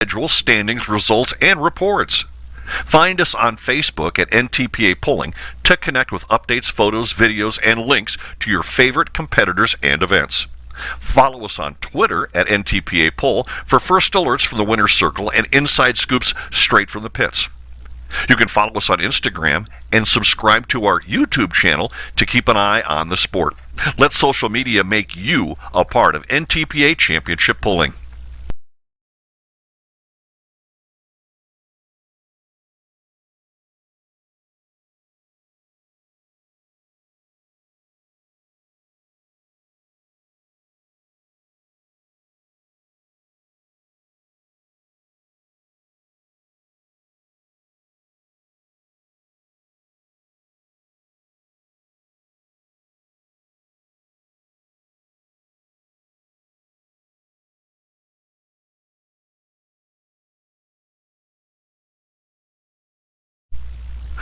schedule, standings, results, and reports. Find us on Facebook at NTPA Polling to connect with updates, photos, videos, and links to your favorite competitors and events. Follow us on Twitter at NTPA Poll for first alerts from the winner's circle and inside scoops straight from the pits. You can follow us on Instagram and subscribe to our YouTube channel to keep an eye on the sport. Let social media make you a part of NTPA Championship Polling.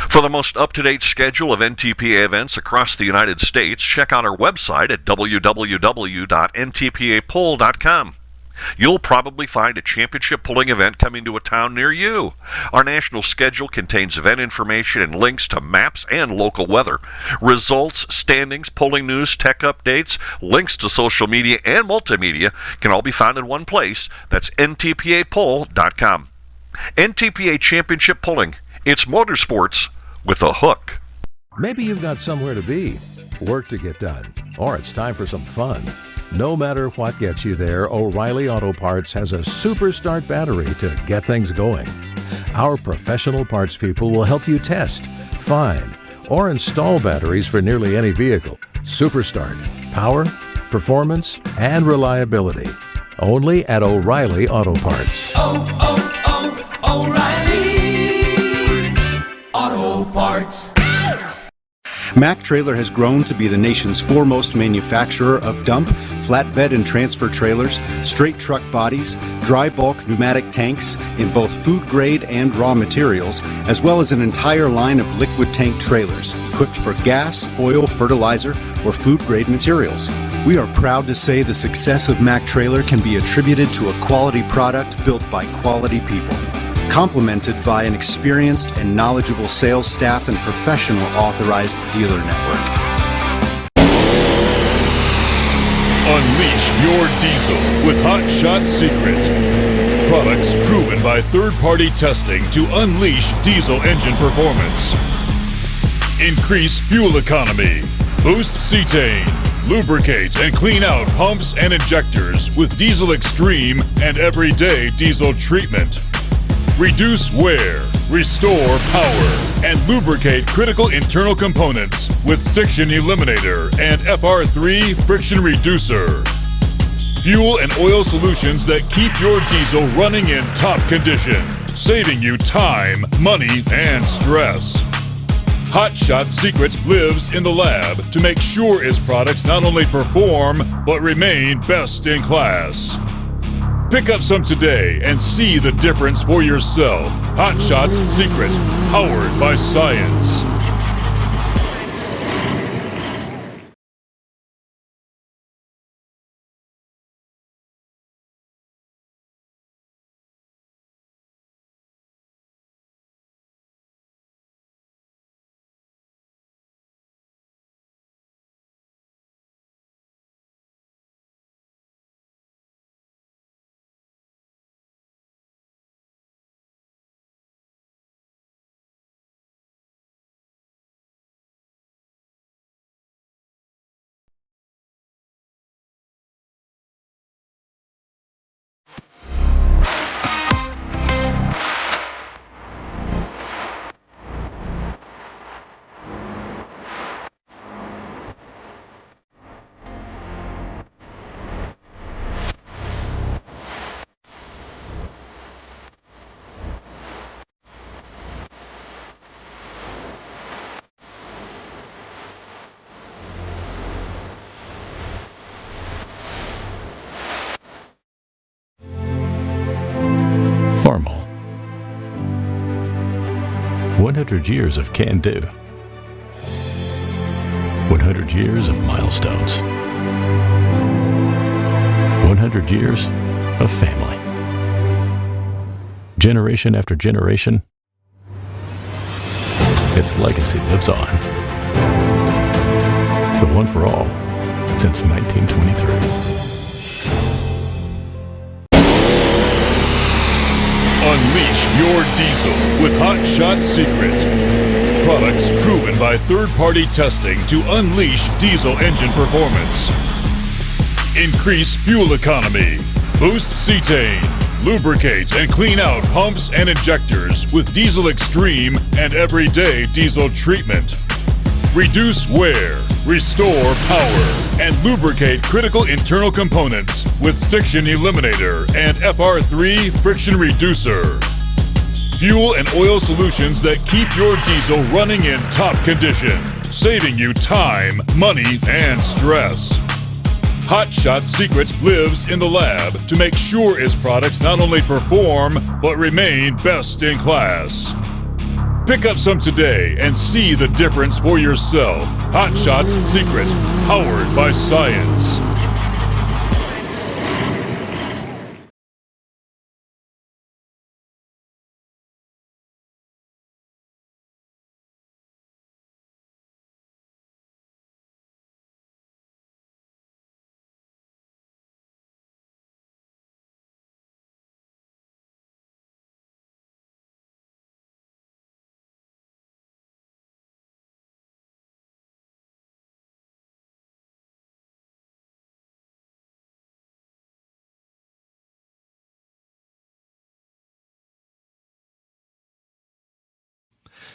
For the most up-to-date schedule of NTPA events across the United States, check out our website at www.ntpapoll.com. You'll probably find a championship polling event coming to a town near you. Our national schedule contains event information and links to maps and local weather. Results, standings, polling news, tech updates, links to social media and multimedia can all be found in one place. That's ntpapoll.com. NTPA Championship Polling. It's motorsports with a hook. Maybe you've got somewhere to be, work to get done, or it's time for some fun. No matter what gets you there, O'Reilly Auto Parts has a Super Start battery to get things going. Our professional parts people will help you test, find, or install batteries for nearly any vehicle. Super Start. Power, performance, and reliability. Only at O'Reilly Auto Parts. O'Reilly Auto Parts. Mack Trailer has grown to be the nation's foremost manufacturer of dump, flatbed and transfer trailers, straight truck bodies, dry bulk pneumatic tanks in both food grade and raw materials, as well as an entire line of liquid tank trailers equipped for gas, oil, fertilizer, or food grade materials. We are proud to say the success of Mack Trailer can be attributed to a quality product built by quality people, complemented by an experienced and knowledgeable sales staff and professional authorized dealer network. Unleash your diesel with Hot Shot Secret. Products proven by third-party testing to unleash diesel engine performance. Increase fuel economy. Boost cetane. Lubricate and clean out pumps and injectors with Diesel Extreme and Everyday Diesel Treatment. Reduce wear, restore power, and lubricate critical internal components with Stiction Eliminator and FR3 Friction Reducer. Fuel and oil solutions that keep your diesel running in top condition, saving you time, money, and stress. Hot Shot Secret lives in the lab to make sure its products not only perform, but remain best in class. Pick up some today and see the difference for yourself. Hot Shots Secret, powered by science. Formal. 100 years of can-do. 100 years of milestones. 100 years of family. generation after generation, its legacy lives on. The one for all since 1923. Unleash your diesel with Hot Shot Secret. Products proven by third-party testing to unleash diesel engine performance. Increase fuel economy. Boost cetane. Lubricate and clean out pumps and injectors with Diesel Extreme and Everyday Diesel Treatment. Reduce wear, restore power, and lubricate critical internal components with Stiction Eliminator and FR3 Friction Reducer. Fuel and oil solutions that keep your diesel running in top condition, saving you time, money, and stress. Hot Shot Secret lives in the lab to make sure its products not only perform, but remain best in class. Pick up some today and see the difference for yourself. Hot Shot's Secret, powered by science.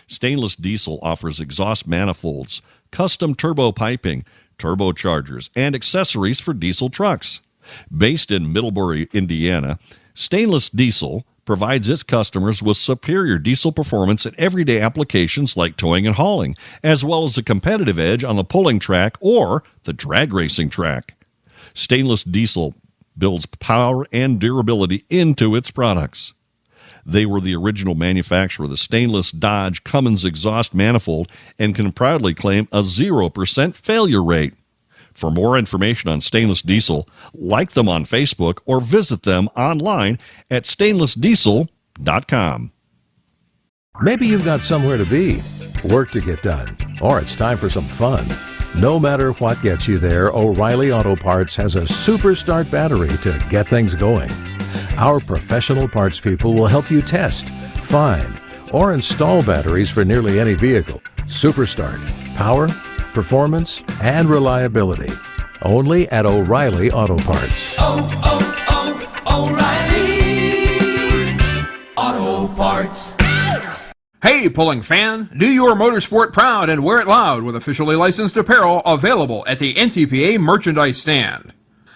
Stainless Diesel offers exhaust manifolds, custom turbo piping, turbochargers, and accessories for diesel trucks. Based in Middlebury, Indiana, Stainless Diesel provides its customers with superior diesel performance in everyday applications like towing and hauling, as well as a competitive edge on the pulling track or the drag racing track. Stainless Diesel builds power and durability into its products. They were the original manufacturer of the stainless Dodge Cummins exhaust manifold and can proudly claim a 0% failure rate. For more information on Stainless Diesel, like them on Facebook or visit them online at stainlessdiesel.com. Maybe you've got somewhere to be, work to get done, or it's time for some fun. No matter what gets you there, O'Reilly Auto Parts has a super start battery to get things going. Our professional parts people will help you test, find, or install batteries for nearly any vehicle. Superstart, power, performance, and reliability. Only at O'Reilly Auto Parts. O'Reilly Auto Parts. Hey, pulling fan, do your motorsport proud and wear it loud with officially licensed apparel available at the NTPA merchandise stand.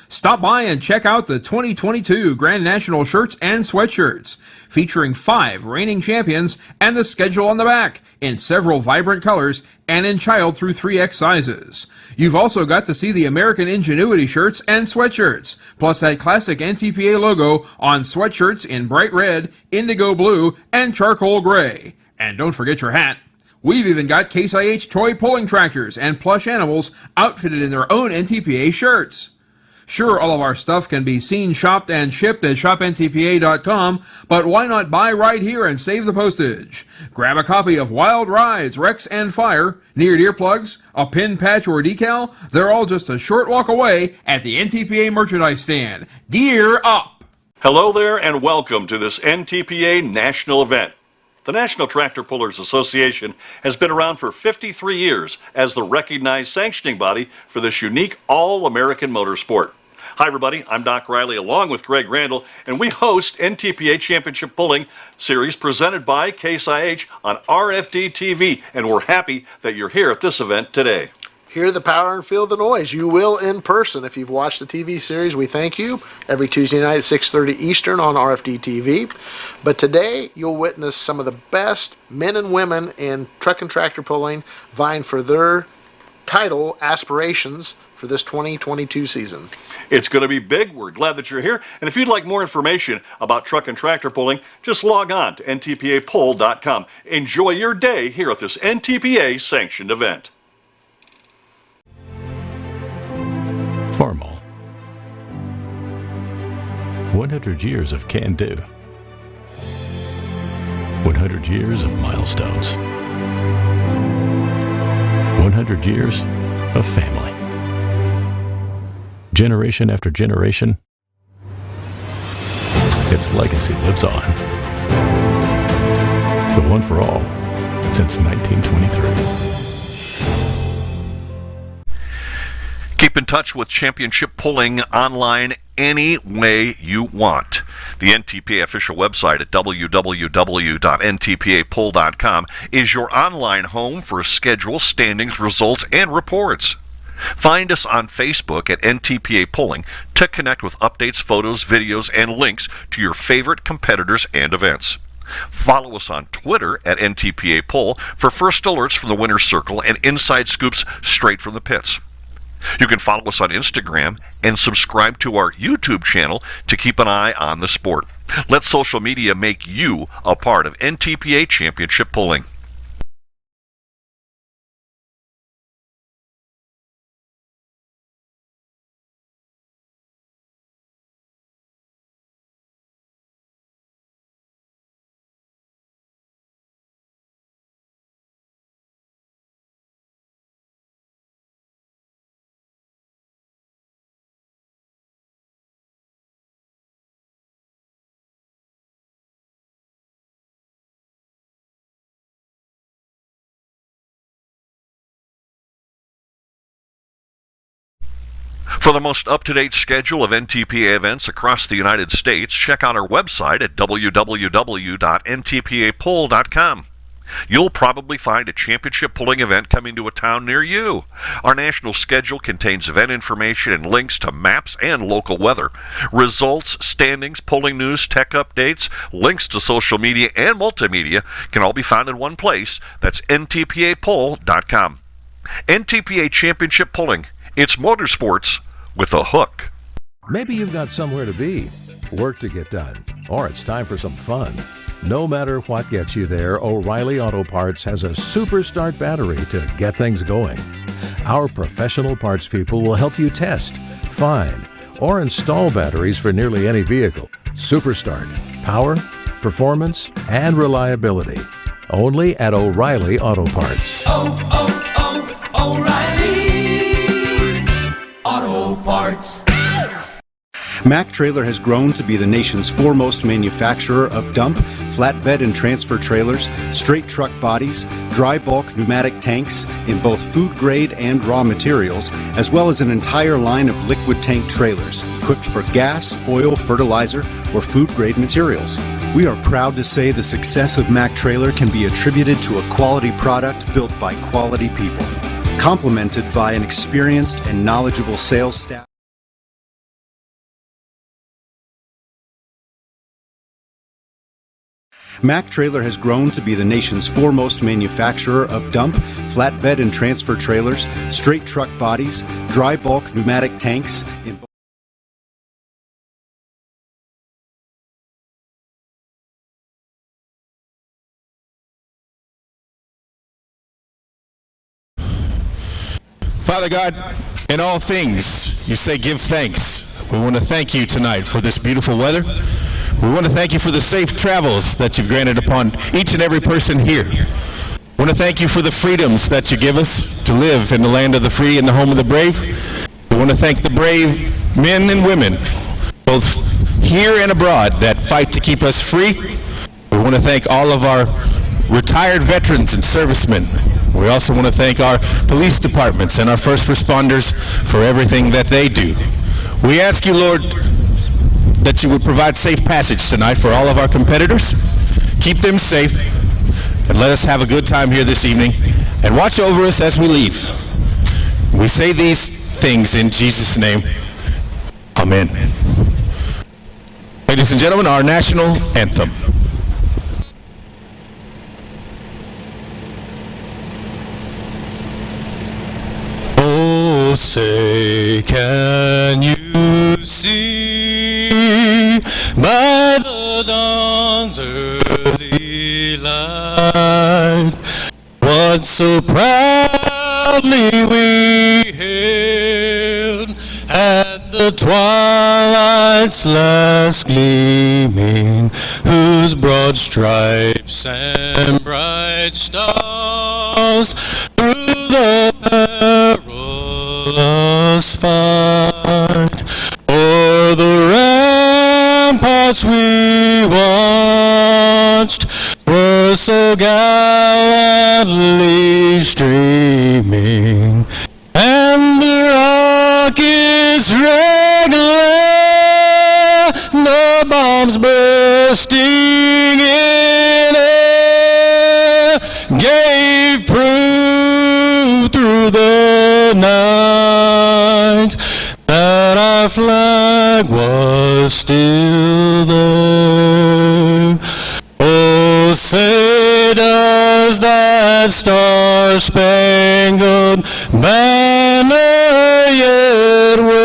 Stop by and check out the 2022 Grand National shirts and sweatshirts, featuring 5 reigning champions and the schedule on the back in several vibrant colors and in child through 3X sizes. You've also got to see the American Ingenuity shirts and sweatshirts, plus that classic NTPA logo on sweatshirts in bright red, indigo blue, and charcoal gray. And don't forget your hat. We've even got Case IH toy pulling tractors and plush animals outfitted in their own NTPA shirts. Sure, all of our stuff can be seen, shopped, and shipped at shopntpa.com, but why not buy right here and save the postage? Grab a copy of Wild Rides, Rex, and Fire, near earplugs, a pin, patch, or decal. They're all just a short walk away at the NTPA merchandise stand. Gear up! Hello there and welcome to this NTPA national event. The National Tractor Pullers Association has been around for 53 years as the recognized sanctioning body for this unique all-American motorsport. Hi everybody, I'm Doc Riley along with Greg Randall, and we host NTPA Championship Pulling Series presented by Case IH on RFD TV, and we're happy that you're here at this event today. Hear the power and feel the noise. You will in person. If you've watched the TV series, we thank you. Every Tuesday night at 6:30 Eastern on RFD TV. But today, you'll witness some of the best men and women in truck and tractor pulling vying for their title aspirations for this 2022 season. It's going to be big. We're glad that you're here. And if you'd like more information about truck and tractor pulling, just log on to ntpapoll.com. Enjoy your day here at this NTPA sanctioned event. Farmall. 100 years of can-do. 100 years of milestones. 100 years of family. Generation after generation, its legacy lives on. The one for all since 1923. Keep in touch with Championship Pulling online any way you want. The NTPA official website at www.ntpapoll.com is your online home for schedule, standings, results, and reports. Find us on Facebook at NTPA Pulling to connect with updates, photos, videos, and links to your favorite competitors and events. Follow us on Twitter at NTPA Poll for first alerts from the winner's circle and inside scoops straight from the pits. You can follow us on Instagram and subscribe to our YouTube channel to keep an eye on the sport. Let social media make you a part of NTPA Championship Pulling. For the most up-to-date schedule of NTPA events across the United States, check out our website at www.ntpapoll.com. You'll probably find a championship pulling event coming to a town near you. Our national schedule contains event information and links to maps and local weather. Results, standings, pulling news, tech updates, links to social media and multimedia can all be found in one place. That's ntpapoll.com. NTPA Championship Pulling. It's motorsports with a hook. Maybe you've got somewhere to be, work to get done, or it's time for some fun. No matter what gets you there, O'Reilly Auto Parts has a super start battery to get things going. Our professional parts people will help you test, find, or install batteries for nearly any vehicle. Super Start. Power, performance, and reliability. Only at O'Reilly Auto Parts. O'Reilly Auto Parts. Mack Trailer has grown to be the nation's foremost manufacturer of dump, flatbed, and transfer trailers, straight truck bodies, dry bulk pneumatic tanks in both food grade and raw materials, as well as an entire line of liquid tank trailers equipped for gas, oil, fertilizer, or food grade materials. We are proud to say the success of Mack Trailer can be attributed to a quality product built by quality people, complemented by an experienced and knowledgeable sales staff. Mack Trailer has grown to be the nation's foremost manufacturer of dump, flatbed, and transfer trailers, straight truck bodies, dry bulk pneumatic tanks in Father God, in all things, you say give thanks. We want to thank you tonight for this beautiful weather. We want to thank you for the safe travels that you've granted upon each and every person here. We want to thank you for the freedoms that you give us to live in the land of the free and the home of the brave. We want to thank the brave men and women, both here and abroad, that fight to keep us free. We want to thank all of our retired veterans and servicemen. We also want to thank our police departments and our first responders for everything that they do. We ask you, Lord, that you would provide safe passage tonight for all of our competitors. Keep them safe, and let us have a good time here this evening, and watch over us as we leave. We say these things in Jesus' name. Amen. Ladies and gentlemen, our national anthem. Oh, say, can you see by the dawn's early light what so proudly we hailed at the the twilight's last gleaming, whose broad stripes and bright stars through the perilous fight o'er the ramparts we watched were so gallantly streaming, and the rockets red glare, the bombs bursting in air, gave proof through the night that our flag was still there. Oh, say does that star-spangled banner yet wave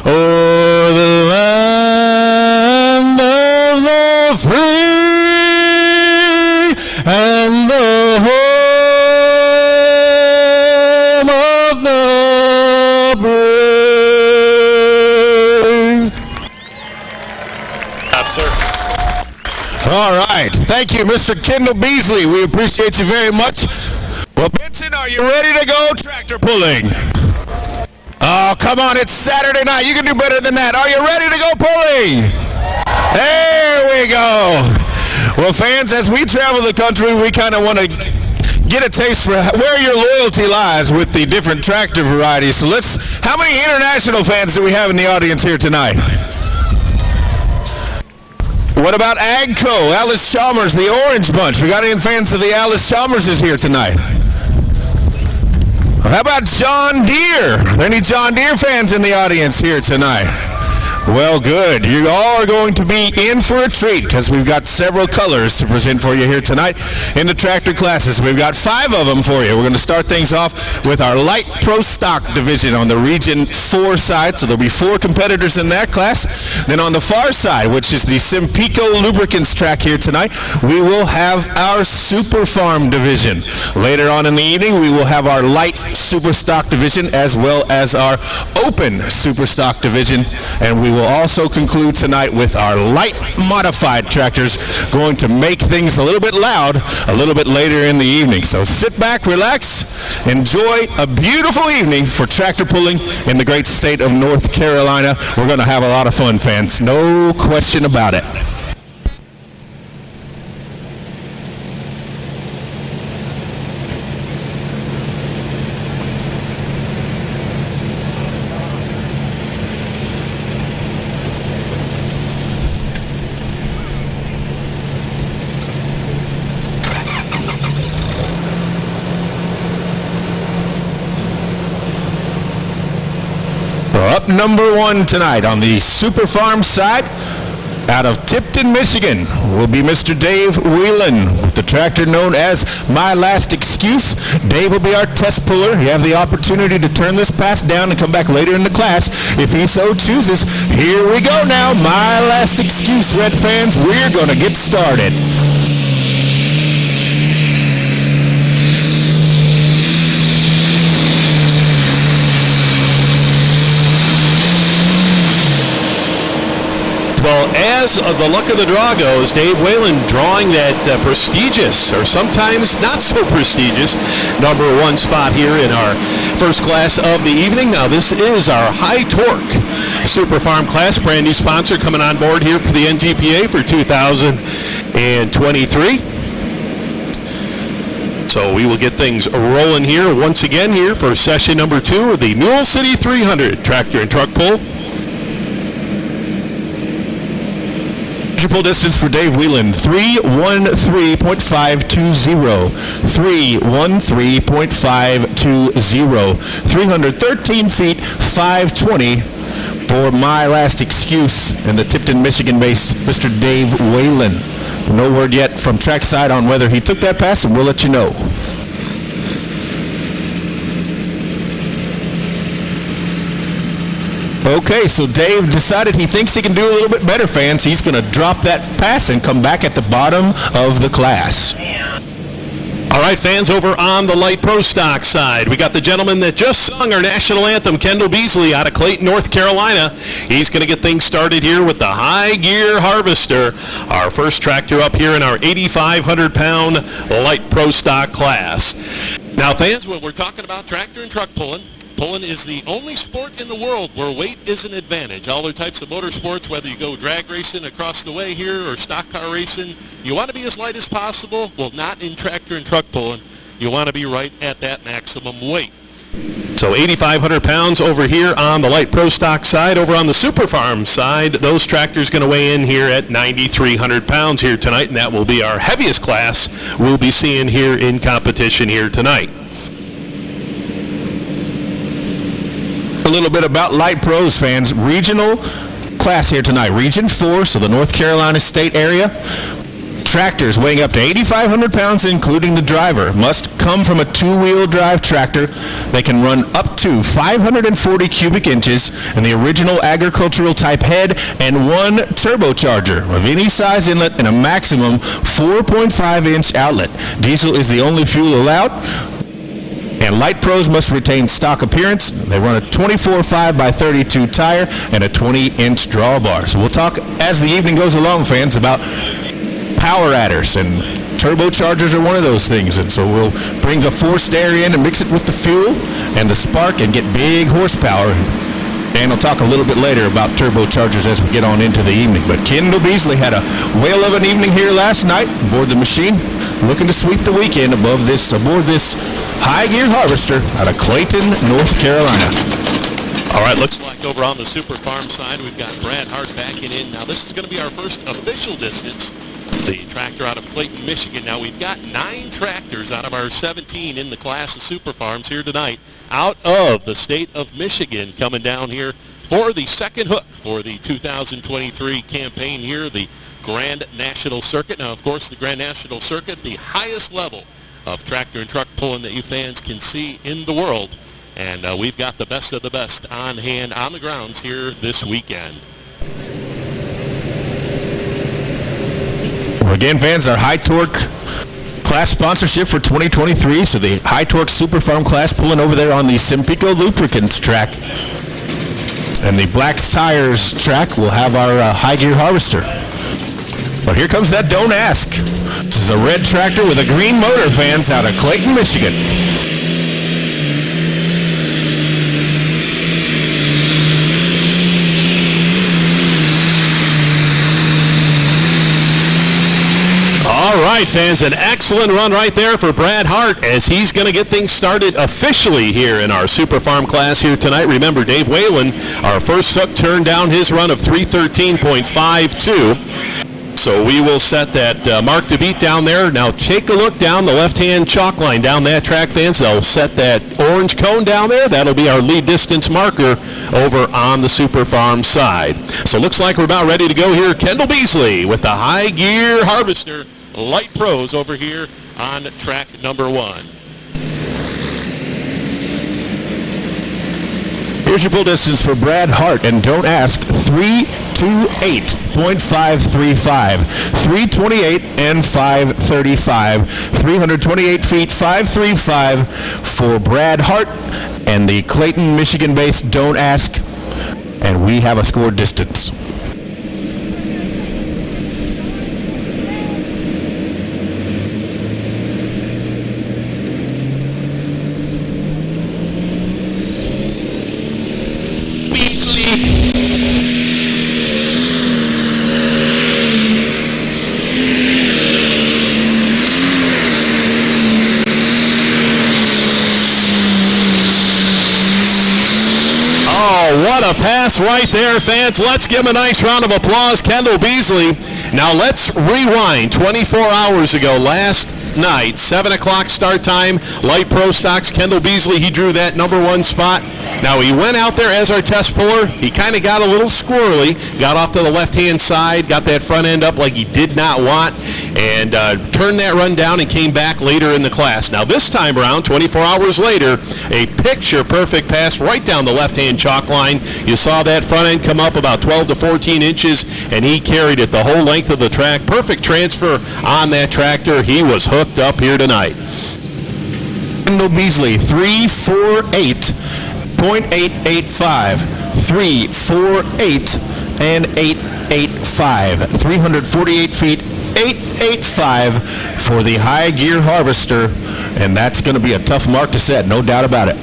o'er the land of the free and the home of the brave? Sir. All right. Thank you, Mr. Kendall Beasley. We appreciate you very much. Well, Benson, are you ready to go tractor pulling? Oh, come on. It's Saturday night. You can do better than that. Are you ready to go pulling? There we go. Well, fans, as we travel the country, we kind of want to get a taste for where your loyalty lies with the different tractor varieties. So how many international fans do we have in the audience here tonight? What about Agco, Alice Chalmers, the Orange Bunch? We got any fans of the Alice Chalmerses here tonight? How about John Deere? Are there any John Deere fans in the audience here tonight? Well, good. You all are going to be in for a treat because we've got several colors to present for you here tonight in the tractor classes. We've got 5 of them for you. We're going to start things off with our Light Pro Stock division on the Region 4 side. So there'll be 4 competitors in that class. Then on the far side, which is the Simpico Lubricants track here tonight, we will have our Super Farm division. Later on in the evening, we will have our Light Super Stock division as well as our Open Super Stock division. And we will also conclude tonight with our light modified tractors, going to make things a little bit loud a little bit later in the evening. So sit back, relax, enjoy a beautiful evening for tractor pulling in the great state of North Carolina. We're going to have a lot of fun, fans. No question about it. Up number 1 tonight on the Super Farm side, out of Tipton, Michigan, will be Mr. Dave Whelan with the tractor known as My Last Excuse. Dave will be our test puller. You have the opportunity to turn this pass down and come back later in the class if he so chooses. Here we go now. My Last Excuse, Red fans. We're going to get started. Well, as the luck of the draw goes, Dave Whalen drawing that prestigious, or sometimes not so prestigious, number 1 spot here in our first class of the evening. Now, this is our high torque Super Farm class, brand new sponsor coming on board here for the NTPA for 2023. So we will get things rolling here once again here for session number 2 of the Mule City 300 tractor and truck pull. Pull distance for Dave Whelan, 313.520. 313.520. 313 feet, 520 for My Last Excuse and the Tipton, Michigan-based Mr. Dave Whelan. No word yet from trackside on whether he took that pass, and we'll let you know. Okay, so Dave decided he thinks he can do a little bit better, fans. He's going to drop that pass and come back at the bottom of the class. All right, fans, over on the Light Pro Stock side, we got the gentleman that just sung our national anthem, Kendall Beasley, out of Clayton, North Carolina. He's going to get things started here with the High Gear Harvester, our first tractor up here in our 8,500-pound Light Pro Stock class. Now, fans, when we're talking about tractor and truck pulling is the only sport in the world where weight is an advantage. All other types of motorsports, whether you go drag racing across the way here or stock car racing, you want to be as light as possible. Well, not in tractor and truck pulling. You want to be right at that maximum weight. So 8,500 pounds over here on the Light Pro Stock side. Over on the Super Farm side, those tractors going to weigh in here at 9,300 pounds here tonight, and that will be our heaviest class we'll be seeing here in competition here tonight. A little bit about Light Pros, fans. Regional class here tonight. Region 4, so the North Carolina State area. Tractors weighing up to 8,500 pounds, including the driver, must come from a two-wheel drive tractor. They can run up to 540 cubic inches in the original agricultural type head and one turbocharger of any size inlet and a maximum 4.5-inch outlet. Diesel is the only fuel allowed. And Light Pros must retain stock appearance. They run a 24/5x32 tire and a 20-inch drawbar. So we'll talk as the evening goes along, fans, about power adders, and turbochargers are one of those things. And so we'll bring the forced air in and mix it with the fuel and the spark and get big horsepower. And we'll talk a little bit later about turbochargers as we get on into the evening. But Kendall Beasley had a whale of an evening here last night aboard the machine, looking to sweep the weekend aboard this High Gear Harvester out of Clayton, North Carolina. All right, looks like over on the Super Farm side, we've got Brad Hart backing in. Now, this is going to be our first official distance. The tractor out of Clayton, Michigan. Now, we've got 9 tractors out of our 17 in the class of Super Farms here tonight out of the state of Michigan coming down here for the second hook for the 2023 campaign here, the Grand National Circuit. Now, of course, the Grand National Circuit, the highest level of tractor and truck pulling that you fans can see in the world. And we've got the best of the best on hand on the grounds here this weekend. Again, fans, our High Torque class sponsorship for 2023. So the High Torque Super Farm class pulling over there on the Simpico Lubricants track. And the Black Tires track will have our High Gear Harvester. But here comes that Don't Ask. This is a red tractor with a green motor, fans, out of Clayton, Michigan. All right, fans, an excellent run right there for Brad Hart as he's going to get things started officially here in our Super Farm class here tonight. Remember, Dave Whalen, our first hook, turned down his run of 313.52. So we will set that mark to beat down there. Now take a look down the left-hand chalk line down that track, fans. They'll set that orange cone down there. That'll be our lead distance marker over on the Super Farm side. So looks like we're about ready to go here. Kendall Beasley with the High Gear Harvester Light Pros over here on track number 1. Here's your pull distance for Brad Hart, and Don't Ask, 328.535, 328 and 535, 328 feet 535 for Brad Hart and the Clayton, Michigan-based Don't Ask, and we have a score distance. What a pass right there, fans. Let's give him a nice round of applause, Kendall Beasley. Now let's rewind 24 hours ago last night, 7 o'clock start time, Light Pro Stocks, Kendall Beasley, he drew that number 1 spot. Now he went out there as our test puller. He kind of got a little squirrely, got off to the left-hand side, got that front end up like he did not want. and turned that run down and came back later in the class. Now this time around, 24 hours later, a picture-perfect pass right down the left-hand chalk line. You saw that front end come up about 12 to 14 inches, and he carried it the whole length of the track. Perfect transfer on that tractor. He was hooked up here tonight. Kendall Beasley, 348.885. 348 and 885. 348 feet, 885 for the high gear harvester, and that's going to be a tough mark to set, no doubt about it.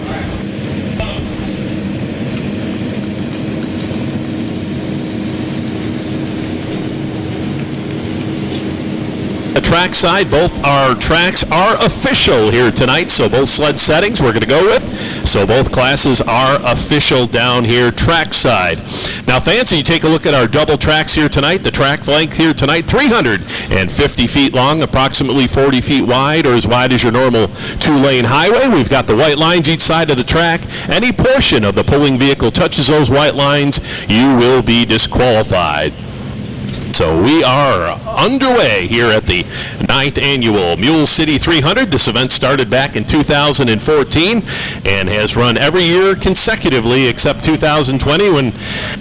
Track side, both our tracks are official here tonight, so both sled settings we're going to go with. So both classes are official down here track side. Now fans, you take a look at our double tracks here tonight. The track length here tonight, 350 feet long, approximately 40 feet wide, or as wide as your normal two-lane highway. We've got the white lines each side of the track. Any portion of the pulling vehicle touches those white lines, you will be disqualified. So we are underway here at the 9th Annual Mule City 300. This event started back in 2014 and has run every year consecutively except 2020 when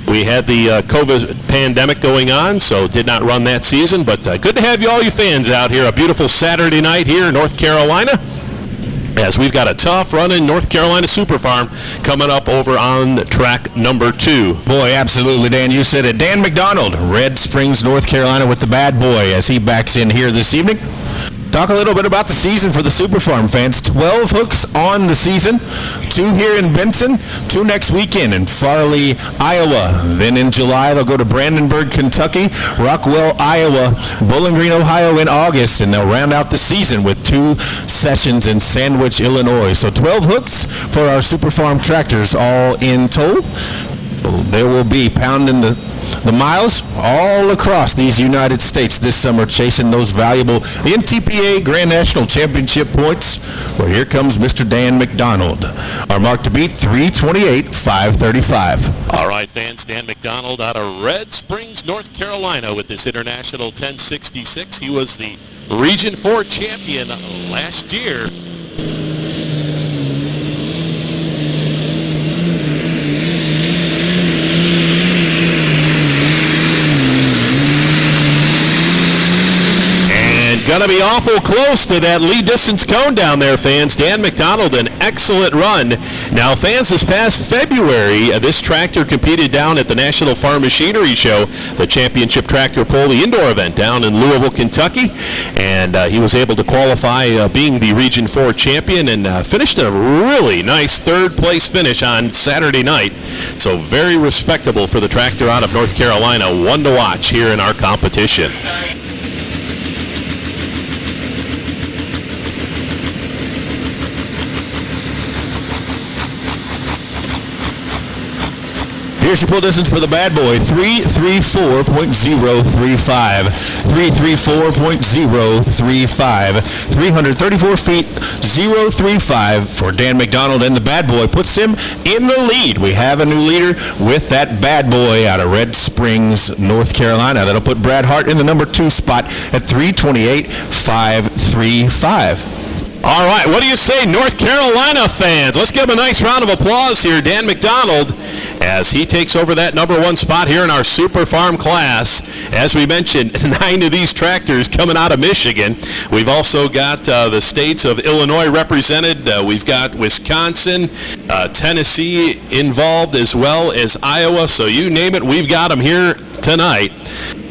we had the COVID pandemic going on, so did not run that season. But good to have all you fans out here. A beautiful Saturday night here in North Carolina, as we've got a tough running North Carolina Super Farm coming up over on track number 2. Boy, absolutely, Dan. You said it. Dan McDonald, Red Springs, North Carolina, with the bad boy as he backs in here this evening. Talk a little bit about the season for the Super Farm fans. 12 hooks on the season, 2 here in Benson, 2 next weekend in Farley, Iowa. Then in July, they'll go to Brandenburg, Kentucky, Rockwell, Iowa, Bowling Green, Ohio in August, and they'll round out the season with 2 sessions in Sandwich, Illinois. So 12 hooks for our Super Farm tractors all in total. They will be pounding the miles all across these United States this summer, chasing those valuable NTPA Grand National Championship points. Well, here comes Mr. Dan McDonald. Our mark to beat, 328.535. All right, fans, Dan McDonald out of Red Springs, North Carolina with this International 1066. He was the Region 4 champion last year. Going to be awful close to that lead distance cone down there, fans. Dan McDonald, an excellent run. Now, fans, this past February, this tractor competed down at the National Farm Machinery Show, the championship tractor pull, the indoor event down in Louisville, Kentucky. And he was able to qualify being the Region 4 champion and finished a really nice third-place finish on Saturday night. So very respectable for the tractor out of North Carolina. One to watch here in our competition. Here's your pull distance for the bad boy, 334.035. 334.035. 334 feet, 035 for Dan McDonald, and the bad boy puts him in the lead. We have a new leader with that bad boy out of Red Springs, North Carolina. That'll put Brad Hart in the number 2 spot at 328.535. All right, what do you say, North Carolina fans? Let's give him a nice round of applause here, Dan McDonald, as he takes over that number 1 spot here in our Super Farm class. As we mentioned, 9 of these tractors coming out of Michigan. We've also got the states of Illinois represented. We've got Wisconsin, Tennessee involved, as well as Iowa. So you name it, we've got them here tonight.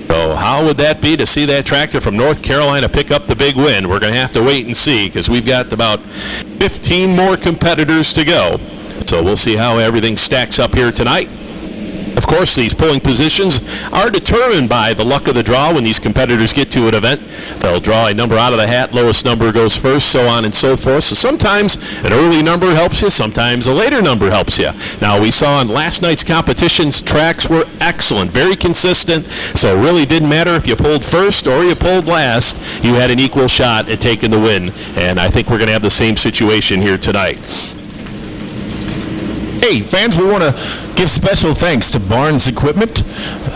So how would that be to see that tractor from North Carolina pick up the big win? We're going to have to wait and see, because we've got about 15 more competitors to go. So we'll see how everything stacks up here tonight. Of course, these pulling positions are determined by the luck of the draw when these competitors get to an event. They'll draw a number out of the hat, lowest number goes first, so on and so forth. So sometimes an early number helps you, sometimes a later number helps you. Now, we saw in last night's competitions, tracks were excellent, very consistent, so it really didn't matter if you pulled first or you pulled last. You had an equal shot at taking the win, and I think we're going to have the same situation here tonight. Hey, fans, we want to Give special thanks to Barnes Equipment,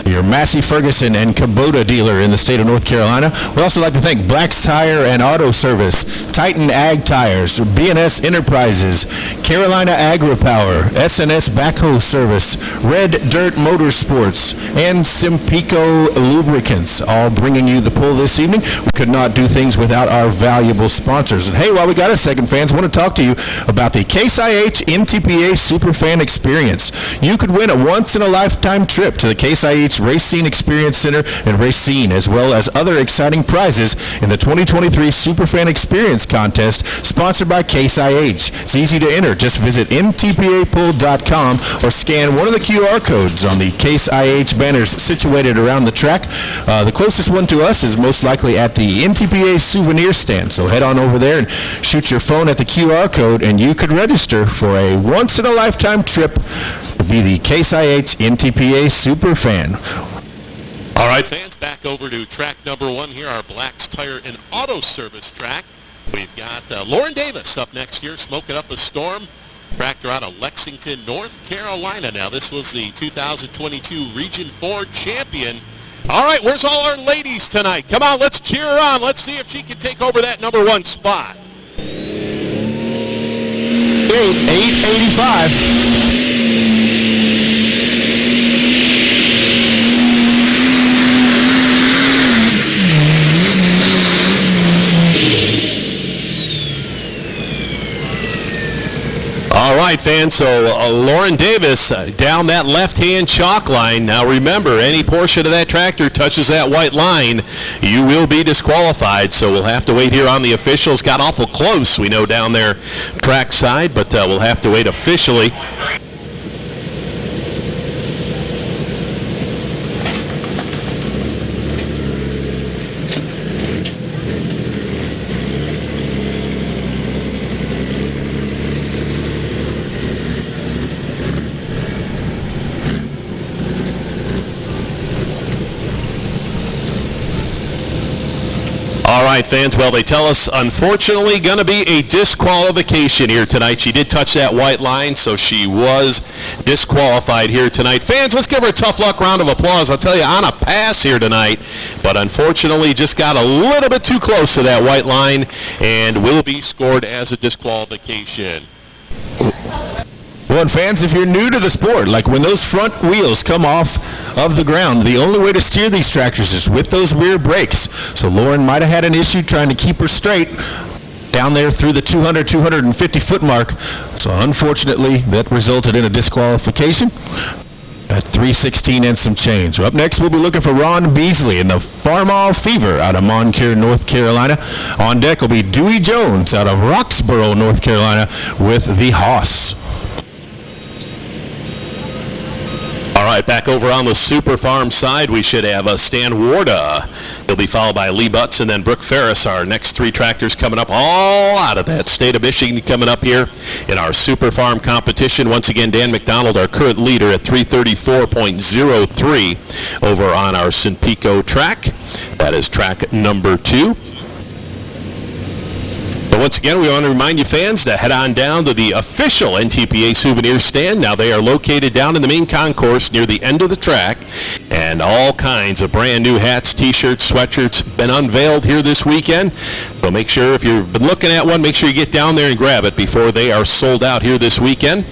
your Massey Ferguson and Kubota dealer in the state of North Carolina. We'd also like to thank Black's Tire and Auto Service, Titan Ag Tires, B&S Enterprises, Carolina Agri-Power, SNS Backhoe Service, Red Dirt Motorsports, and Simpico Lubricants, all bringing you the pull this evening. We could not do things without our valuable sponsors. And hey, while we got a second, fans, I want to talk to you about the Case IH NTPA Superfan Experience. You could win a once-in-a-lifetime trip to the Case IH Racine Experience Center in Racine, as well as other exciting prizes in the 2023 Superfan Experience Contest, sponsored by Case IH. It's easy to enter. Just visit mtpapool.com or scan one of the QR codes on the Case IH banners situated around the track. The closest one to us is most likely at the NTPA souvenir stand, so head on over there and shoot your phone at the QR code, and you could register for a once-in-a-lifetime trip to be the Case IH NTPA Superfan. All right, fans, back over to track number 1 here, our Black's Tire and Auto Service track. We've got Lauren Davis up next here, smoking up a storm. Tractor out of Lexington, North Carolina. Now, this was the 2022 Region 4 champion. All right, where's all our ladies tonight? Come on, let's cheer her on. Let's see if she can take over that number 1 spot. 885. All right, fans, so Lauren Davis down that left-hand chalk line. Now, remember, any portion of that tractor touches that white line, you will be disqualified, so we'll have to wait here on the officials. Got awful close, we know, down there track side, but we'll have to wait officially. All right, fans, well, they tell us, unfortunately, going to be a disqualification here tonight. She did touch that white line, so she was disqualified here tonight. Fans, let's give her a tough luck round of applause. I'll tell you, on a pass here tonight, but unfortunately just got a little bit too close to that white line and will be scored as a disqualification. Well, and fans, if you're new to the sport, like when those front wheels come off of the ground, the only way to steer these tractors is with those rear brakes. So Lauren might have had an issue trying to keep her straight down there through the 250 foot mark. So unfortunately, that resulted in a disqualification at 3:16 and some change. So up next, we'll be looking for Ron Beasley in the Farmall Fever out of Moncure, North Carolina. On deck will be Dewey Jones out of Roxborough, North Carolina with the Hoss. All right, back over on the Super Farm side, we should have Stan Warda. He'll be followed by Lee Butts and then Brooke Ferris. Our next 3 tractors coming up all out of that state of Michigan coming up here in our Super Farm competition. Once again, Dan McDonald, our current leader at 334.03 over on our Simpico track. That is track number 2. But once again, we want to remind you fans to head on down to the official NTPA souvenir stand. Now, they are located down in the main concourse near the end of the track, and all kinds of brand new hats, t-shirts, sweatshirts been unveiled here this weekend. So make sure, if you've been looking at one, make sure you get down there and grab it before they are sold out here this weekend.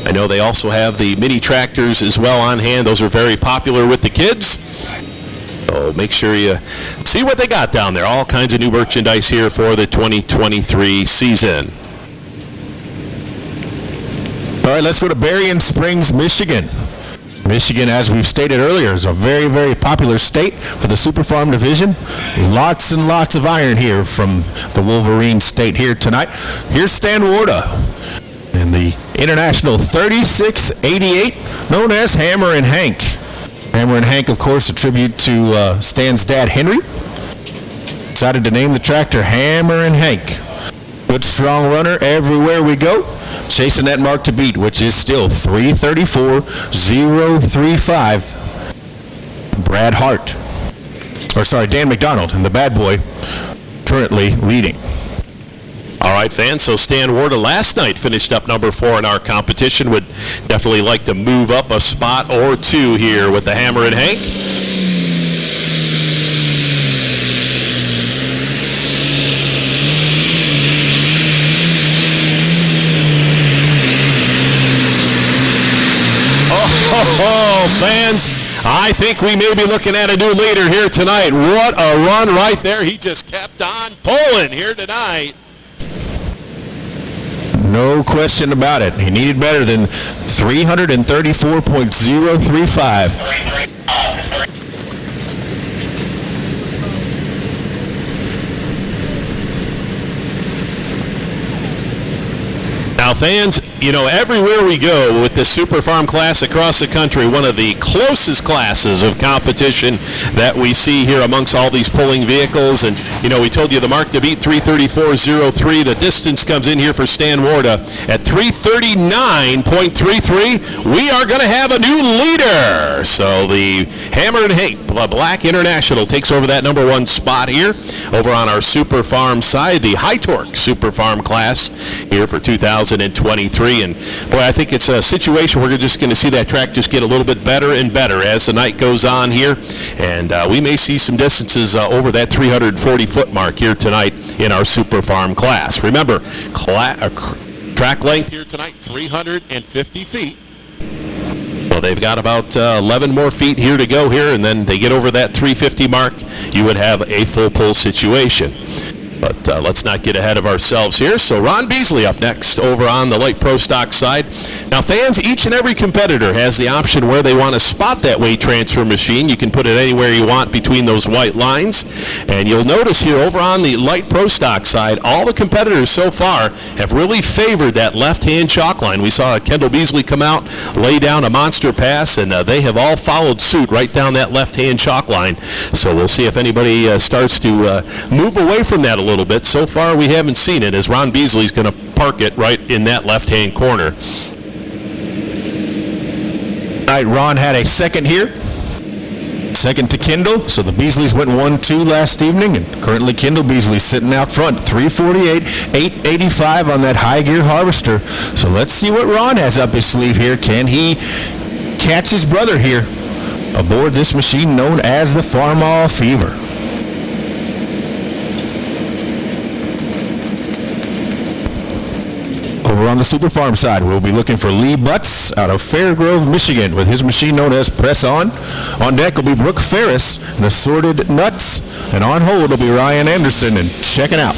I know they also have the mini tractors as well on hand. Those are very popular with the kids. So make sure you see what they got down there. All kinds of new merchandise here for the 2023 season. All right, let's go to Berrien Springs, Michigan. Michigan, as we've stated earlier, is a very, very popular state for the Super Farm division. Lots and lots of iron here from the Wolverine state here tonight. Here's Stan Warda in the International 3688, known as Hammer and Hank. Hammer and Hank, of course, a tribute to Stan's dad, Henry. Decided to name the tractor Hammer and Hank. Good, strong runner everywhere we go. Chasing that mark to beat, which is still 334.035. Brad Hart. Dan McDonald, and the bad boy, currently leading. All right, fans, so Stan Warda last night finished up number 4 in our competition. Would definitely like to move up a spot or two here with the Hammer and Hank. Oh, fans, I think we may be looking at a new leader here tonight. What a run right there. He just kept on pulling here tonight. No question about it. He needed better than 334.035. Now, fans, you know, everywhere we go with the Super Farm class across the country, one of the closest classes of competition that we see here amongst all these pulling vehicles. And, you know, we told you the mark to beat 334.03. The distance comes in here for Stan Warda at 339.33. We are going to have a new leader. So the Hammer and Hank Black International takes over that number 1 spot here. Over on our Super Farm side, the High Torque Super Farm class here for 2023. And boy, I think it's a situation where we're just going to see that track just get a little bit better and better as the night goes on here. And we may see some distances over that 340-foot mark here tonight in our Super Farm class. Remember, track length here tonight, 350 feet. Well, they've got about 11 more feet here to go here, and then they get over that 350 mark, you would have a full pull situation. But let's not get ahead of ourselves here. So Ron Beasley up next over on the Light Pro Stock side. Now, fans, each and every competitor has the option where they want to spot that weight transfer machine. You can put it anywhere you want between those white lines. And you'll notice here over on the Light Pro Stock side, all the competitors so far have really favored that left-hand chalk line. We saw Kendall Beasley come out, lay down a monster pass, and they have all followed suit right down that left-hand chalk line. So we'll see if anybody starts to move away from that a little bit. So far, we haven't seen it, as Ron Beasley's going to park it right in that left-hand corner. All right, Ron had a second here. Second to Kendall. So the Beasleys went 1-2 last evening, and currently Kendall Beasley sitting out front, 348, 885 on that high gear harvester. So let's see what Ron has up his sleeve here. Can he catch his brother here aboard this machine known as the Farmall Fever? Over on the Super Farm side, we'll be looking for Lee Butts out of Fairgrove, Michigan, with his machine known as Press On. On deck will be Brooke Ferris and Assorted Nuts. And on hold will be Ryan Anderson and Checking Out.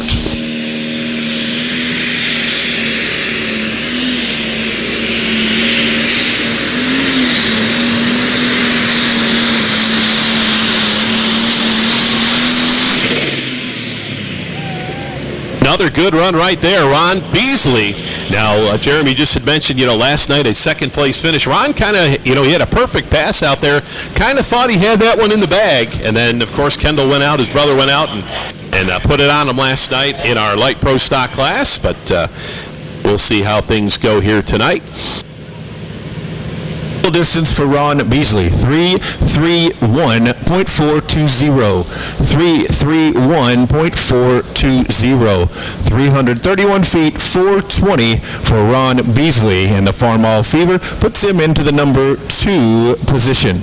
Another good run right there, Ron Beasley. Now, Jeremy just had mentioned, last night a second-place finish. Ron kind of, he had a perfect pass out there. Kind of thought he had that one in the bag. And then, of course, Kendall went out, his brother went out, and put it on him last night in our Light Pro Stock class. But we'll see how things go here tonight. Distance for Ron Beasley, 331.420, 331.420, 331 feet, 420 for Ron Beasley, and the Farmall Fever puts him into the number 2 position.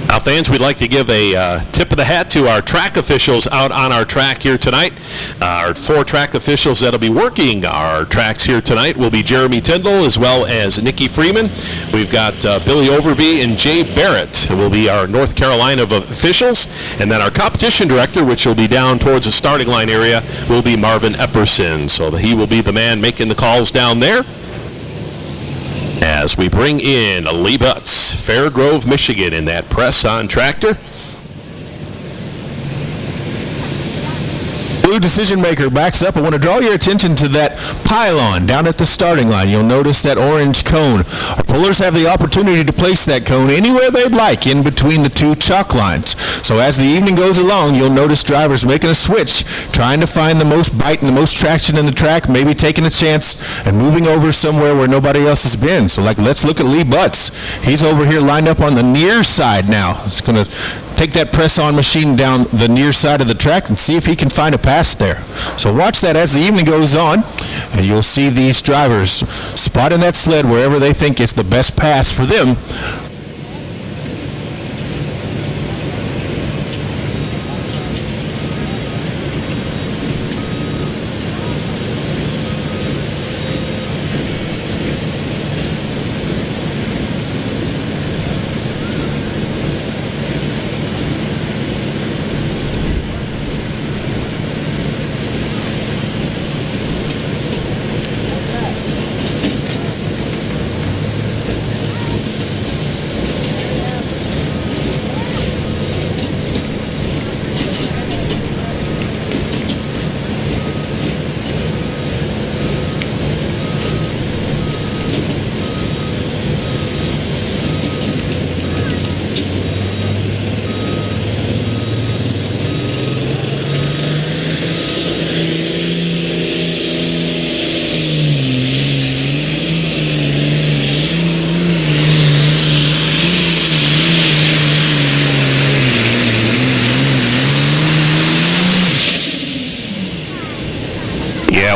Now, fans, we'd like to give a tip of the hat to our track officials out on our track here tonight. Our 4 track officials that'll be working our tracks here tonight will be Jeremy Tyndall as well as Nikki Freeman. We've got Billy Overby and Jay Barrett who will be our North Carolina officials. And then our competition director, which will be down towards the starting line area, will be Marvin Epperson. So he will be the man making the calls down there. As we bring in Lee Butts, Fairgrove, Michigan, in that press-on tractor. Blue decision maker backs up. I want to draw your attention to that pylon down at the starting line. You'll notice that orange cone. Our pullers have the opportunity to place that cone anywhere they'd like in between the 2 chalk lines. So as the evening goes along, you'll notice drivers making a switch, trying to find the most bite and the most traction in the track, maybe taking a chance and moving over somewhere where nobody else has been. So let's look at Lee Butts. He's over here lined up on the near side now. He's going to take that press-on machine down the near side of the track and see if he can find a pass there. So watch that as the evening goes on, and you'll see these drivers spotting that sled wherever they think it's the best pass for them.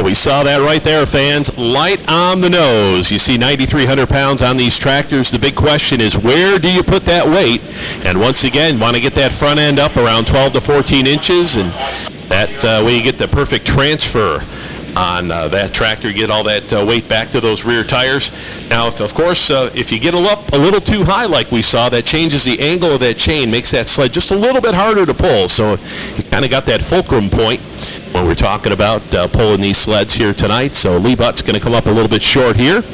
We saw that right there, fans. Light on the nose. You see 9,300 pounds on these tractors. The big question is, where do you put that weight? And once again, want to get that front end up around 12 to 14 inches, and that way you get the perfect transfer on that tractor, get all that weight back to those rear tires. Now, if you get up a little too high like we saw, that changes the angle of that chain, makes that sled just a little bit harder to pull. So you kind of got that fulcrum point when we're talking about pulling these sleds here tonight. So Lee Butt's going to come up a little bit short here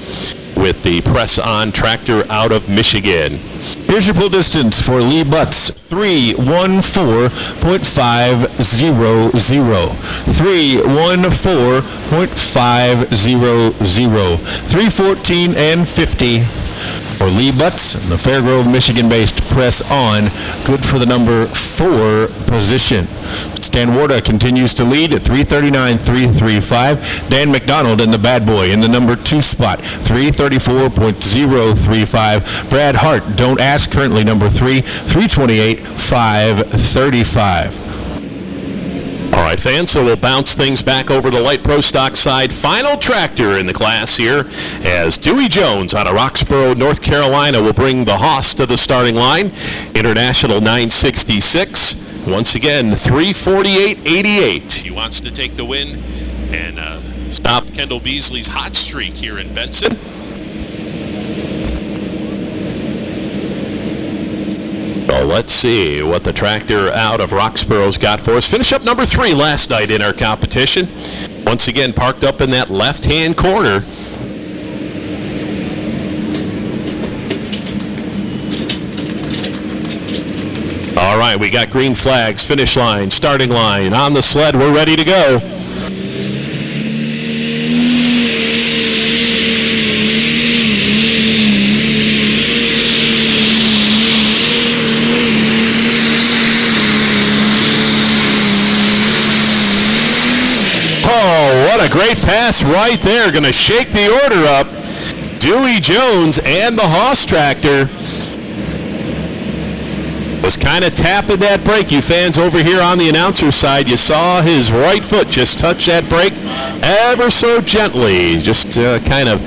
with the press-on tractor out of Michigan. Here's your pull distance for Lee Butts, 314.500. 314.500. 314 and 50. For Lee Butts, the Fairgrove, Michigan-based press-on, good for the number 4 position. Stan Warda continues to lead at 339.335. Dan McDonald in the bad boy in the number 2 spot, 334.035. Brad Hart, don't ask, currently number 3, 328.535. All right, fans, so we'll bounce things back over to Light Pro Stock side. Final tractor in the class here as Dewey Jones out of Roxborough, North Carolina will bring the Haas to the starting line. International 966. Once again, 348.88. He wants to take the win and stop Kendall Beasley's hot streak here in Benson. So let's see what the tractor out of Roxborough's got for us. Finish up number 3 last night in our competition. Once again, parked up in that left-hand corner. All right, we got green flags, finish line, starting line, on the sled. We're ready to go. Oh, what a great pass right there. Going to shake the order up. Dewey Jones and the Haas tractor was kind of tapping that brake. You fans over here on the announcer side, you saw his right foot just touch that brake ever so gently, just kind of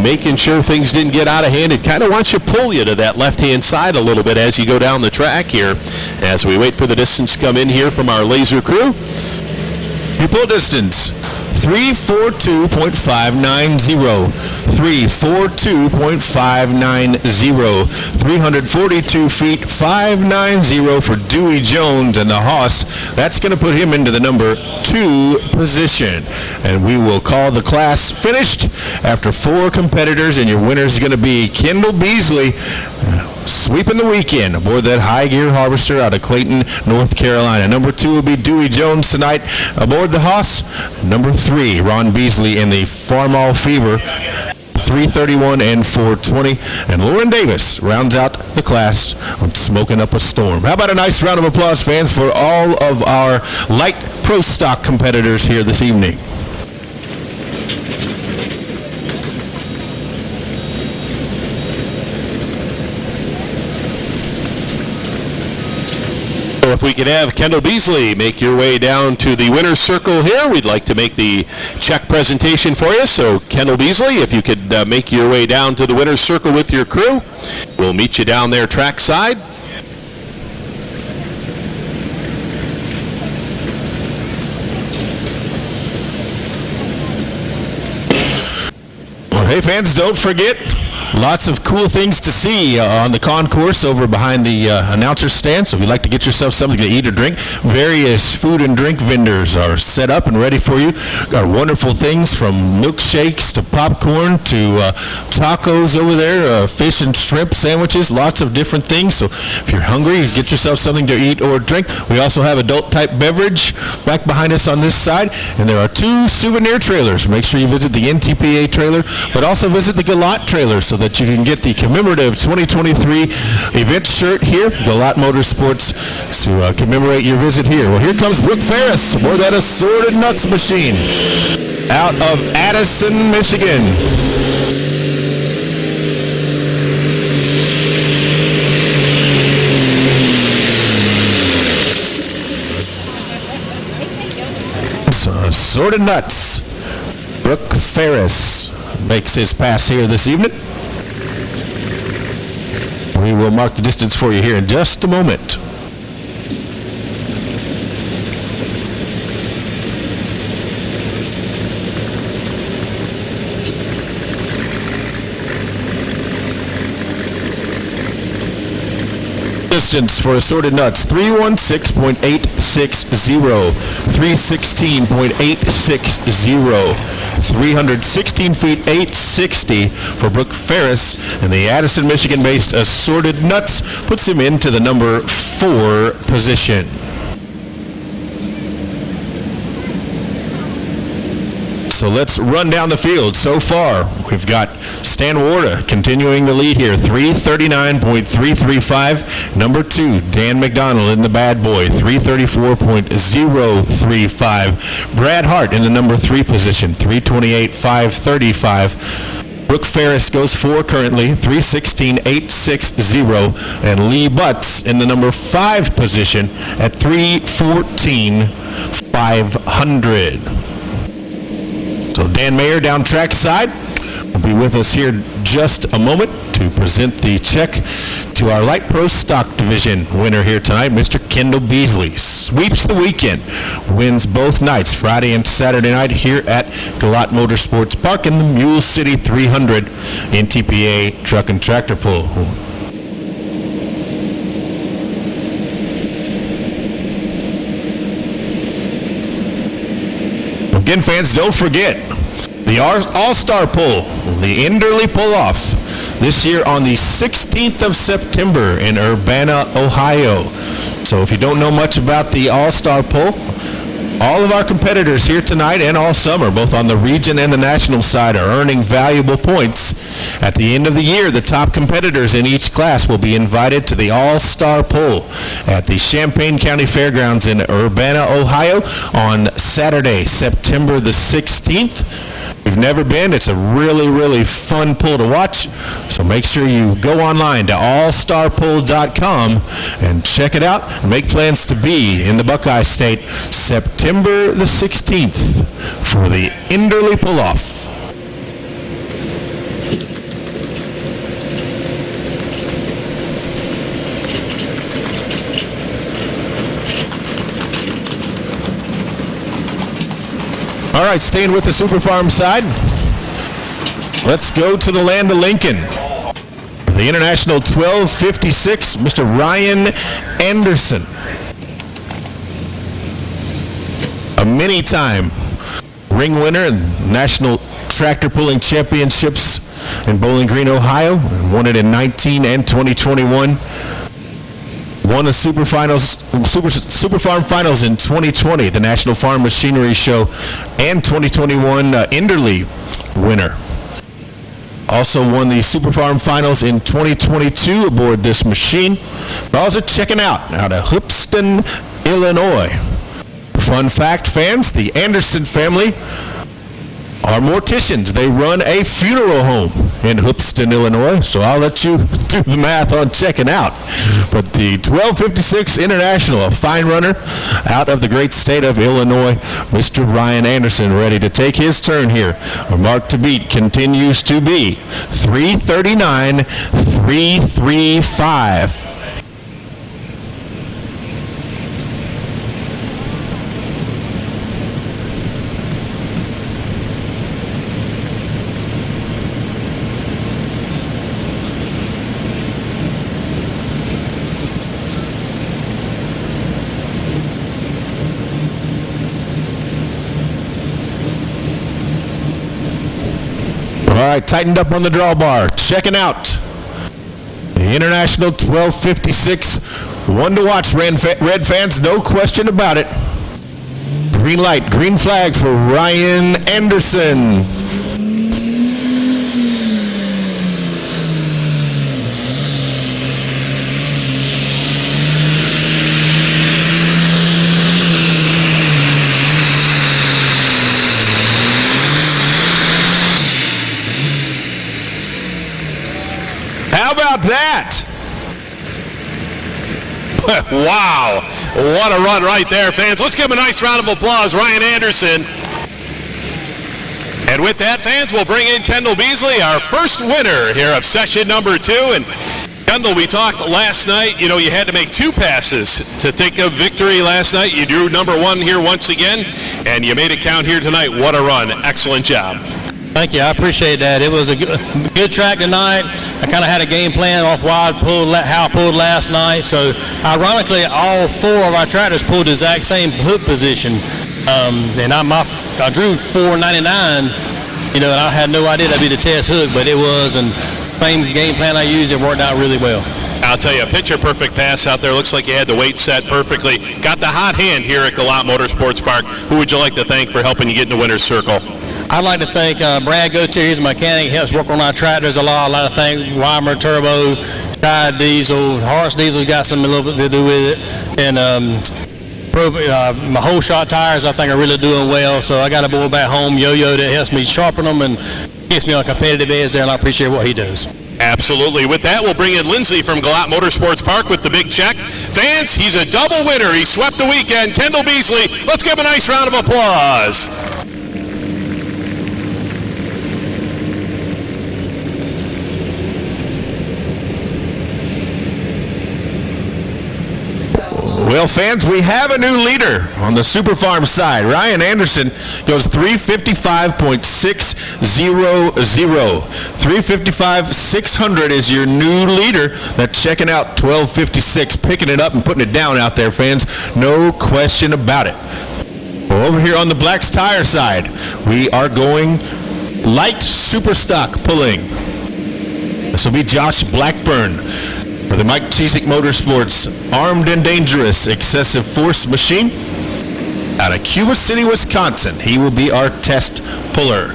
making sure things didn't get out of hand. It kind of wants to pull you to that left-hand side a little bit as you go down the track here, as we wait for the distance to come in here from our laser crew. Your pull distance, 342.590. 342.590. 342 feet, 590 for Dewey Jones and the Haas. That's going to put him into the number 2 position. And we will call the class finished after 4 competitors, and your winner is going to be Kendall Beasley, sweeping the weekend aboard that high gear harvester out of Clayton, North Carolina. Number 2 will be Dewey Jones tonight aboard the Haas. Number 3, Ron Beasley in the Farmall Fever 331 and 420. And Lauren Davis rounds out the class on Smoking Up a Storm. How about a nice round of applause, fans, for all of our light pro stock competitors here this evening. If we could have Kendall Beasley make your way down to the winner's circle here, we'd like to make the check presentation for you. So Kendall Beasley, if you could make your way down to the winner's circle with your crew, we'll meet you down there trackside. Well, hey fans, don't forget, lots of cool things to see on the concourse over behind the announcer stand. So if you'd like to get yourself something to eat or drink, various food and drink vendors are set up and ready for you. Got wonderful things from milkshakes to popcorn to tacos over there, fish and shrimp sandwiches, lots of different things. So if you're hungry, get yourself something to eat or drink. We also have adult type beverage back behind us on this side. And there are 2 souvenir trailers. Make sure you visit the NTPA trailer, but also visit the Galot trailer so that you can get the commemorative 2023 event shirt here, Galot Motorsports, to commemorate your visit here. Well, here comes Brooke Ferris aboard that assorted nuts machine out of Addison, Michigan. So, assorted nuts. Brooke Ferris makes his pass here this evening. We will mark the distance for you here in just a moment. Distance for assorted nuts, 316.860, 316.860, 316 feet 860 for Brooke Ferris, and the Addison, Michigan-based assorted nuts puts him into the number 4 position. So let's run down the field. So far, we've got Stan Warda continuing the lead here, 339.335. Number 2, Dan McDonald in the bad boy, 334.035. Brad Hart in the number 3 position, 328.535. Brooke Ferris goes 4 currently, 316.860. And Lee Butts in the number 5 position at 314.500. So Dan Mayer down trackside will be with us here just a moment to present the check to our Light Pro Stock Division winner here tonight, Mr. Kendall Beasley. Sweeps the weekend, wins both nights, Friday and Saturday night here at Galot Motorsports Park in the Mule City 300 NTPA Truck and Tractor Pull. Again, fans, don't forget the All-Star Pull, the Enderley Pull-Off, this year on the 16th of September in Urbana, Ohio. So if you don't know much about the All-Star Pull, all of our competitors here tonight and all summer, both on the region and the national side, are earning valuable points. At the end of the year, the top competitors in each class will be invited to the All-Star Pull at the Champaign County Fairgrounds in Urbana, Ohio on Saturday, September the 16th. If you've never been, it's a really, really fun pull to watch. So make sure you go online to allstarpull.com and check it out and make plans to be in the Buckeye State September the 16th for the Enderley Pull-Off. All right, staying with the Super Farm side, let's go to the land of Lincoln. The International 1256, Mr. Ryan Anderson. A many-time ring winner in National Tractor Pulling Championships in Bowling Green, Ohio. Won it in 19 and 2021. Won the Super Farm Finals in 2020, the National Farm Machinery Show, and 2021 Enderley winner. Also won the Super Farm Finals in 2022 aboard this machine. We're also checking out of Hoopeston, Illinois. Fun fact, fans, the Anderson family are morticians. They run a funeral home in Hoopeston, Illinois, so I'll let you do the math on checking out. But the 1256 International, a fine runner out of the great state of Illinois, Mr. Ryan Anderson, ready to take his turn here. Our mark to beat continues to be 339.335. All right, tightened up on the drawbar. Checking out the International 1256. One to watch, Red fans, no question about it. Green light, green flag for Ryan Anderson. How about that? Wow, what a run right there, fans. Let's give him a nice round of applause, Ryan Anderson. And with that, fans, we'll bring in Kendall Beasley, our first winner here of session number 2. And Kendall, we talked last night, you had to make 2 passes to take a victory last night. You drew number 1 here once again, and you made it count here tonight. What a run. Excellent job. Thank you. I appreciate that. It was a good track tonight. I kind of had a game plan off how I pulled last night. So, ironically, all 4 of our tractors pulled the exact same hook position. And I drew 499, and I had no idea that'd be the test hook, but it was. And same game plan I used, it worked out really well. I'll tell you, a picture-perfect pass out there. Looks like you had the weight set perfectly. Got the hot hand here at Galot Motorsports Park. Who would you like to thank for helping you get in the winner's circle? I'd like to thank Brad Gautier. He's a mechanic. He helps work on our tractors a lot. I'd like to thank Weimer Turbo, Tide Diesel. Horace Diesel's got a little bit to do with it. And my whole shot tires, I think, are really doing well. So I got a boy back home, Yo-Yo, that helps me sharpen them and gets me on competitive edge there, and I appreciate what he does. Absolutely. With that, we'll bring in Lindsay from Galot Motorsports Park with the big check. Fans, he's a double winner. He swept the weekend. Kendall Beasley, let's give him a nice round of applause. Well, fans, we have a new leader on the Super Farm side. Ryan Anderson goes 355.600. 355.600 is your new leader. That's checking out 1256, picking it up and putting it down out there, fans. No question about it. Well, over here on the Black's Tire side, we are going light super stock pulling. This will be Josh Blackburn for the Mike Chesick Motorsports Armed and Dangerous Excessive Force Machine out of Cuba City, Wisconsin. He will be our test puller.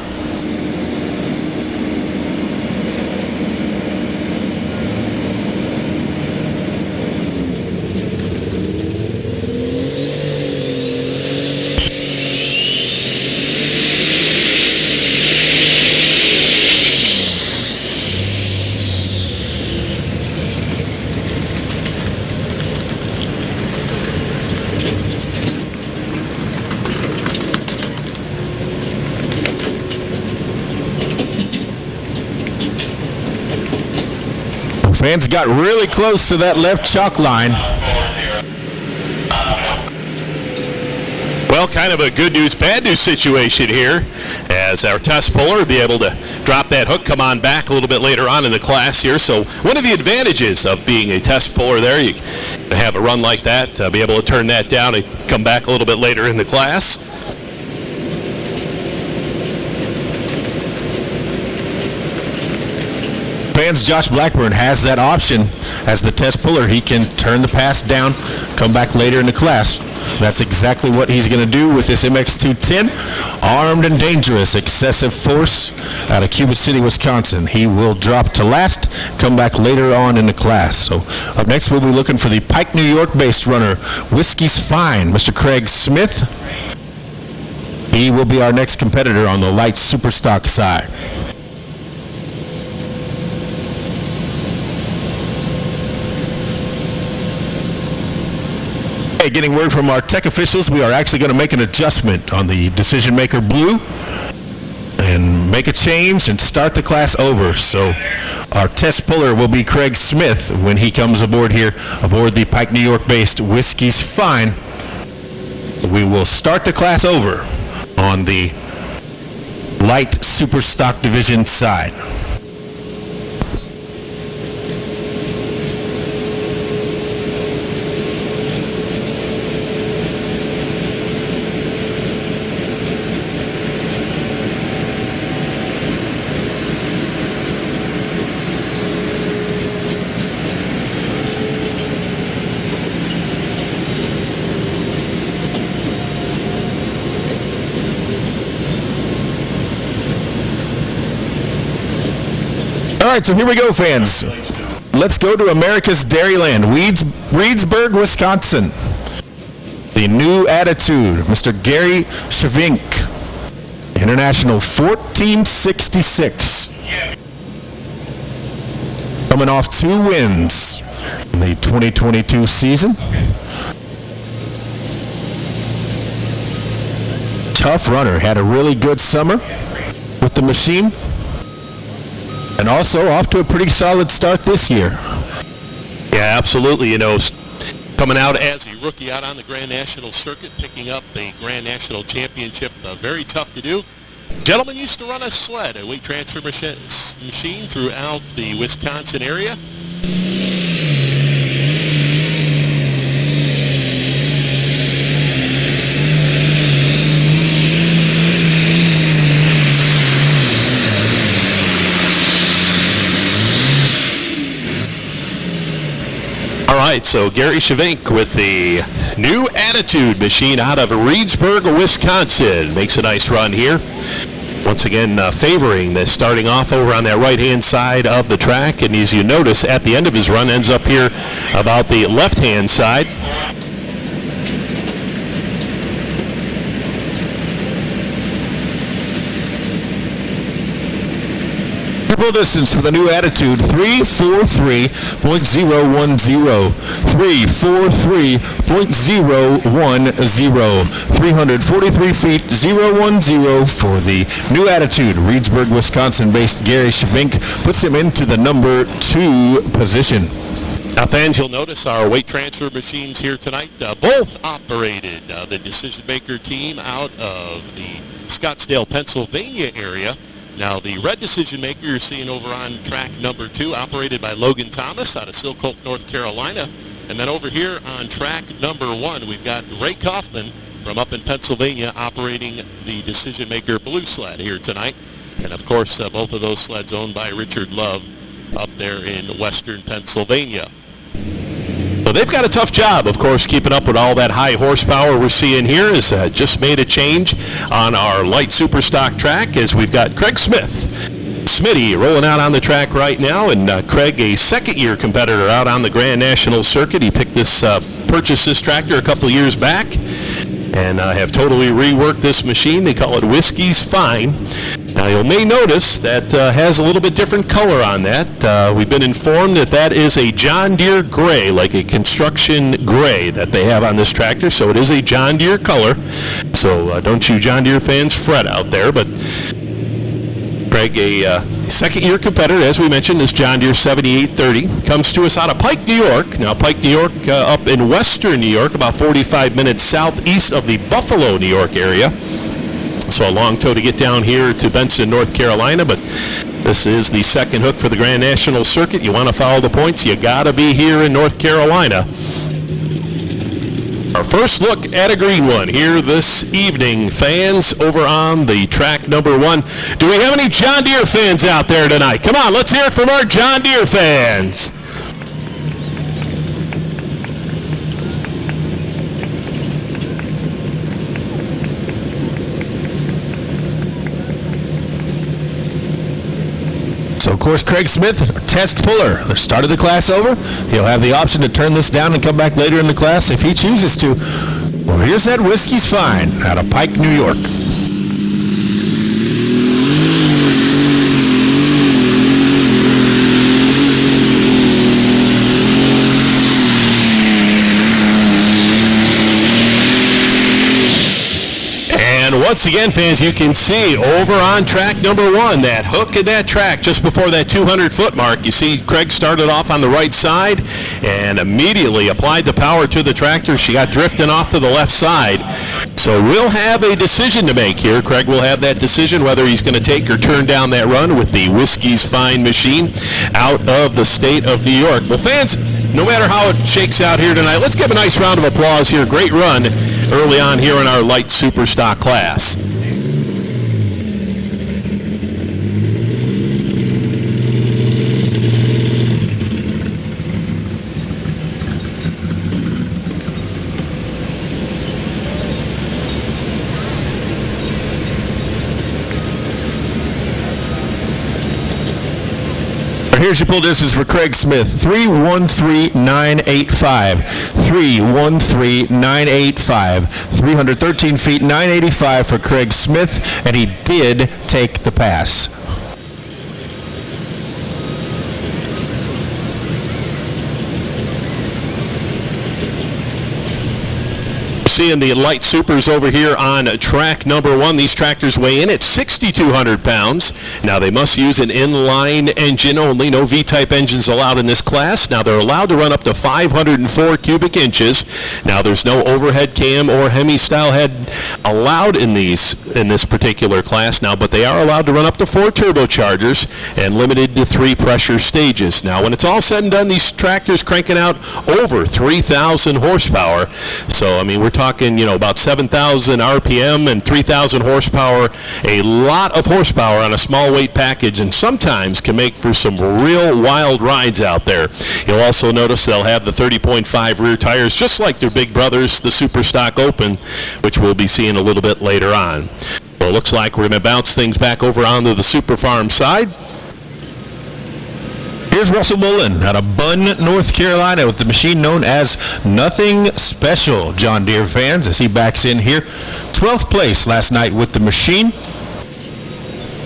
Fans got really close to that left chalk line. Well, kind of a good news, bad news situation here, as our test puller will be able to drop that hook, come on back a little bit later on in the class here. So one of the advantages of being a test puller there, you have a run like that, be able to turn that down and come back a little bit later in the class. Fans, Josh Blackburn has that option as the test puller. He can turn the pass down, come back later in the class. That's exactly what he's going to do with this MX210. Armed and dangerous, excessive force out of Cuba City, Wisconsin. He will drop to last, come back later on in the class. So up next, we'll be looking for the Pike, New York-based runner, Whiskey's Fine, Mr. Craig Smith. He will be our next competitor on the light superstock side. Getting word from our tech officials, we are actually going to make an adjustment on the Decision Maker Blue and make a change and start the class over. So our test puller will be Craig Smith when he comes aboard here, aboard the Pike, New York-based Whiskey's Fine. We will start the class over on the light super stock division side. All right, so here we go, fans. Let's go to America's Dairyland, Reedsburg, Wisconsin. The new attitude, Mr. Gary Shavink, International 1466. Coming off 2 wins in the 2022 season. Tough runner, had a really good summer with the machine. And also off to a pretty solid start this year. Yeah, absolutely. You know, coming out as a rookie out on the Grand National circuit, picking up a Grand National championship, very tough to do. Gentleman used to run a sled, a weight transfer machine throughout the Wisconsin area. All right, so Gary Shavink with the new attitude machine out of Reedsburg, Wisconsin. Makes a nice run here. Once again, favoring this, starting off over on that right-hand side of the track. And as you notice, at the end of his run, ends up here about the left-hand side. Distance for the new attitude, 343.010. 343.010. 343 feet 010 for the new attitude. Reedsburg, Wisconsin-based Gary Shavink puts him into the number 2 position. Now, fans, you'll notice our weight transfer machines here tonight, both operated the Decision Maker team out of the Scottsdale, Pennsylvania area. Now, the red Decision Maker you're seeing over on track number 2, operated by Logan Thomas out of Silcoke, North Carolina. And then over here on track number 1, we've got Ray Kaufman from up in Pennsylvania operating the Decision Maker blue sled here tonight. And, of course, both of those sleds owned by Richard Love up there in western Pennsylvania. So they've got a tough job, of course, keeping up with all that high horsepower we're seeing here. Is just made a change on our light super stock track as we've got Craig Smith. Smitty rolling out on the track right now, and Craig, a second-year competitor out on the Grand National circuit. He purchased this tractor a couple of years back and have totally reworked this machine. They call it Whiskey's Fine. Now, you may notice that has a little bit different color on that. We've been informed that that is a John Deere gray, like a construction gray that they have on this tractor. So it is a John Deere color. So don't you John Deere fans fret out there. But Craig, a second-year competitor, as we mentioned, is John Deere 7830. Comes to us out of Pike, New York. Now, Pike, New York, up in western New York, about 45 minutes southeast of the Buffalo, New York area. So a long tow to get down here to Benson, North Carolina, but this is the second hook for the Grand National circuit. You want to follow the points, you got to be here in North Carolina. Our first look at a green one here this evening, fans, over on the track number 1. Do we have any John Deere fans out there tonight? Come on, let's hear it from our John Deere fans. course, Craig Smith, test puller, started the class over. He'll have the option to turn this down and come back later in the class if he chooses to. Well, here's that Whiskey's Fine out of Pike, New York. Once again, fans, you can see over on track number 1, that hook in that track just before that 200-foot mark. You see Craig started off on the right side and immediately applied the power to the tractor. She got drifting off to the left side. So we'll have a decision to make here. Craig will have that decision whether he's going to take or turn down that run with the Whiskey's Fine machine out of the state of New York. Well, fans, no matter how it shakes out here tonight, let's give a nice round of applause here. Great run early on here in our light super stock class. Here's your pull distance for Craig Smith, 313.985. 313.985. 313 feet, 985 for Craig Smith, and he did take the pass. Seeing the light supers over here on track number 1. These tractors weigh in at 6,200 pounds. Now they must use an inline engine only. No V-type engines allowed in this class. Now they're allowed to run up to 504 cubic inches. Now there's no overhead cam or Hemi-style head allowed in this particular class now, but they are allowed to run up to 4 turbochargers and limited to 3 pressure stages. Now when it's all said and done, these tractors cranking out over 3,000 horsepower. So I mean, we're talking, about 7,000 RPM and 3,000 horsepower. A lot of horsepower on a small weight package, and sometimes can make for some real wild rides out there. You'll also notice they'll have the 30.5 rear tires, just like their big brothers, the Super Stock Open, which we'll be seeing a little bit later on. So it looks like we're going to bounce things back over onto the Super Farm side. Here's Russell Mullen out of Bunn, North Carolina, with the machine known as Nothing Special. John Deere fans, as he backs in here. 12th place last night with the machine.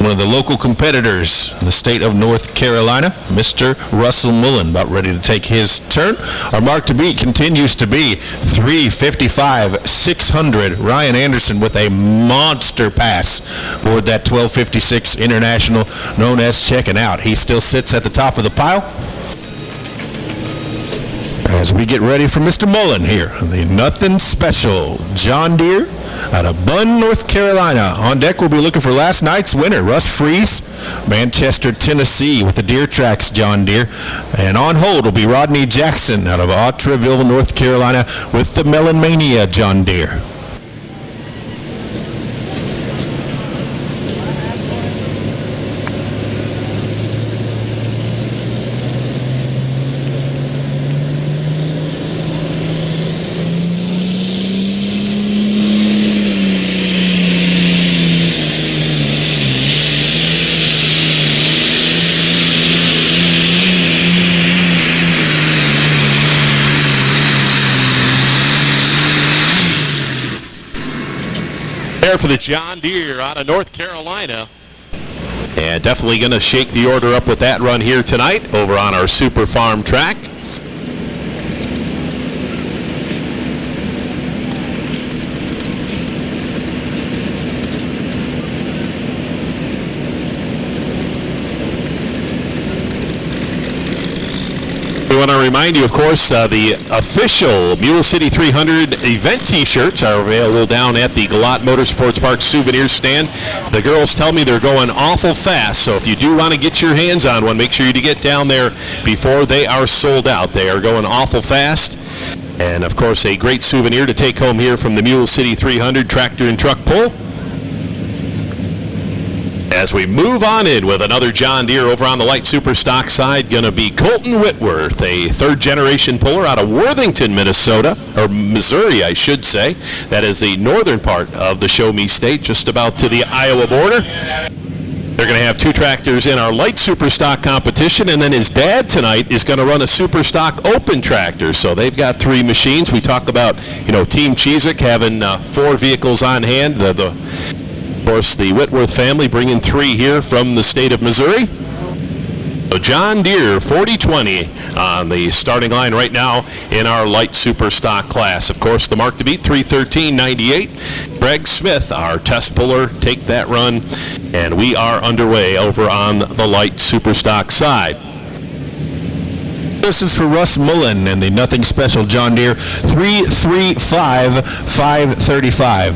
One of the local competitors in the state of North Carolina, Mr. Russell Mullen, about ready to take his turn. Our mark to beat continues to be 3:55.600. Ryan Anderson with a monster pass aboard that 12:56 International known as Checking Out. He still sits at the top of the pile as we get ready for Mr. Mullen here. The Nothing Special John Deere out of Bunn, North Carolina. On deck, we'll be looking for last night's winner, Russ Fries, Manchester, Tennessee, with the Deere Tracks John Deere. And on hold will be Rodney Jackson out of Otterville, North Carolina, with the Melon Mania John Deere. For the John Deere out of North Carolina. And definitely going to shake the order up with that run here tonight over on our Super Farm track. We want to remind you, of course, the official Mule City 300 event T-shirts are available down at the Galot Motorsports Park souvenir stand. The girls tell me they're going awful fast, so if you do want to get your hands on one, make sure you get down there before they are sold out. They are going awful fast. And, of course, a great souvenir to take home here from the Mule City 300 tractor and truck pull. As we move on in with another John Deere over on the light super stock side, going to be Colton Whitworth, a third-generation puller out of Worthington, Minnesota, or Missouri, I should say. That is the northern part of the Show Me State, just about to the Iowa border. They're going to have 2 tractors in our light super stock competition, and then his dad tonight is going to run a super stock open tractor. So they've got 3 machines. We talk about, Team Cheezick having 4 vehicles on hand. Of course, the Whitworth family bringing 3 here from the state of Missouri. So John Deere 4020 on the starting line right now in our light super stock class. Of course, the mark to beat 313.98. Greg Smith, our test puller, take that run, and we are underway over on the light super stock side. This is for Russ Mullen and the Nothing Special John Deere 335-535.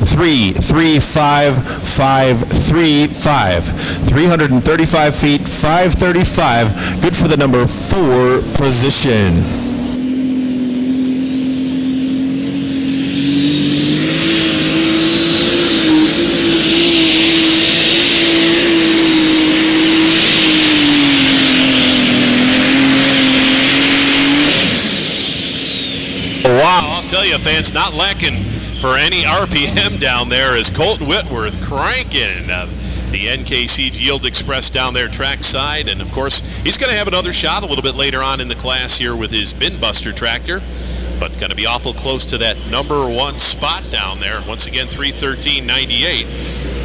335-535. 335 feet, 535. Good for the number 4 position. I'll tell you, fans, not lacking for any RPM down there as Colton Whitworth cranking the NKC Yield Express down there track side. And, of course, he's going to have another shot a little bit later on in the class here with his Bin Buster tractor. But going to be awful close to that number 1 spot down there. Once again, 313.98.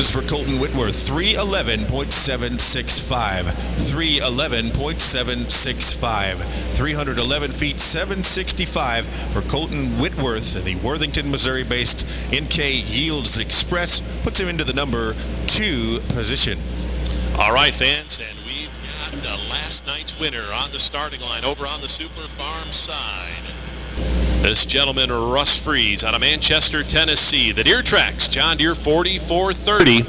For Colton Whitworth, 311.765. 311.765. 311 feet, 765 for Colton Whitworth in the Worthington, Missouri-based NK Yields Express. Puts him into the number 2 position. All right, fans, and we've got last night's winner on the starting line over on the Super Farm side. This gentleman, Russ Fries, out of Manchester, Tennessee. The Deere Tracks, John Deere 4430.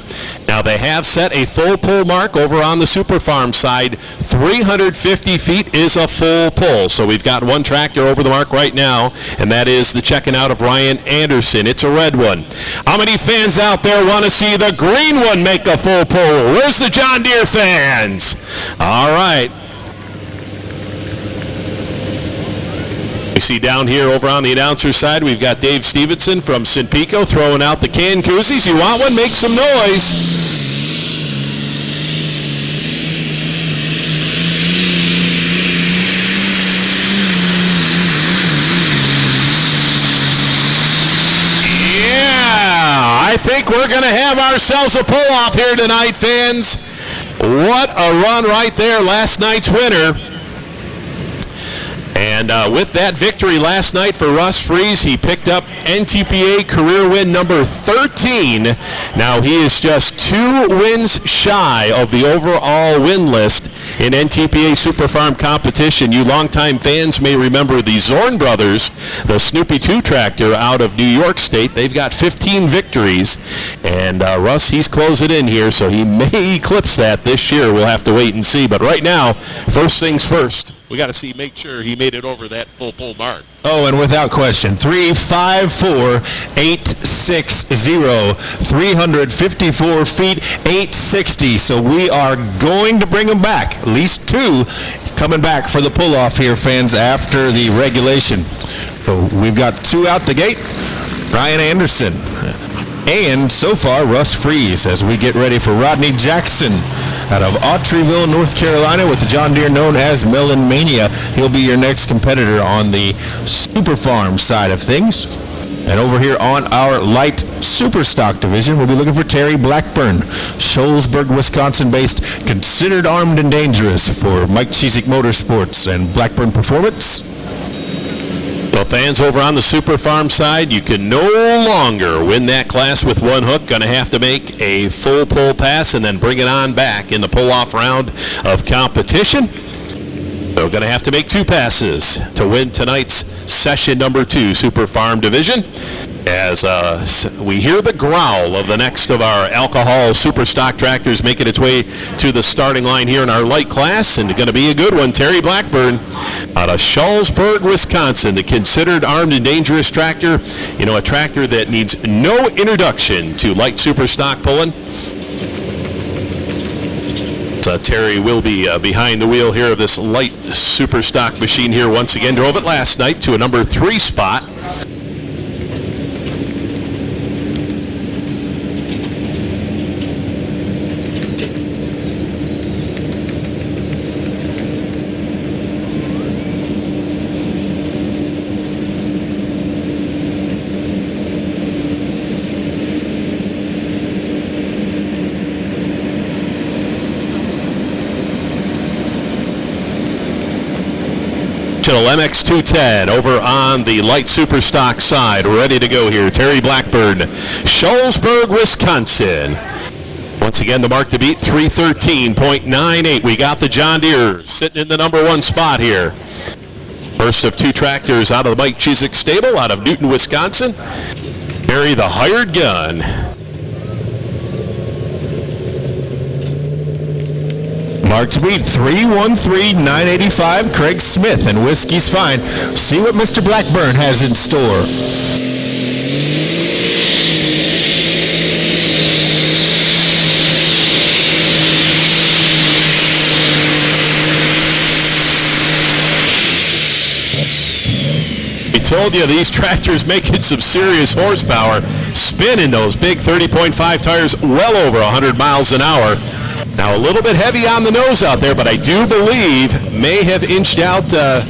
Now, they have set a full pull mark over on the Super Farm side. 350 feet is a full pull. So we've got 1 tractor over the mark right now, and that is the checking out of Ryan Anderson. It's a red one. How many fans out there want to see the green one make a full pull? Where's the John Deere fans? All right. You see down here over on the announcer side, we've got Dave Stevenson from St. Pico throwing out the can koozies. You want one? Make some noise. Yeah, I think we're going to have ourselves a pull-off here tonight, fans. What a run right there, last night's winner. And with that victory last night for Russ Fries, he picked up NTPA career win number 13. Now he is just 2 wins shy of the overall win list in NTPA Super Farm competition. You longtime fans may remember the Zorn brothers, the Snoopy 2 tractor out of New York State. They've got 15 victories. And Russ, he's closing in here, so he may eclipse that this year. We'll have to wait and see. But right now, first things first. We got to make sure he made it over that full pull mark. Oh, and without question, 354.860, 354 feet, 860. So we are going to bring him back. At least 2 coming back for the pull-off here, fans, after the regulation. So we've got 2 out the gate. Ryan Anderson. And so far, Russ Fries, as we get ready for Rodney Jackson out of Autryville, North Carolina, with the John Deere known as Melon Mania. He'll be your next competitor on the Super Farm side of things. And over here on our light super stock division, we'll be looking for Terry Blackburn, Sholesburg, Wisconsin-based, considered armed and dangerous for Mike Cheezick Motorsports and Blackburn Performance. So fans over on the Super Farm side, you can no longer win that class with 1 hook. Going to have to make a full pull pass and then bring it on back in the pull-off round of competition. So going to have to make 2 passes to win tonight's session number 2 Super Farm division. As we hear the growl of the next of our alcohol super stock tractors making its way to the starting line here in our light class, and going to be a good one. Terry Blackburn out of Sholesburg, Wisconsin, the considered armed and dangerous tractor. You know, a tractor that needs no introduction to light super stock pulling. Terry will be behind the wheel here of this light super stock machine here once again. Drove it last night to a number 3 spot. MX210 over on the light super stock side, ready to go here. Terry Blackburn, Shullsburg, Wisconsin. Once again, the mark to beat, 313.98. We got the John Deere sitting in the number 1 spot here. First of 2 tractors out of the Mike Chizik stable out of Newton, Wisconsin. Terry, the hired gun. Mark to beat 313,985. Craig Smith and Whiskey's Fine. See what Mr. Blackburn has in store. We told you these tractors making some serious horsepower, spinning those big 30.5 tires well over 100 miles an hour. Now, a little bit heavy on the nose out there, but I do believe may have inched out the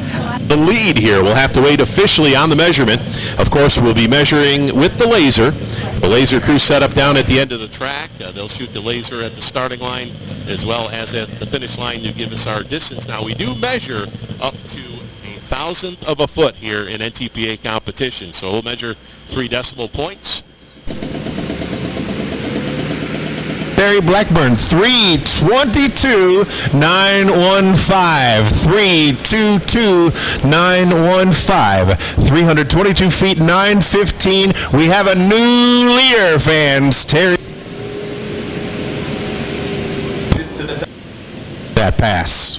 lead here. We'll have to wait officially on the measurement. Of course, we'll be measuring with the laser. The laser crew set up down at the end of the track. They'll shoot the laser at the starting line as well as at the finish line to give us our distance. Now, we do measure up to 1,000th of a foot here in NTPA competition. So we'll measure 3 decimal points. Terry Blackburn, 322,915. 322,915. 322 feet, 915. We have a new leader, fans. Terry. That pass.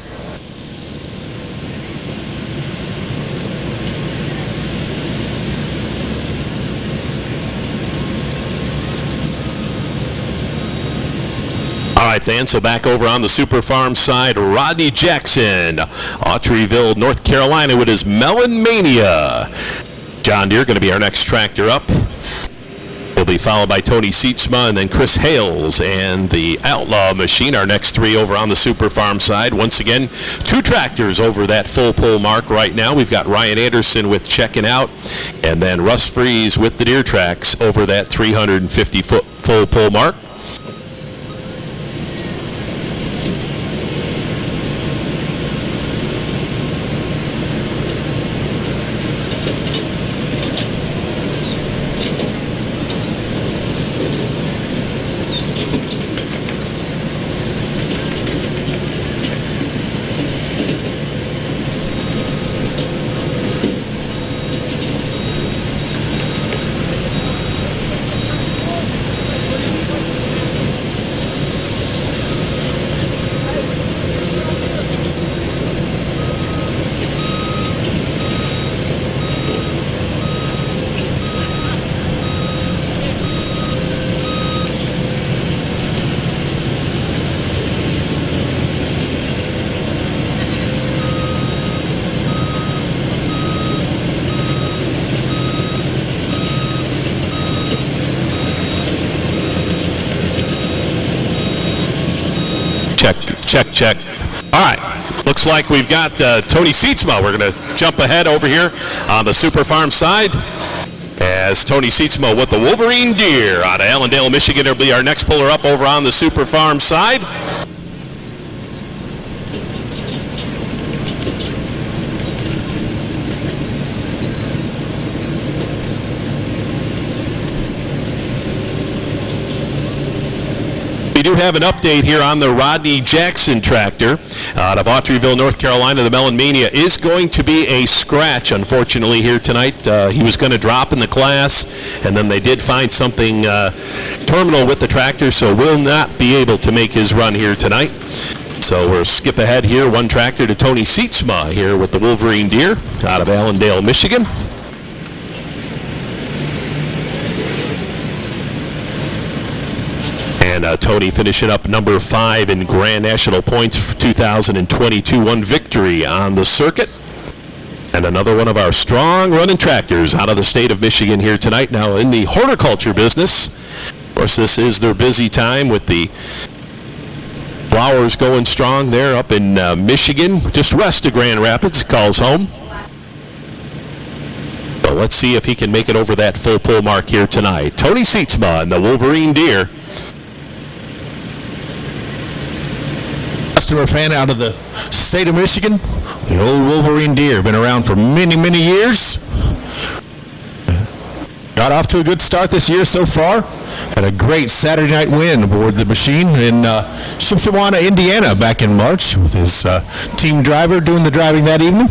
All right, fans, so back over on the Super Farm side, Rodney Jackson, Autryville, North Carolina with his Melon Mania. John Deere going to be our next tractor up. He'll be followed by Tony Sietsma and then Chris Hales and the Outlaw Machine, our next 3 over on the Super Farm side. Once again, 2 tractors over that full pull mark right now. We've got Ryan Anderson with Checking Out and then Russ Freeze with the Deere Tracks over that 350-foot full pull mark. Check. All right. Looks like we've got Tony Sietsma. We're going to jump ahead over here on the Super Farm side as Tony Sietsma with the Wolverine Deer out of Allendale, Michigan. Will be our next puller up over on the Super Farm side. We do have an update here on the Rodney Jackson tractor out of Autryville, North Carolina. The Melon Mania is going to be a scratch, unfortunately, here tonight. He was going to drop in the class, and then they did find something terminal with the tractor, so will not be able to make his run here tonight. So we'll skip ahead here. 1 tractor to Tony Sietsma here with the Wolverine Deer out of Allendale, Michigan. And Tony finishing up number 5 in Grand National points for 2022. One victory on the circuit. And another one of our strong running tractors out of the state of Michigan here tonight. Now in the horticulture business. Of course, this is their busy time with the flowers going strong there up in Michigan. Just west of Grand Rapids, calls home. So let's see if he can make it over that full pull mark here tonight. Tony Sietsma and the Wolverine Deer. Customer fan out of the state of Michigan. The old Wolverine Deer, been around for many, many years. Got off to a good start this year so far. Had a great Saturday night win aboard the machine in Shipshewana, Indiana back in March with his team driver doing the driving that evening.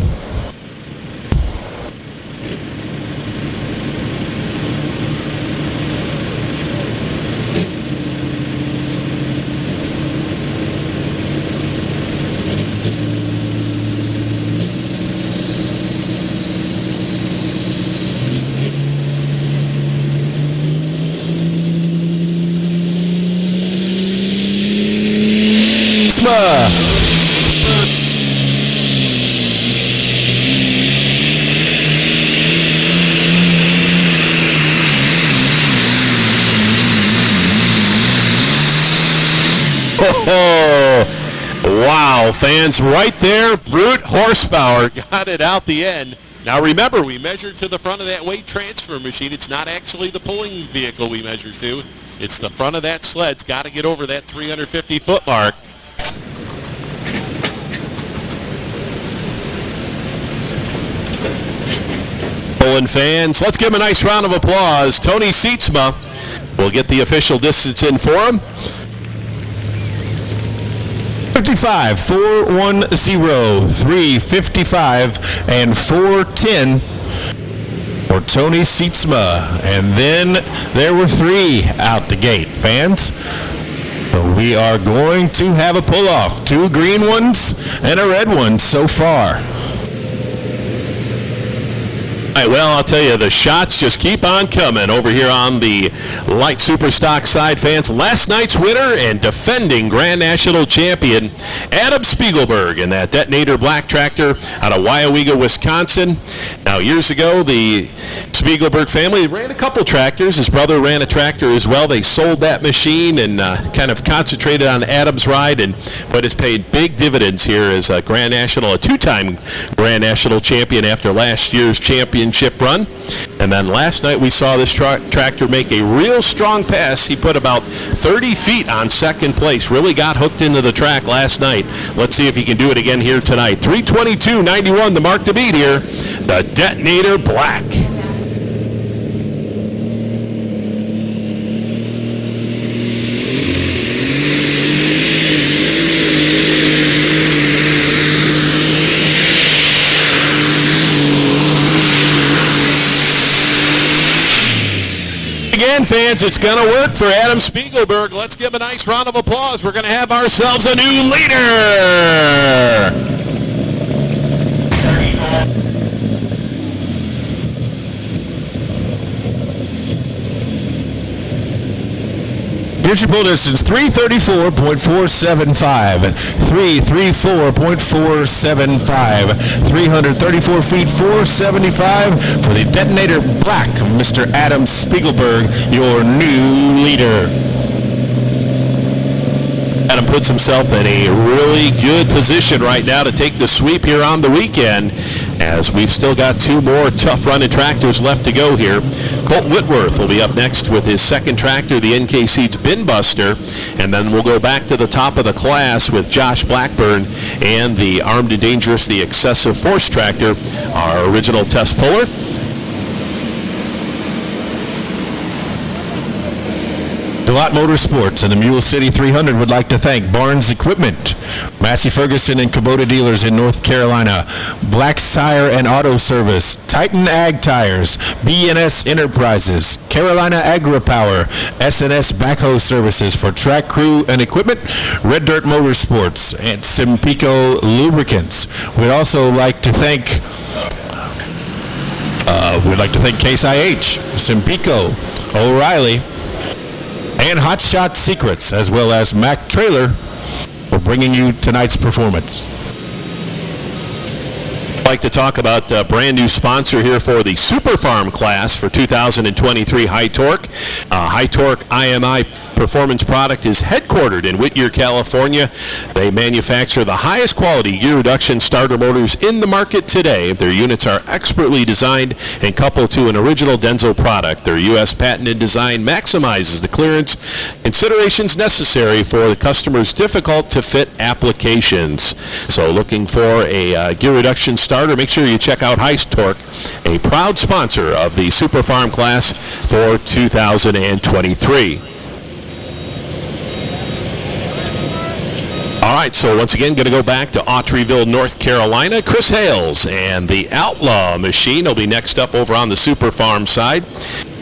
Wow, fans, right there, brute horsepower, got it out the end. Now remember, we measured to the front of that weight transfer machine. It's not actually the pulling vehicle we measured to. It's the front of that sled. It's got to get over that 350-foot mark. Pulling fans, let's give him a nice round of applause. Tony Sietsma will get the official distance in for him. 55, 410, 355, and 410 for Tony Sietsma. And then there were 3 out the gate, fans. So we are going to have a pull-off. 2 green ones and a red one so far. All right, well, I'll tell you, the shots just keep on coming over here on the light superstock side, fans. Last night's winner and defending Grand National champion, Adam Spiegelberg, in that Detonator Black tractor out of Weyauwega, Wisconsin. Now, years ago, the Spiegelberg family ran a couple tractors. His brother ran a tractor as well. They sold that machine and kind of concentrated on Adam's ride, but it's paid big dividends here as a Grand National, a 2-time Grand National champion after last year's championship run. And then last night we saw this tractor make a real strong pass. He put about 30 feet on second place. Really got hooked into the track last night. Let's see if he can do it again here tonight. 3:22.91, the mark to beat here. The Detonator Black. Again, fans, it's going to work for Adam Spiegelberg. Let's give him a nice round of applause. We're going to have ourselves a new leader. Here's your pull distance, 334.475, 334.475, 334 feet, 475 for the Detonator Black, Mr. Adam Spiegelberg, your new leader. Adam puts himself in a really good position right now to take the sweep here on the weekend, as we've still got 2 more tough running tractors left to go here. Colt Whitworth will be up next with his second tractor, the NK Seeds Bin Buster, and then we'll go back to the top of the class with Josh Blackburn and the Armed and Dangerous, the Excessive Force tractor, our original test puller. Galot Motorsports and the Mule City 300 would like to thank Barnes Equipment, Massey Ferguson and Kubota dealers in North Carolina, Black Sire and Auto Service, Titan Ag Tires, B&S Enterprises, Carolina Agri-Power, SNS Backhoe Services for track crew and equipment, Red Dirt Motorsports, and Simpico Lubricants. We'd also like to thank Case IH, Simpico, O'Reilly, and Hot Shot Secrets, as well as Mac Trailer, for bringing you tonight's performance. I'd like to talk about a brand new sponsor here for the Super Farm class for 2023 High Torque. High Torque IMI performance product is headquartered in Whittier, California. They manufacture the highest quality gear reduction starter motors in the market today. Their units are expertly designed and coupled to an original Denso product. Their U.S. patented design maximizes the clearance considerations necessary for the customer's difficult-to-fit applications. So looking for a gear reduction starter, make sure you check out High Torque, a proud sponsor of the Super Farm class for 2023. All right, so once again, going to go back to Autryville, North Carolina. Chris Hales and the Outlaw machine will be next up over on the Super Farm side.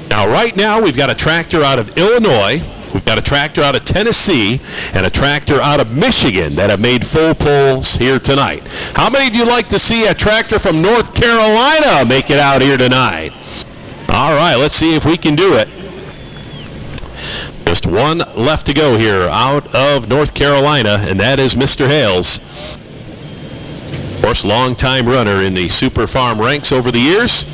Now, right now, we've got a tractor out of Illinois. We've got a tractor out of Tennessee and a tractor out of Michigan that have made full pulls here tonight. How many do you like to see a tractor from North Carolina make it out here tonight? All right, let's see if we can do it. Just one left to go here out of North Carolina, and that is Mr. Hales. Of course, long-time runner in the Super Farm ranks over the years.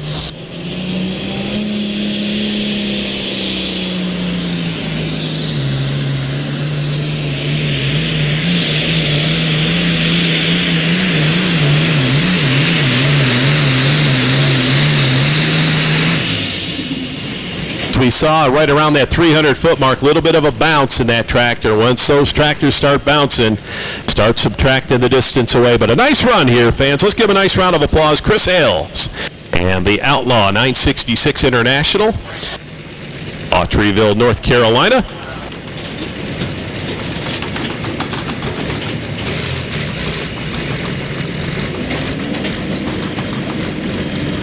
We saw right around that 300-foot mark, a little bit of a bounce in that tractor. Once those tractors start bouncing, start subtracting the distance away. But a nice run here, fans. Let's give a nice round of applause. Chris Hales and the Outlaw 966 International, Autryville, North Carolina.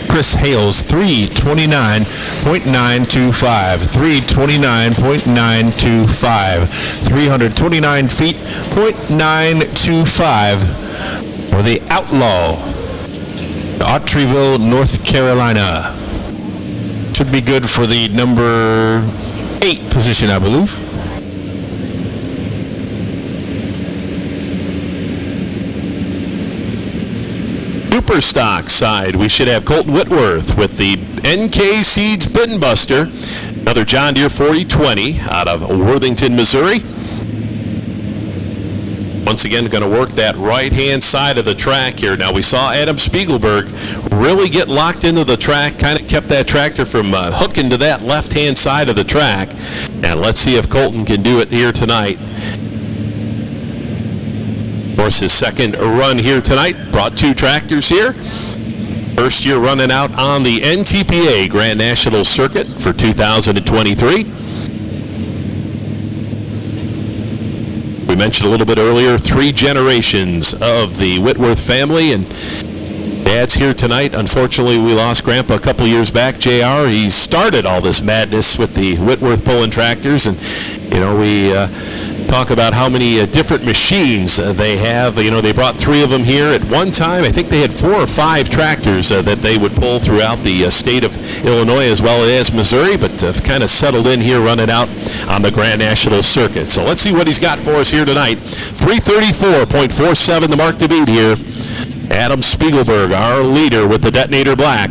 Chris Hales, 329.925, 329.925, 329 feet, .925 for the Outlaw, Autryville, North Carolina. Should be good for the number 8 position, I believe. Super stock side, we should have Colton Whitworth with the NK Seeds Bin Buster. Another John Deere 4020 out of Worthington, Missouri. Once again, going to work that right-hand side of the track here. Now, we saw Adam Spiegelberg really get locked into the track, kind of kept that tractor from hooking to that left-hand side of the track. And let's see if Colton can do it here tonight. Of course, his second run here tonight brought 2 tractors here. First year running out on the NTPA Grand National Circuit for 2023. We mentioned a little bit earlier, 3 generations of the Whitworth family, and Dad's here tonight. Unfortunately, we lost Grandpa a couple years back, JR. He started all this madness with the Whitworth pulling tractors, and, you know, we talk about how many different machines they have. You know, they brought 3 of them here at one time. I think they had 4 or 5 tractors that they would pull throughout the state of Illinois as well as Missouri, but kind of settled in here running out on the Grand National Circuit. So let's see what he's got for us here tonight. 334.47 the mark to beat here. Adam Spiegelberg, our leader with the Detonator Black.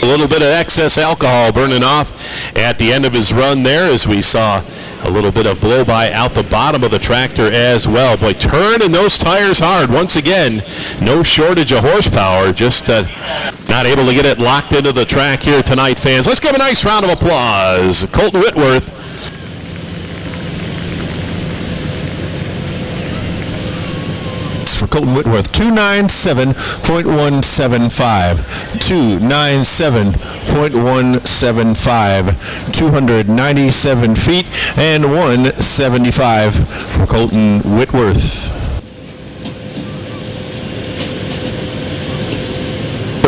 A little bit of excess alcohol burning off at the end of his run there, as we saw a little bit of blow-by out the bottom of the tractor as well. Boy, turning those tires hard. Once again, no shortage of horsepower, just not able to get it locked into the track here tonight, fans. Let's give a nice round of applause. Colton Whitworth. For Colton Whitworth, 297.175, 297.175, 297 feet and 175 for Colton Whitworth.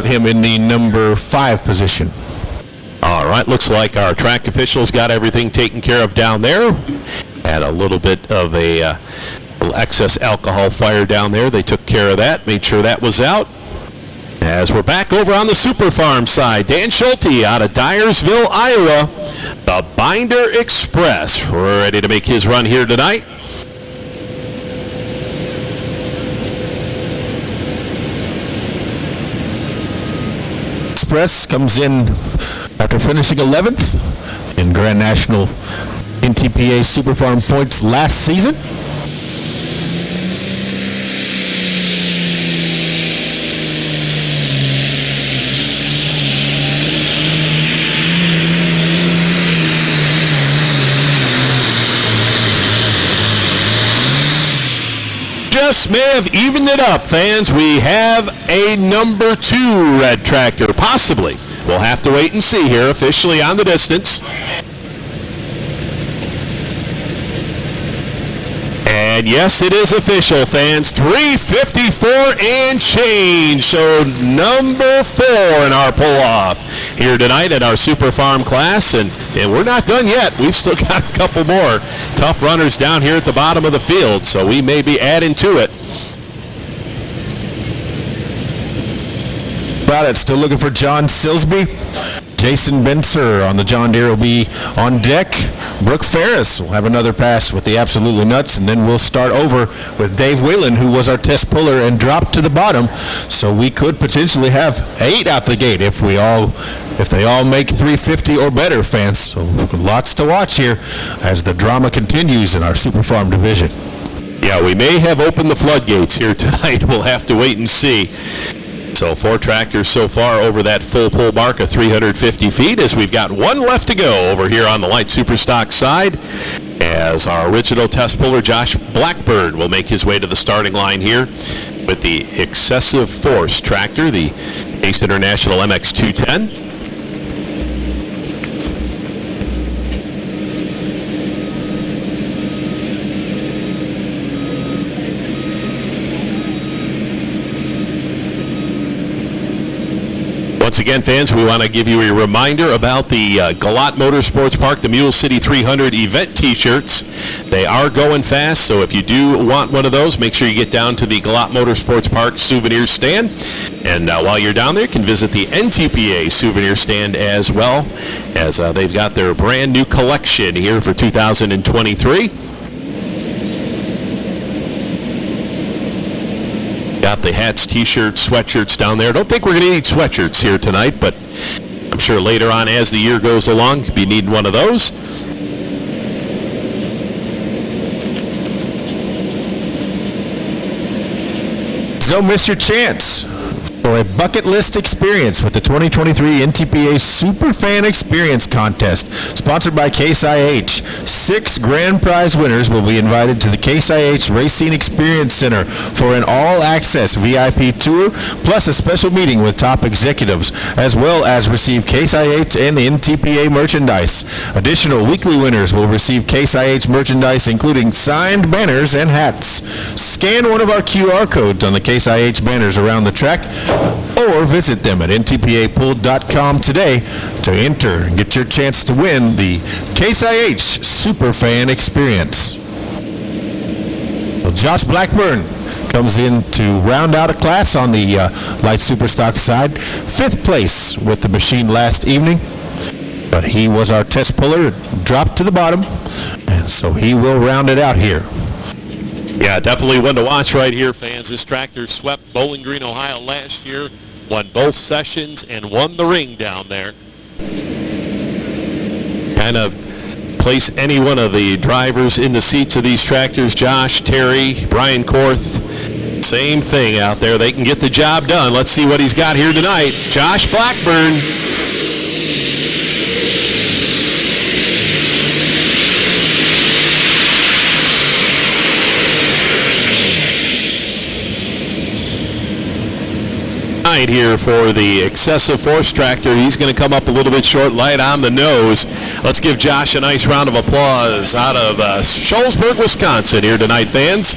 him in the number 5 position. All right, looks like our track officials got everything taken care of down there. Had a little bit of a little excess alcohol fire down there. They took care of that, made sure that was out. As we're back over on the Super Farm side, Dan Schulte out of Dyersville, Iowa, the Binder Express. We're ready to make his run here tonight. Express comes in after finishing 11th in Grand National NTPA Super Farm points last season. Just may have evened it up, fans. We have a number 2 red tractor, possibly. We'll have to wait and see here, officially on the distance. And yes, it is official, fans. 354 and change. So number 4 in our pull-off here tonight at our Super Farm class. And we're not done yet. We've still got a couple more tough runners down here at the bottom of the field. So we may be adding to it. About it, still looking for John Silsby. Jason Benser on the John Deere will be on deck. Brooke Ferris will have another pass with the Absolutely Nuts, and then we'll start over with Dave Whalen, who was our test puller and dropped to the bottom. So we could potentially have 8 out the gate if they all make 350 or better, fans. So lots to watch here as the drama continues in our Super Farm division. Yeah, we may have opened the floodgates here tonight. We'll have to wait and see. So 4 tractors so far over that full pull mark of 350 feet, as we've got 1 left to go over here on the light super stock side, as our original test puller Josh Blackburn will make his way to the starting line here with the Excessive Force tractor, the Ace International MX210. Once again, fans, we want to give you a reminder about the Galot Motorsports Park, the Mule City 300 event t-shirts. They are going fast, so if you do want one of those, make sure you get down to the Galot Motorsports Park souvenir stand. And while you're down there, you can visit the NTPA souvenir stand as well, as they've got their brand new collection here for 2023. Got the hats, t-shirts, sweatshirts down there. Don't think we're going to need sweatshirts here tonight, but I'm sure later on as the year goes along, you'll be needing one of those. Don't miss your chance for a bucket list experience with the 2023 NTPA Superfan Experience Contest, sponsored by Case IH. 6 grand prize winners will be invited to the Case IH Racing Experience Center for an all-access VIP tour, plus a special meeting with top executives, as well as receive Case IH and NTPA merchandise. Additional weekly winners will receive Case IH merchandise, including signed banners and hats. Scan one of our QR codes on the Case IH banners around the track, or visit them at ntpapool.com today to enter and get your chance to win the Case IH Superfan Experience. Well, Josh Blackburn comes in to round out a class on the light superstock side. 5th place with the machine last evening, but he was our test puller, dropped to the bottom, and so he will round it out here. Yeah, definitely one to watch right here, fans. This tractor swept Bowling Green, Ohio last year, won both sessions, and won the ring down there. Kind of place any one of the drivers in the seats of these tractors. Josh, Terry, Brian Korth, same thing out there. They can get the job done. Let's see what he's got here tonight. Josh Blackburn. Here for the Excessive Force tractor. He's going to come up a little bit short, light on the nose. Let's give Josh a nice round of applause out of Shullsburg, Wisconsin here tonight, fans.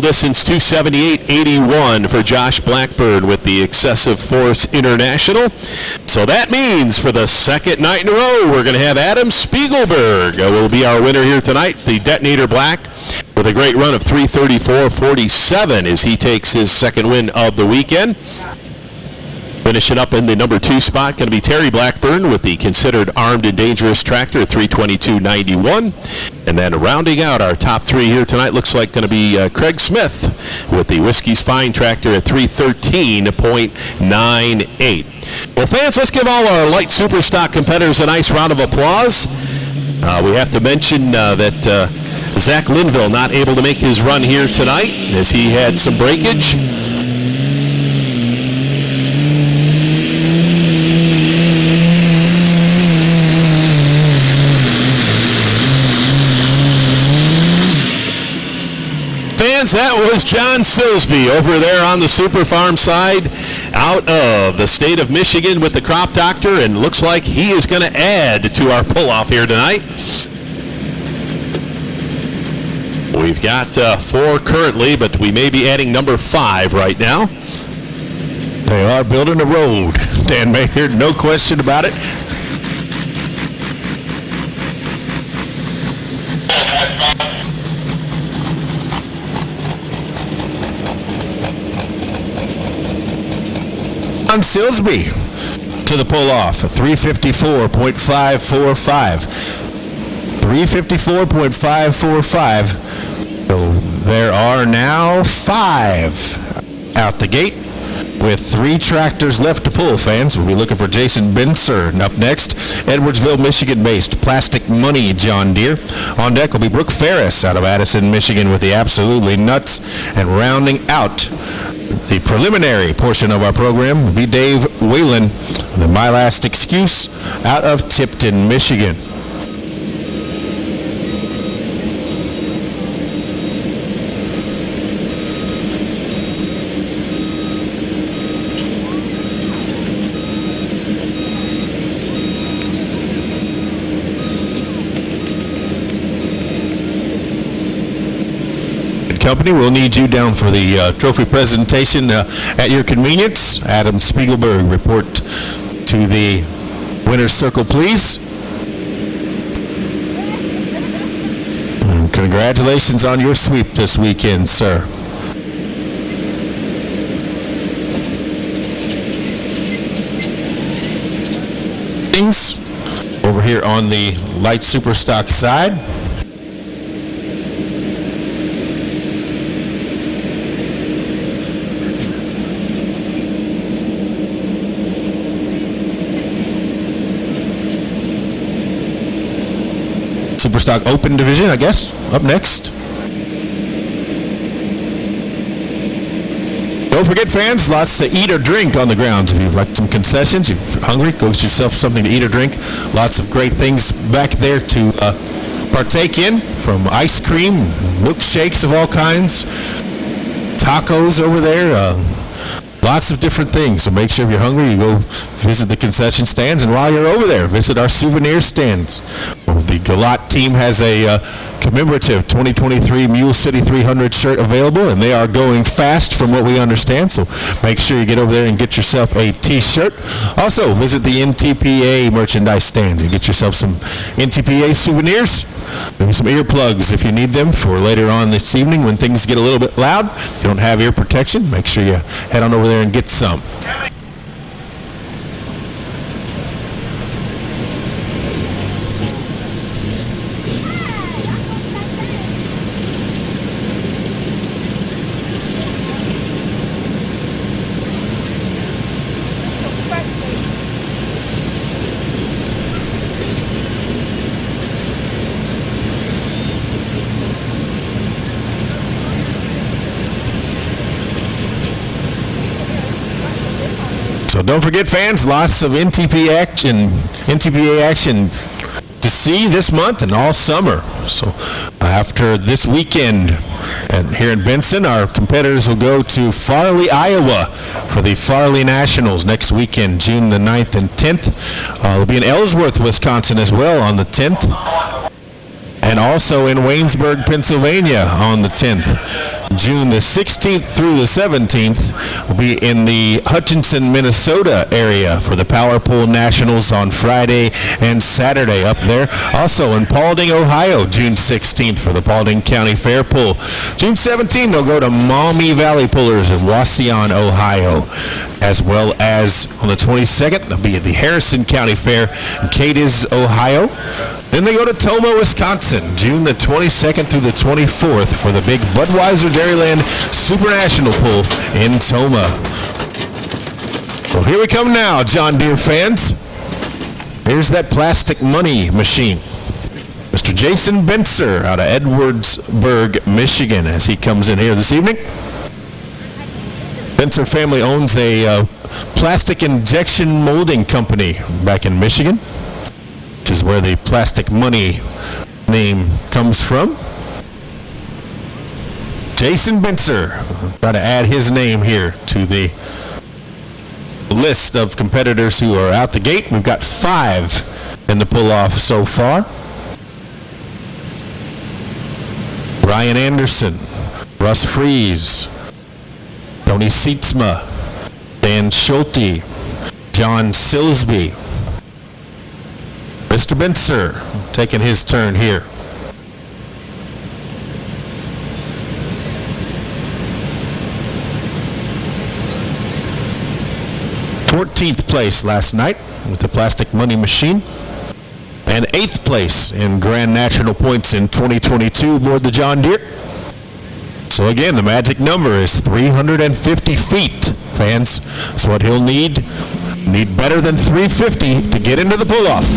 distance 278.81 for Josh Blackburn with the Excessive Force International. So that means for the second night in a row, we're going to have Adam Spiegelberg will be our winner here tonight, the Detonator Black, with a great run of 3:34.47 as he takes his second win of the weekend. Finishing up in the number 2 spot, going to be Terry Blackburn with the Considered Armed and Dangerous Tractor at 3:22.91. And then rounding out our top 3 here tonight, looks like going to be Craig Smith with the Whiskey's Fine Tractor at 3:13.98. Well, fans, let's give all our light super stock competitors a nice round of applause. We have to mention that Zach Linville not able to make his run here tonight as he had some breakage. That was John Silsby over there on the Super Farm side out of the state of Michigan with the Crop Doctor, and looks like he is going to add to our pull-off here tonight. We've got 4 currently, but we may be adding number 5 right now. They are building a road, Dan Mayer, no question about it. Silsby to the pull-off, 354.545. 354.545. So there are now 5 out the gate with 3 tractors left to pull, fans. We'll be looking for Jason Benson up next. Edwardsville, Michigan-based Plastic Money John Deere. On deck will be Brooke Ferris out of Addison, Michigan with the Absolutely Nuts. And rounding out the preliminary portion of our program will be Dave Whalen, the My Last Excuse out of Tipton, Michigan. Company, we'll need you down for the trophy presentation at your convenience. Adam Spiegelberg, report to the winner's circle, please. And congratulations on your sweep this weekend, sir. Things over here on the light superstock side. Superstock Open Division, I guess, up next. Don't forget, fans, lots to eat or drink on the grounds. If you'd like some concessions, if you're hungry, go get yourself something to eat or drink. Lots of great things back there to partake in, from ice cream, milkshakes of all kinds, tacos over there, lots of different things. So make sure if you're hungry, you go visit the concession stands. And while you're over there, visit our souvenir stands. Well, the Galot team has a commemorative 2023 Mule City 300 shirt available, and they are going fast from what we understand. So make sure you get over there and get yourself a t-shirt. Also, visit the NTPA merchandise stand and get yourself some NTPA souvenirs. Maybe some earplugs if you need them for later on this evening when things get a little bit loud. If you don't have ear protection, make sure you head on over there and get some. So don't forget, fans, lots of NTPA action to see this month and all summer. So after this weekend and here in Benson, our competitors will go to Farley, Iowa for the Farley Nationals next weekend, June the 9th and 10th. They'll be in Ellsworth, Wisconsin as well on the 10th. and also in Waynesburg, Pennsylvania on the 10th. June the 16th through the 17th will be in the Hutchinson, Minnesota area for the Power Pole Nationals on Friday and Saturday up there. Also in Paulding, Ohio, June 16th for the Paulding County Fair Pull. June 17th, they'll go to Maumee Valley Pullers in Wauseon, Ohio. As well as on the 22nd, they'll be at the Harrison County Fair in Cadiz, Ohio. Then they go to Tomah, Wisconsin, June the 22nd through the 24th for the big Budweiser Dairyland Super National Pull in Tomah. Well, here we come now, John Deere fans. Here's that plastic money machine. Mr. Jason Benser out of Edwardsburg, Michigan, as he comes in here this evening. Benser family owns a plastic injection molding company back in Michigan, which is where the plastic money name comes from. Jason Benser, try to add his name here to the list of competitors who are out the gate. We've got 5 in the pull-off so far. Ryan Anderson, Russ Fries, Tony Sietsma, Dan Schulte, John Silsby. Mr. Benser taking his turn here. Fourteenth place last night with the plastic money machine. And 8th place in Grand National points in 2022 aboard the John Deere. So again, the magic number is 350 feet, fans. That's what he'll need. Need better than 350 to get into the pull-off.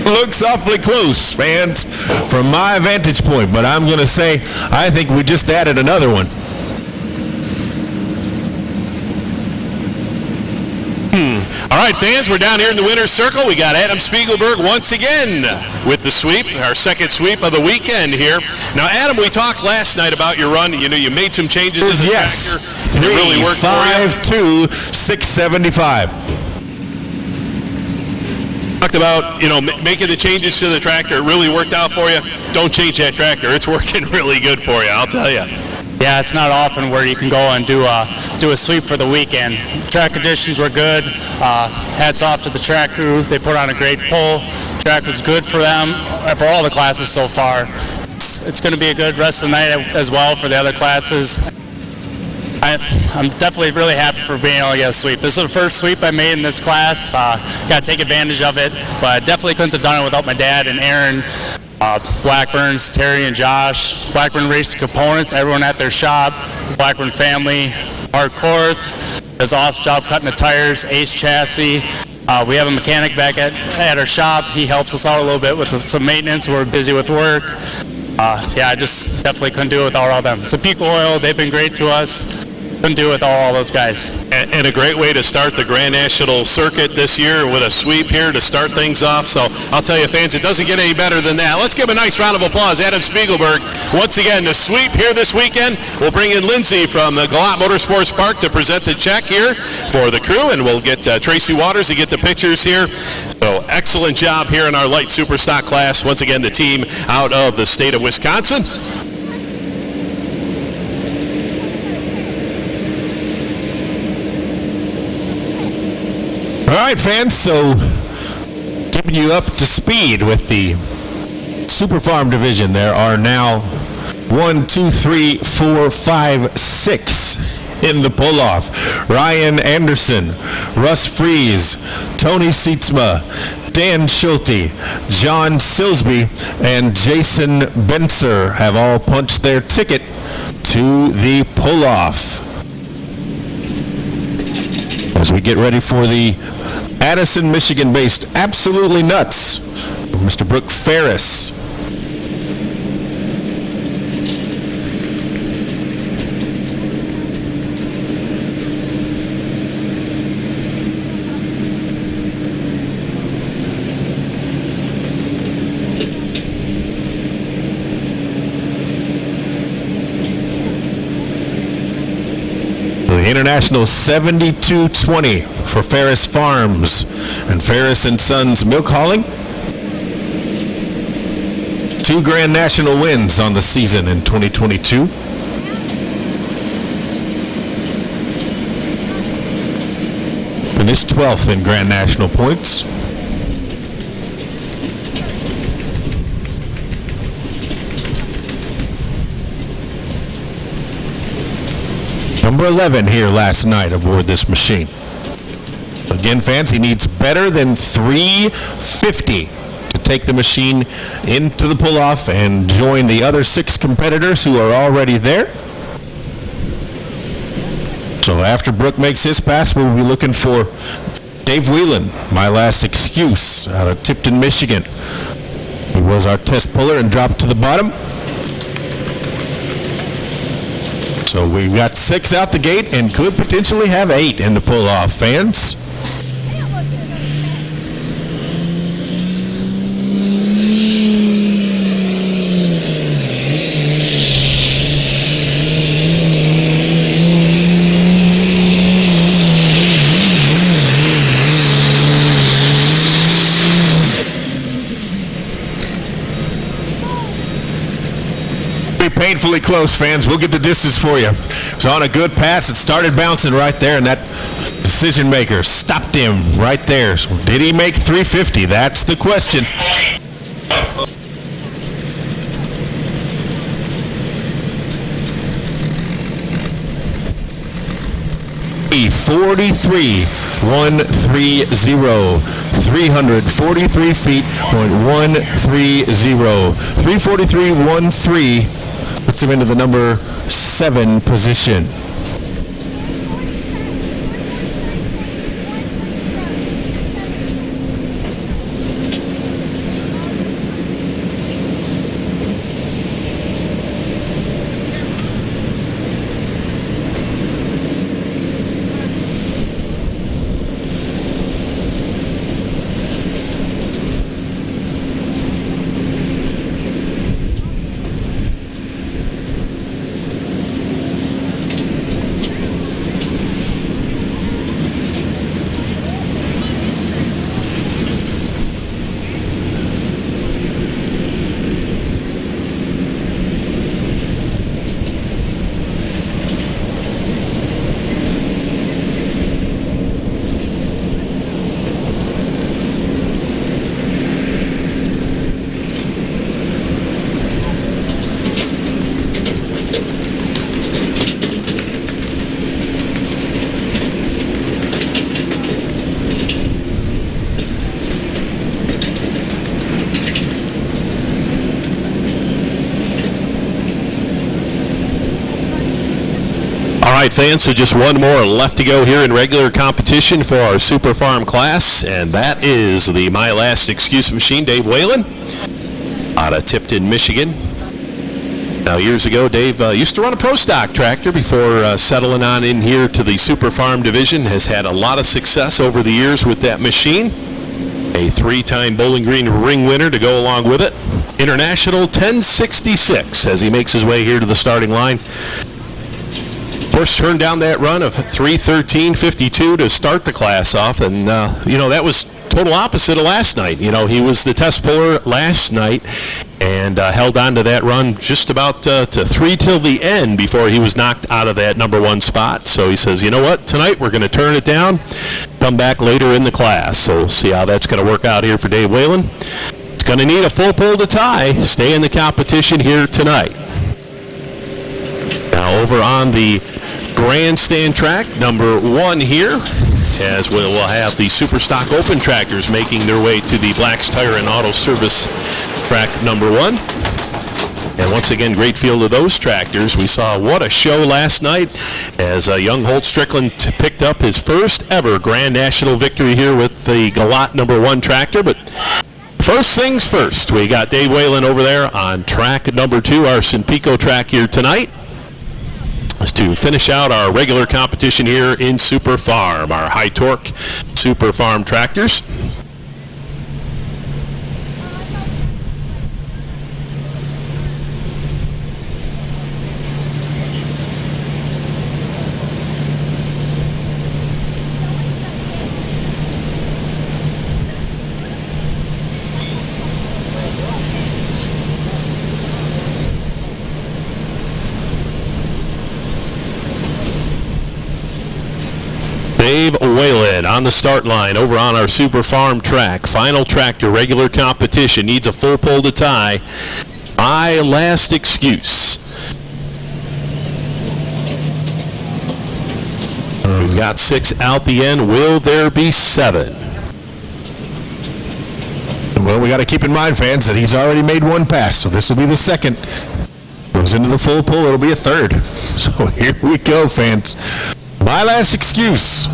Looks awfully close, fans, from my vantage point, but I'm going to say I think we just added another one. All right, fans, we're down here in the winner's circle. We got Adam Spiegelberg once again with the sweep, our second sweep of the weekend here. Now, Adam, we talked last night about your run. You know, you made some changes to the tractor. And it really worked for you. 352 675. Talked about, you know, making the changes to the tractor. It really worked out for you. Don't change that tractor. It's working really good for you, I'll tell you. Yeah, it's not often where you can go and do a sweep for the weekend. Track conditions were good. Hats off to the track crew. They put on a great pull. Track was good for them, for all the classes so far. It's going to be a good rest of the night as well for the other classes. I'm definitely really happy for being able to get a sweep. This is the first sweep I made in this class. Got to take advantage of it, but I definitely couldn't have done it without my dad and Aaron, Blackburn's, Terry and Josh, Blackburn Racing Components, everyone at their shop, the Blackburn family, Mark Korth does an awesome job cutting the tires, Ace Chassis. We have a mechanic back at our shop. He helps us out a little bit with some maintenance. We're busy with work. Yeah, I just definitely couldn't do it without all them. So Peak Oil, they've been great to us. Couldn't do it without all those guys. And a great way to start the Grand National Circuit this year with a sweep here to start things off. So I'll tell you, fans, it doesn't get any better than that. Let's give a nice round of applause. Adam Spiegelberg, once again, the sweep here this weekend. We'll bring in Lindsay from the Galot Motorsports Park to present the check here for the crew, and we'll get Tracy Waters to get the pictures here. So excellent job here in our light super stock class. Once again, the team out of the state of Wisconsin. All right, fans, so keeping you up to speed with the Super Farm division, there are now 1, 2, 3, 4, 5, 6 in the pull-off. Ryan Anderson, Russ Fries, Tony Sietsma, Dan Schulte, John Silsby, and Jason Benser have all punched their ticket to the pull-off. As we get ready for the Addison, Michigan-based Absolutely Nuts, Mr. Brooke Ferris. The International 7220 for Ferris Farms and Ferris and Sons Milk Hauling. 2 Grand National wins on the season in 2022. Finished 12th in Grand National points. Number 11 here last night aboard this machine. Again, fans, he needs better than 350 to take the machine into the pull-off and join the other 6 competitors who are already there. So after Brooke makes his pass, we'll be looking for Dave Whelan, My Last Excuse, out of Tipton, Michigan. He was our test puller and dropped to the bottom. So we've got 6 out the gate and could potentially have 8 in the pull-off, fans. Painfully close, fans. We'll get the distance for you. It was on a good pass. It started bouncing right there, and that decision maker stopped him right there. So did he make 350? That's the question. 43.130, 343 feet, .130, 343.13 puts him into the number 7 position. All right, fans, so just one more left to go here in regular competition for our Super Farm class, and that is the My Last Excuse machine, Dave Whalen, out of Tipton, Michigan. Now, years ago, Dave used to run a pro stock tractor before settling on in here to the Super Farm division. Has had a lot of success over the years with that machine. A 3-time Bowling Green ring winner to go along with it. International 1066 as he makes his way here to the starting line. Of course, turned down that run of 3:13.52 to start the class off, and that was total opposite of last night. He was the test puller last night and held on to that run just about to 3 till the end before he was knocked out of that number 1 spot. So he says, you know what, tonight we're going to turn it down, come back later in the class. So we'll see how that's going to work out here for Dave Whalen. It's going to need a full pull to tie, stay in the competition here tonight. Now over on the grandstand track, number 1 here, as we'll have the Super Stock Open tractors making their way to the Black's Tire and Auto Service track number 1. And once again, great field of those tractors. We saw what a show last night as young Holt Strickland picked up his first ever Grand National victory here with the Galot number 1 tractor. But first things first, we got Dave Whalen over there on track number 2, our Sinpico track here tonight, to finish out our regular competition here in Super Farm, our high torque Super Farm tractors. And on the start line, over on our Super Farm track, final tractor, regular competition, needs a full pull to tie. My last excuse. We've got 6 out the end. Will there be 7? Well, we got to keep in mind, fans, that he's already made one pass, so this will be the second. Goes into the full pull, it'll be a third. So here we go, fans. My last excuse.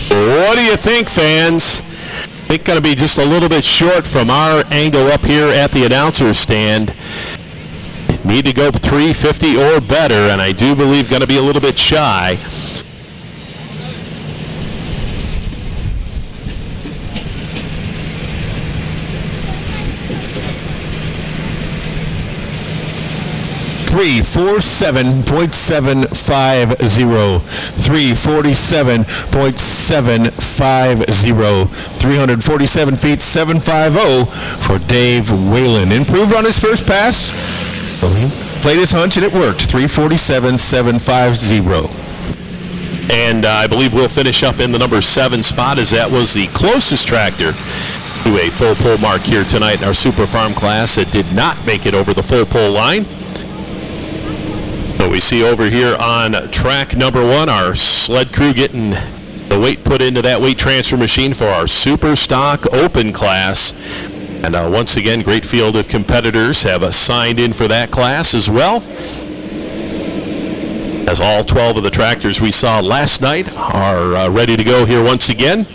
What do you think, fans? I think going to be just a little bit short from our angle up here at the announcer's stand. Need to go 350 or better, and I do believe going to be a little bit shy. .750, 347.750, 347 feet 750 for Dave Whalen. Improved on his first pass. Well, he played his hunch and it worked. 347 750. And I believe we'll finish up in the number 7 spot, as that was the closest tractor to a full pull mark here tonight in our Super Farm class. It did not make it over the full pull line. So we see over here on track number 1, our sled crew getting the weight put into that weight transfer machine for our Super Stock Open class. And once again, great field of competitors have signed in for that class as well, as all 12 of the tractors we saw last night are ready to go here once again.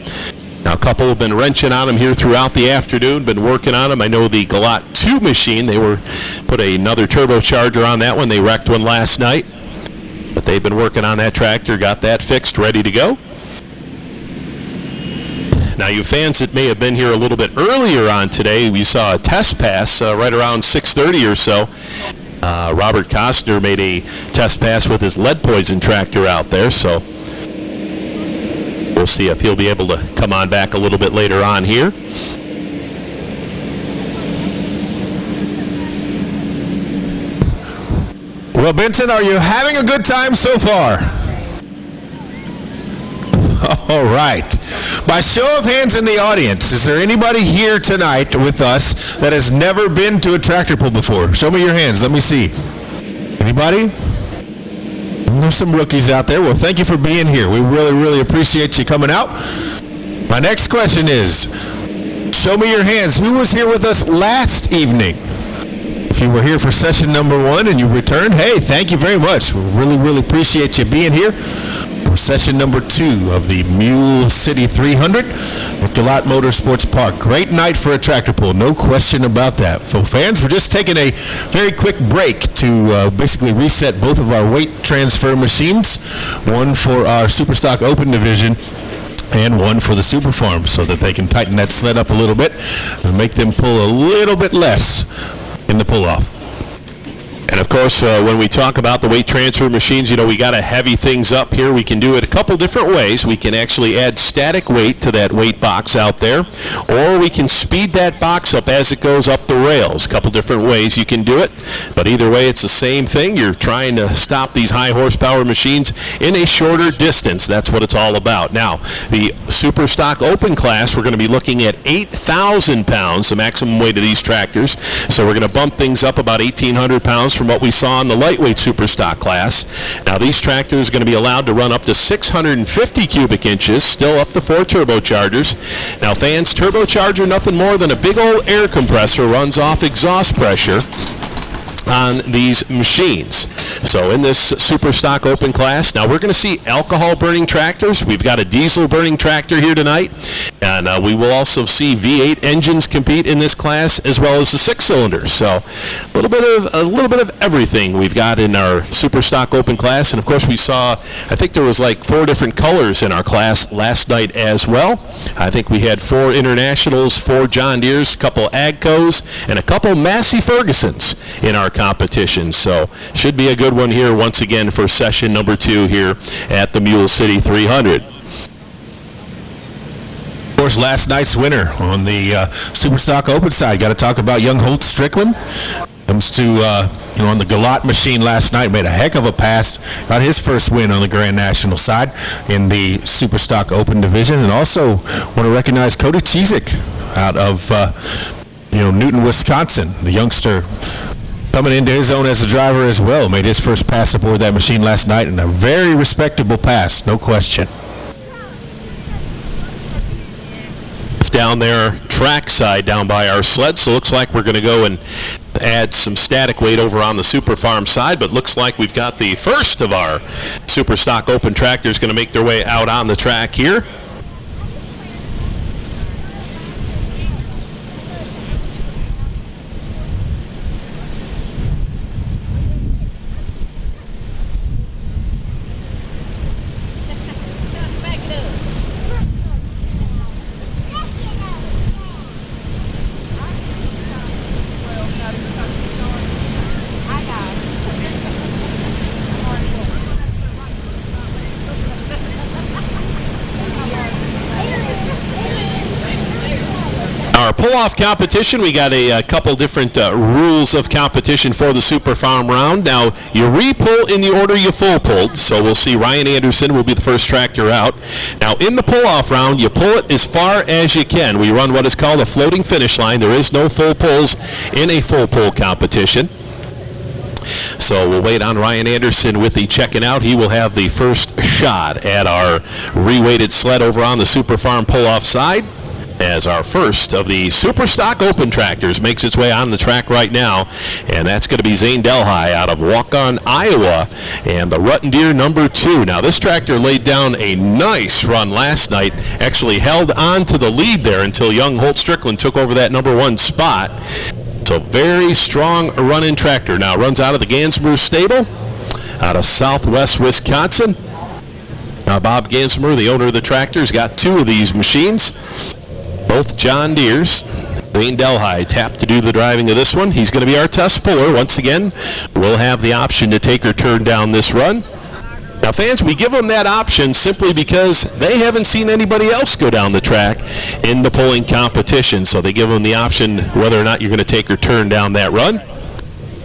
Now, a couple have been wrenching on them here throughout the afternoon, been working on them. I know the Galot 2 machine, they put another turbocharger on that one. They wrecked one last night, but they've been working on that tractor, got that fixed, ready to go. Now, you fans that may have been here a little bit earlier on today, we saw a test pass right around 6:30 or so. Robert Costner made a test pass with his lead poison tractor out there, so we'll see if he'll be able to come on back a little bit later on here. Well, Benson, are you having a good time so far? All right. By show of hands in the audience, is there anybody here tonight with us that has never been to a tractor pull before? Show me your hands. Let me see. Anybody? There's some rookies out there. Well, thank you for being here. We really, really appreciate you coming out. My next question is, show me your hands. Who was here with us last evening? If you were here for session number 1 and you returned, hey, thank you very much. We really, really appreciate you being here for session number 2 of the Mule City 300 at Galot Motorsports Park. Great night for a tractor pull, no question about that. So fans, we're just taking a very quick break to basically reset both of our weight transfer machines, one for our Super Stock Open division and one for the Super Farm, so that they can tighten that sled up a little bit and make them pull a little bit less in the pull-off. And of course, when we talk about the weight transfer machines, you know, we got to heavy things up here. We can do it a couple different ways. We can actually add static weight to that weight box out there, or we can speed that box up as it goes up the rails. A couple different ways you can do it, but either way, it's the same thing. You're trying to stop these high horsepower machines in a shorter distance. That's what it's all about. Now, the Super Stock Open class, we're going to be looking at 8,000 pounds, the maximum weight of these tractors. So we're going to bump things up about 1,800 pounds from what we saw in the lightweight Super Stock class. Now, these tractors are going to be allowed to run up to 650 cubic inches, still up to 4 turbochargers. Now, fans, turbocharger, nothing more than a big old air compressor, runs off exhaust pressure on these machines. So in this Super Stock Open class, now we're going to see alcohol burning tractors. We've got a diesel burning tractor here tonight, and we will also see V8 engines compete in this class, as well as the 6-cylinders. So a little bit of everything we've got in our Super Stock Open class. And of course, we saw, I think there was like 4 different colors in our class last night as well. I think we had 4 Internationals, 4 John Deeres, a couple Agcos, and a couple Massey Fergusons in our competition. So should be a good one here once again for session number 2 here at the Mule City 300. course, last night's winner on the Superstock Open side. Got to talk about young Holt Strickland. Comes to, on the Galot machine last night, made a heck of a pass. Got his first win on the Grand National side in the Superstock Open division. And also want to recognize Cody Cheezick out of, Newton, Wisconsin. The youngster coming into his own as a driver as well. Made his first pass aboard that machine last night, and a very respectable pass, no question. Down there track side down by our sled, so looks like we're going to go and add some static weight over on the Super Farm side, but looks like we've got the first of our Superstock Open tractors going to make their way out on the track here. Our pull-off competition, we got a couple different rules of competition for the Super Farm round. Now, you re-pull in the order you full pulled, so we'll see Ryan Anderson will be the first tractor out. Now, in the pull-off round, you pull it as far as you can. We run what is called a floating finish line. There is no full pulls in a full pull competition. So we'll wait on Ryan Anderson with the checking out. He will have the first shot at our re-weighted sled over on the Super Farm pull-off side, as our first of the Superstock Open tractors makes its way on the track right now, and that's going to be Zane Delhi out of Waukon, Iowa, and the Rutten Deer number 2. Now, this tractor laid down a nice run last night, actually held on to the lead there until young Holt Strickland took over that number 1 spot. So very strong running tractor. Now runs out of the Gansmer stable, out of southwest Wisconsin. Now, Bob Gansmer, the owner of the tractor, has got 2 of these machines. Both John Deere's. Zane Delhi tapped to do the driving of this one. He's going to be our test puller. Once again, we'll have the option to take or turn down this run. Now, fans, we give them that option simply because they haven't seen anybody else go down the track in the pulling competition. So they give them the option whether or not you're going to take or turn down that run.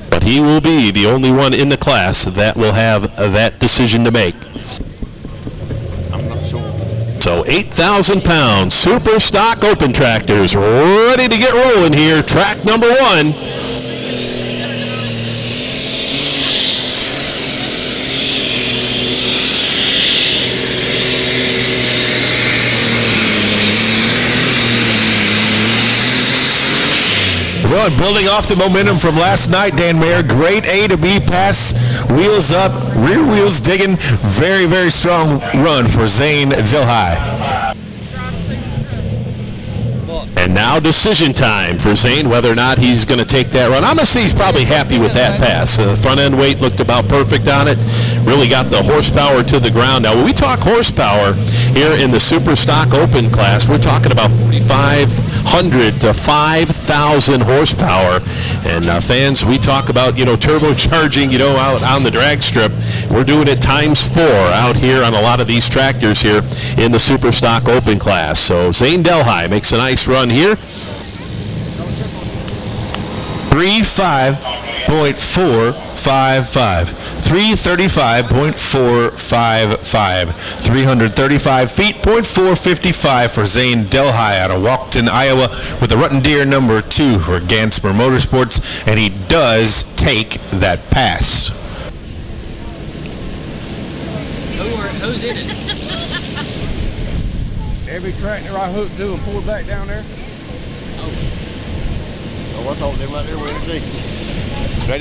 But he will be the only one in the class that will have that decision to make. So 8,000-pound Superstock Open tractors ready to get rolling here. Track number 1. Well, building off the momentum from last night, Dan Mayer, great A to B pass, wheels up, rear wheels digging, very, very strong run for Zane Delhi. And now decision time for Zane, whether or not he's going to take that run. I'm going to say he's probably happy with that pass. The front end weight looked about perfect on it. Really got the horsepower to the ground. Now, when we talk horsepower here in the Superstock Open class, we're talking about 4,500 to 5,000 horsepower. And fans, we talk about, turbocharging, out on the drag strip. We're doing it ×4 out here on a lot of these tractors here in the Superstock Open class. So Zane Delhi makes a nice run here. 335.455. 335.455. 335 feet, .455 for Zane Delhi out of Waukon, Iowa, with the Rutten Deer number 2 for Gansmer Motorsports, and he does take that pass. Who's in it? Every tractor I hooked to and pulled back down there. Oh, I thought they went there Wednesday.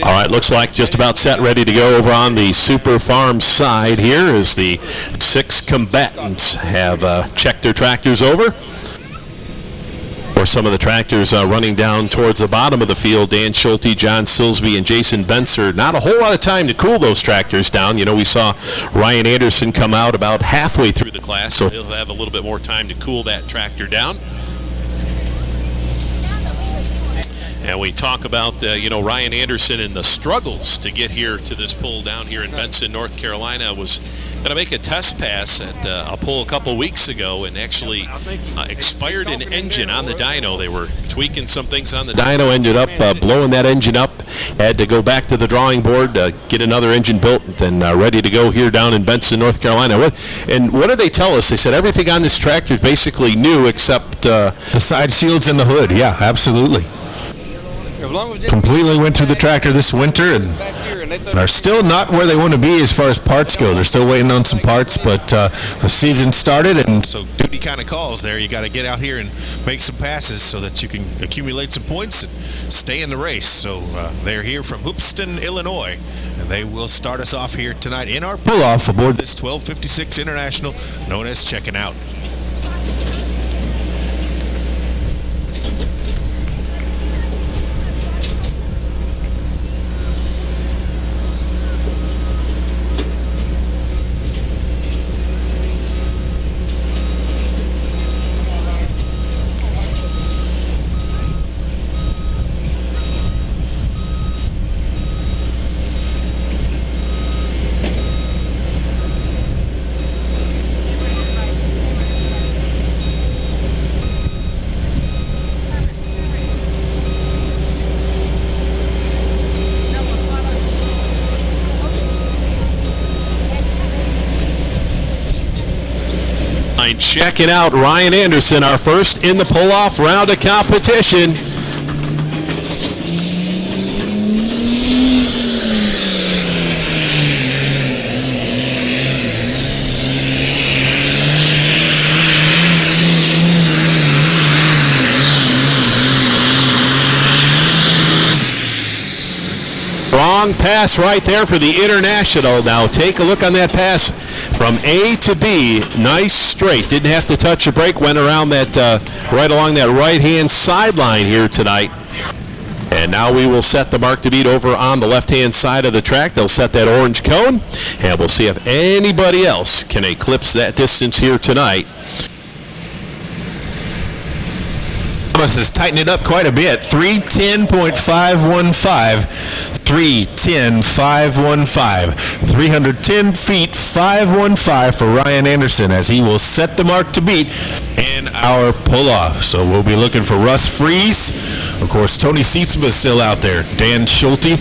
All right, looks like just about set, ready to go over on the Super Farm side here as the 6 combatants have checked their tractors over. Or some of the tractors running down towards the bottom of the field, Dan Schulte, John Silsby, and Jason Benson. Not a whole lot of time to cool those tractors down. We saw Ryan Anderson come out about halfway through the class, so he'll have a little bit more time to cool that tractor down. And we talk about, Ryan Anderson and the struggles to get here to this pull down here in Benson, North Carolina. Was Going to make a test pass at a pull a couple weeks ago and actually expired an engine on the dyno. They were tweaking some things on the dyno, ended up blowing that engine up. Had to go back to the drawing board, get another engine built and ready to go here down in Benson, North Carolina. What did they tell us? They said everything on this tractor is basically new except the side shields and the hood. Yeah, absolutely. Completely went through the tractor this winter and are still not where they want to be as far as parts go. They're still waiting on some parts, but the season started, and so duty kind of calls there. You got to get out here and make some passes so that you can accumulate some points and stay in the race. So they're here from Hoopeston, Illinois, and they will start us off here tonight in our pull-off aboard this 1256 International known as Checking Out. Checking out Ryan Anderson, our first in the pull-off round of competition. Strong pass right there for the International. Now take a look on that pass. From A to B, nice straight. Didn't have to touch a brake. Went around that, right along that right-hand sideline here tonight. And now we will set the mark to beat over on the left-hand side of the track. They'll set that orange cone, and we'll see if anybody else can eclipse that distance here tonight. Thomas has tightened it up quite a bit. 310.515. 310.515. 310 feet 515 for Ryan Anderson as he will set the mark to beat in our pull-off. So we'll be looking for Russ Fries. Of course, Tony Seatsma is still out there. Dan Schulte,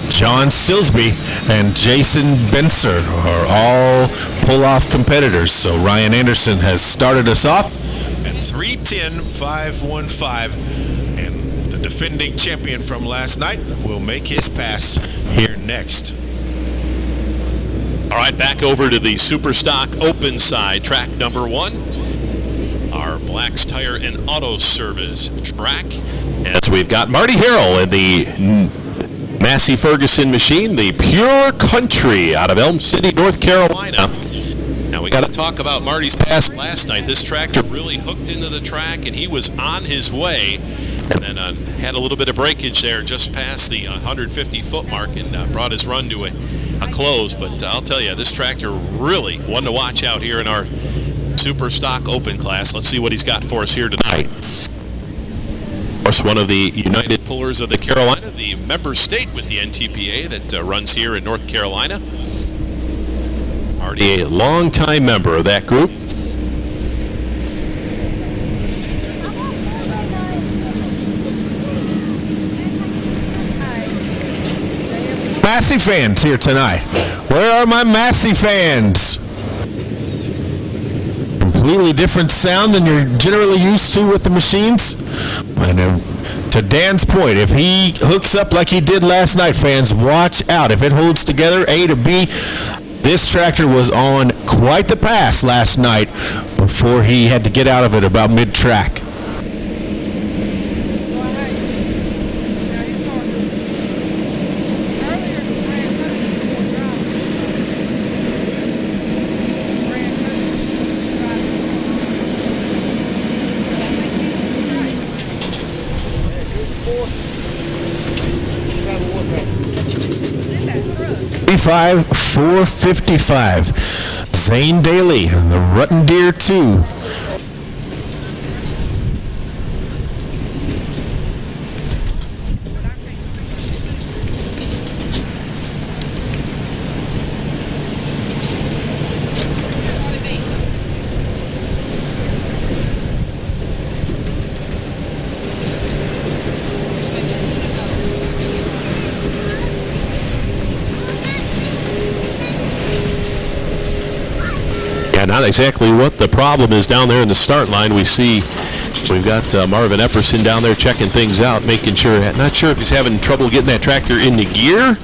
John Silsby, and Jason Benser are all pull-off competitors. So Ryan Anderson has started us off at 310.515, and the defending champion from last night will make his pass here next. All right, back over to the Superstock Open side, track number 1, our Black's Tire and Auto Service track. As we've got Marty Harrell in the Massey Ferguson machine, the Pure Country out of Elm City, North Carolina. Now we got to talk about Marty's pass last night. This tractor really hooked into the track, and he was on his way, and then had a little bit of breakage there just past the 150-foot mark and brought his run to a close. But I'll tell you, this tractor really one to watch out here in our Super Stock Open class. Let's see what he's got for us here tonight. Of course, one of the United Pullers of the Carolina, the member state with the NTPA that runs here in North Carolina. Already a longtime member of that group. Massey fans here tonight. Where are my Massey fans? Completely different sound than you're generally used to with the machines. And to Dan's point, if he hooks up like he did last night, fans, watch out. If it holds together, A to B, this tractor was on quite the pass last night before he had to get out of it about mid-track. .455. Zane Daly, the Rutten Deer 2. not exactly what the problem is down there in the start line. We see we've got Marvin Epperson down there checking things out, making sure, not sure if he's having trouble getting that tractor into gear.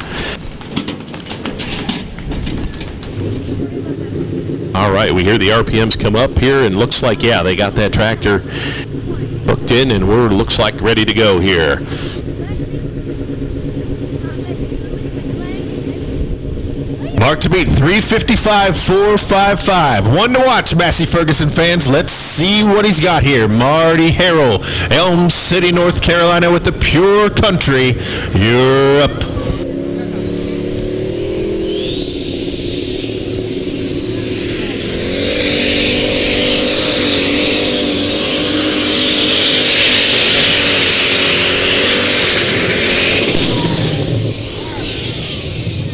All right, we hear the RPMs come up here, and looks like, yeah, they got that tractor hooked in, and we're looks like ready to go here. Mark to beat, 3:55.455. One to watch, Massey Ferguson fans. Let's see what he's got here. Marty Harrell, Elm City, North Carolina, with the Pure Country. You're up.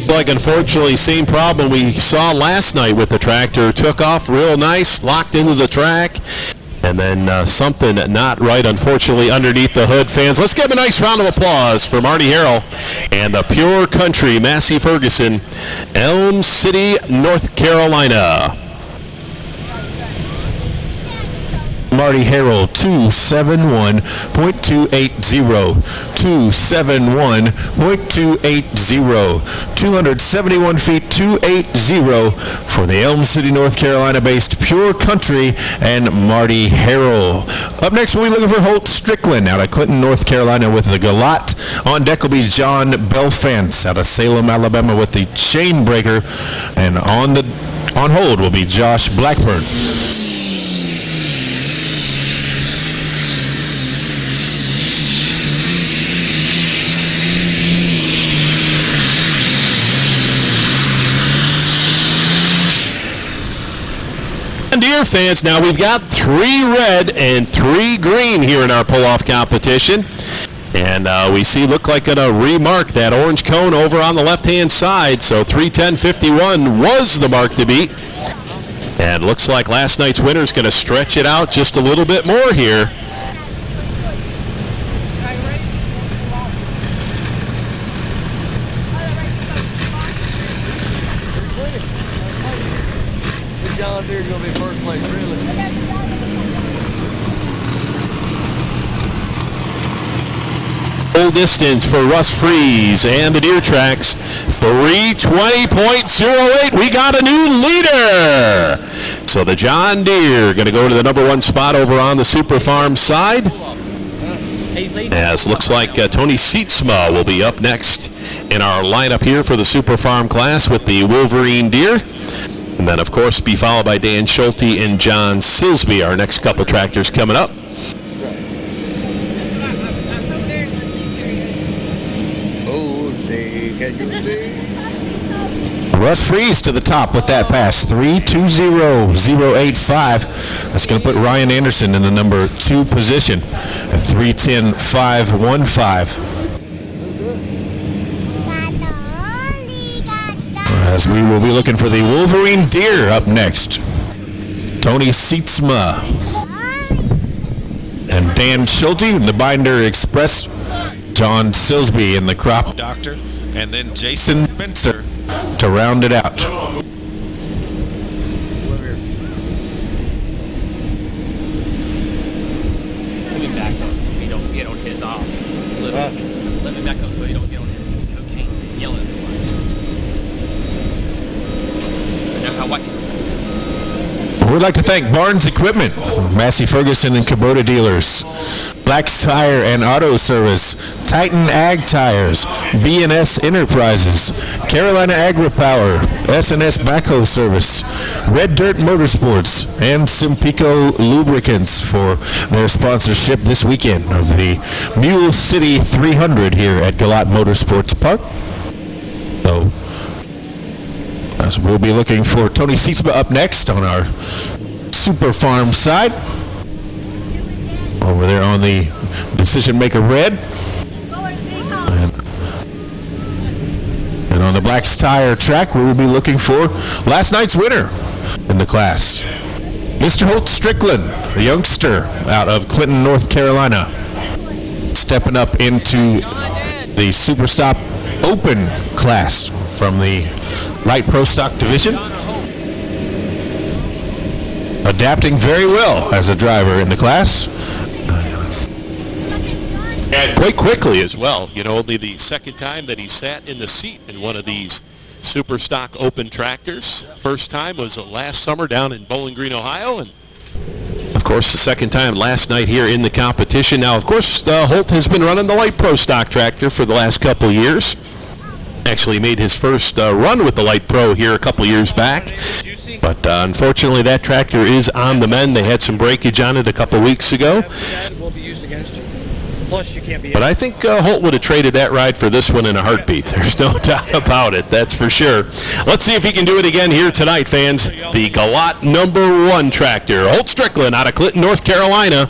Like, unfortunately, same problem we saw last night with the tractor. Took off real nice, locked into the track, and then something not right, unfortunately, underneath the hood. Fans, let's give him a nice round of applause for Marty Harrell and the Pure Country, Massey Ferguson, Elm City, North Carolina. Marty Harrell, 271.280, 271.280, 271 feet, 280 for the Elm City, North Carolina-based Pure Country and Marty Harrell. Up next, we'll be looking for Holt Strickland out of Clinton, North Carolina with the Galot. On deck will be John Belfance out of Salem, Alabama with the Chain Breaker, and on hold will be Josh Blackburn. Deer fans, now we've got 3 red and 3 green here in our pull-off competition, and we see look like gonna remark that orange cone over on the left-hand side. So 3:10.51 was the mark to beat, and looks like last night's winner is gonna stretch it out just a little bit more here. John Deere's going to be first place, really. Full distance for Russ Freeze and the Deer Tracks, 3:20.08. We got a new leader. So the John Deere going to go to the number 1 spot over on the Super Farm side. As looks like Tony Sietsma will be up next in our lineup here for the Super Farm class with the Wolverine Deer. And then, of course, be followed by Dan Schulte and John Silsby, our next couple tractors coming up. Oh, see, can you see? Russ Freeze to the top with that pass, 3:20.085. That's going to put Ryan Anderson in the number 2 position at 3:10.515. As we will be looking for the Wolverine Deer up next. Tony Sietsma and Dan Schulte in the Binder Express. John Silsby in the Crop Doctor. And then Jason Spencer to round it out. Let me back up so we don't get on his off. Let me back up so we don't get on his cocaine yellow so much. We'd like to thank Barnes Equipment, Massey Ferguson and Kubota dealers, Black's Tire and Auto Service, Titan Ag Tires, B&S Enterprises, Carolina Agri-Power, S&S Backhoe Service, Red Dirt Motorsports, and Simpico Lubricants for their sponsorship this weekend of the Mule City 300 here at Galot Motorsports Park. So, we'll be looking for Tony Sietsma up next on our Super Farm over there on the Decision Maker Red. And on the Black's Tire track, we will be looking for last night's winner in the class, Mr. Holt Strickland, a youngster out of Clinton, North Carolina, stepping up into the Super Stop Open class from the Light Pro Stock Division. adapting very well as a driver in the class. And quite quickly as well. You know, only the second time that he sat in the seat in one of these super stock open tractors. First time was last summer down in Bowling Green, Ohio, and of course the second time last night here in the competition. Now, of course, Holt has been running the Light Pro stock tractor for the last couple years. Actually made his first run with the Light Pro here a couple years back. But unfortunately, that tractor is on the mend. They had some breakage on it a couple weeks ago. But I think Holt would have traded that ride for this one in a heartbeat. There's no doubt about it. That's for sure. Let's see if he can do it again here tonight, fans. The Galot #1 tractor. Holt Strickland out of Clinton, North Carolina.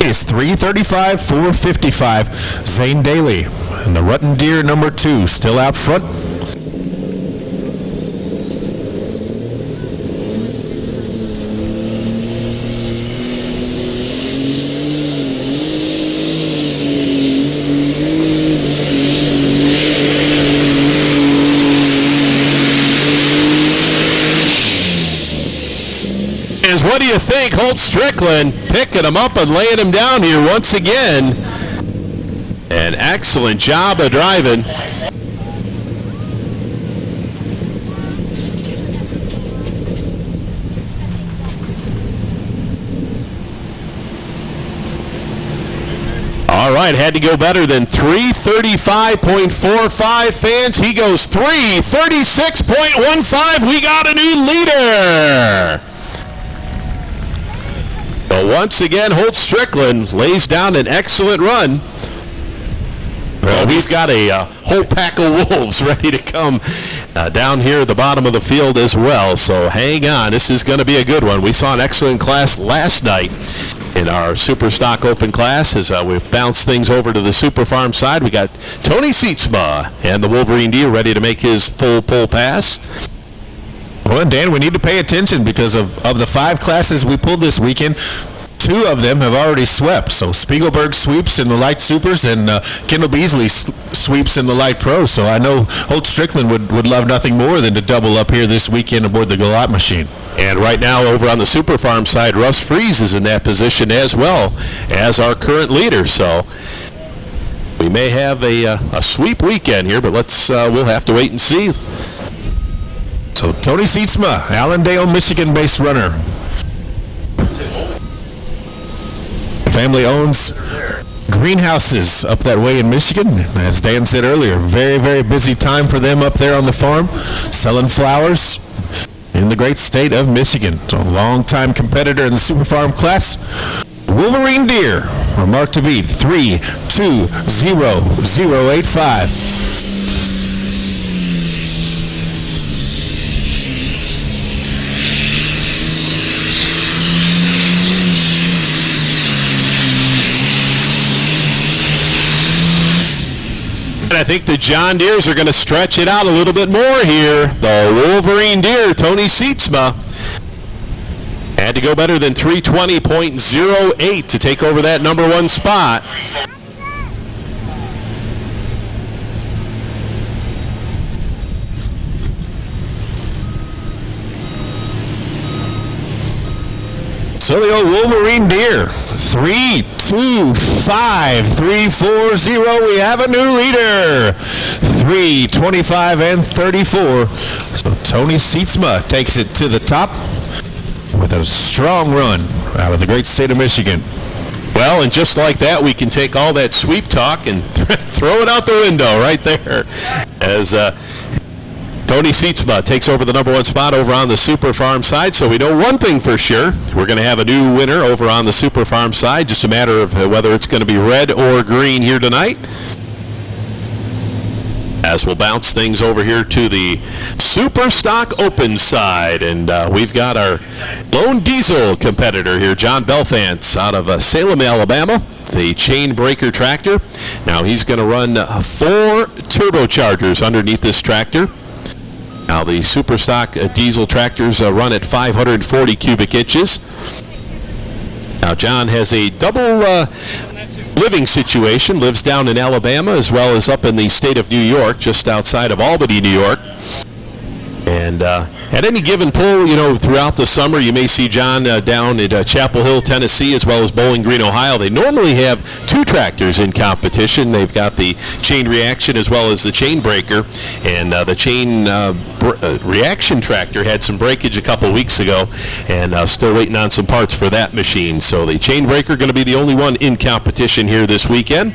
It's 335, 455. Zane Daly and the Rutten Deer #2 still out front. What do you think? Holt Strickland picking him up and laying him down here once again. An excellent job of driving. All right, had to go better than 335.45, fans. He goes 336.15. We got a new leader. But once again, Holt Strickland lays down an excellent run. Well, he's got a whole pack of wolves ready to come down here at the bottom of the field as well. So hang on. This is going to be a good one. We saw an excellent class last night in our Super Stock Open class as we bounce things over to the Super Farm side. We got Tony Sietsma and the Wolverine Deer ready to make his full pull pass. Well, Dan, we need to pay attention because of the 5 classes we pulled this weekend, 2 of them have already swept. So Spiegelberg sweeps in the Light Supers and Kendall Beasley sweeps in the Light Pro. So I know Holt Strickland would love nothing more than to double up here this weekend aboard the Galot machine. And right now over on the Super Farm side, Russ Freeze is in that position as well as our current leader. So we may have a sweep weekend here, but we'll have to wait and see. So Tony Sietsma, Allendale, Michigan-based runner. Family owns greenhouses up that way in Michigan. As Dan said earlier, very, very busy time for them up there on the farm, selling flowers in the great state of Michigan. So a long-time competitor in the Super Farm class. Wolverine Deer, a mark to beat, 3-2-0-0-8-5. I think the John Deeres are going to stretch it out a little bit more here. The Wolverine Deer, Tony Sietsma, had to go better than 320.08 to take over that #1 spot. So the old Wolverine Deer, 3-2-5-3-4-0. We have a new leader, 3:25 and 34. So Tony Sietsma takes it to the top with a strong run out of the great state of Michigan. Well, and just like that, we can take all that sweep talk and throw it out the window right there as Tony Sietsma takes over the #1 spot over on the Super Farm side. So we know one thing for sure. We're going to have a new winner over on the Super Farm side. Just a matter of whether it's going to be red or green here tonight. As we'll bounce things over here to the Super Stock Open side. And we've got our lone diesel competitor here, John Belfance, out of Salem, Alabama. The chain breaker tractor. Now he's going to run 4 turbochargers underneath this tractor. Now the Super Stock diesel tractors run at 540 cubic inches. Now John has a double living situation, lives down in Alabama as well as up in the state of New York, just outside of Albany, New York. And at any given pull, throughout the summer, you may see John down at Chapel Hill, Tennessee, as well as Bowling Green, Ohio. They normally have 2 tractors in competition. They've got the chain reaction as well as the chain breaker. And the chain reaction tractor had some breakage a couple weeks ago, and still waiting on some parts for that machine. So the chain breaker going to be the only one in competition here this weekend.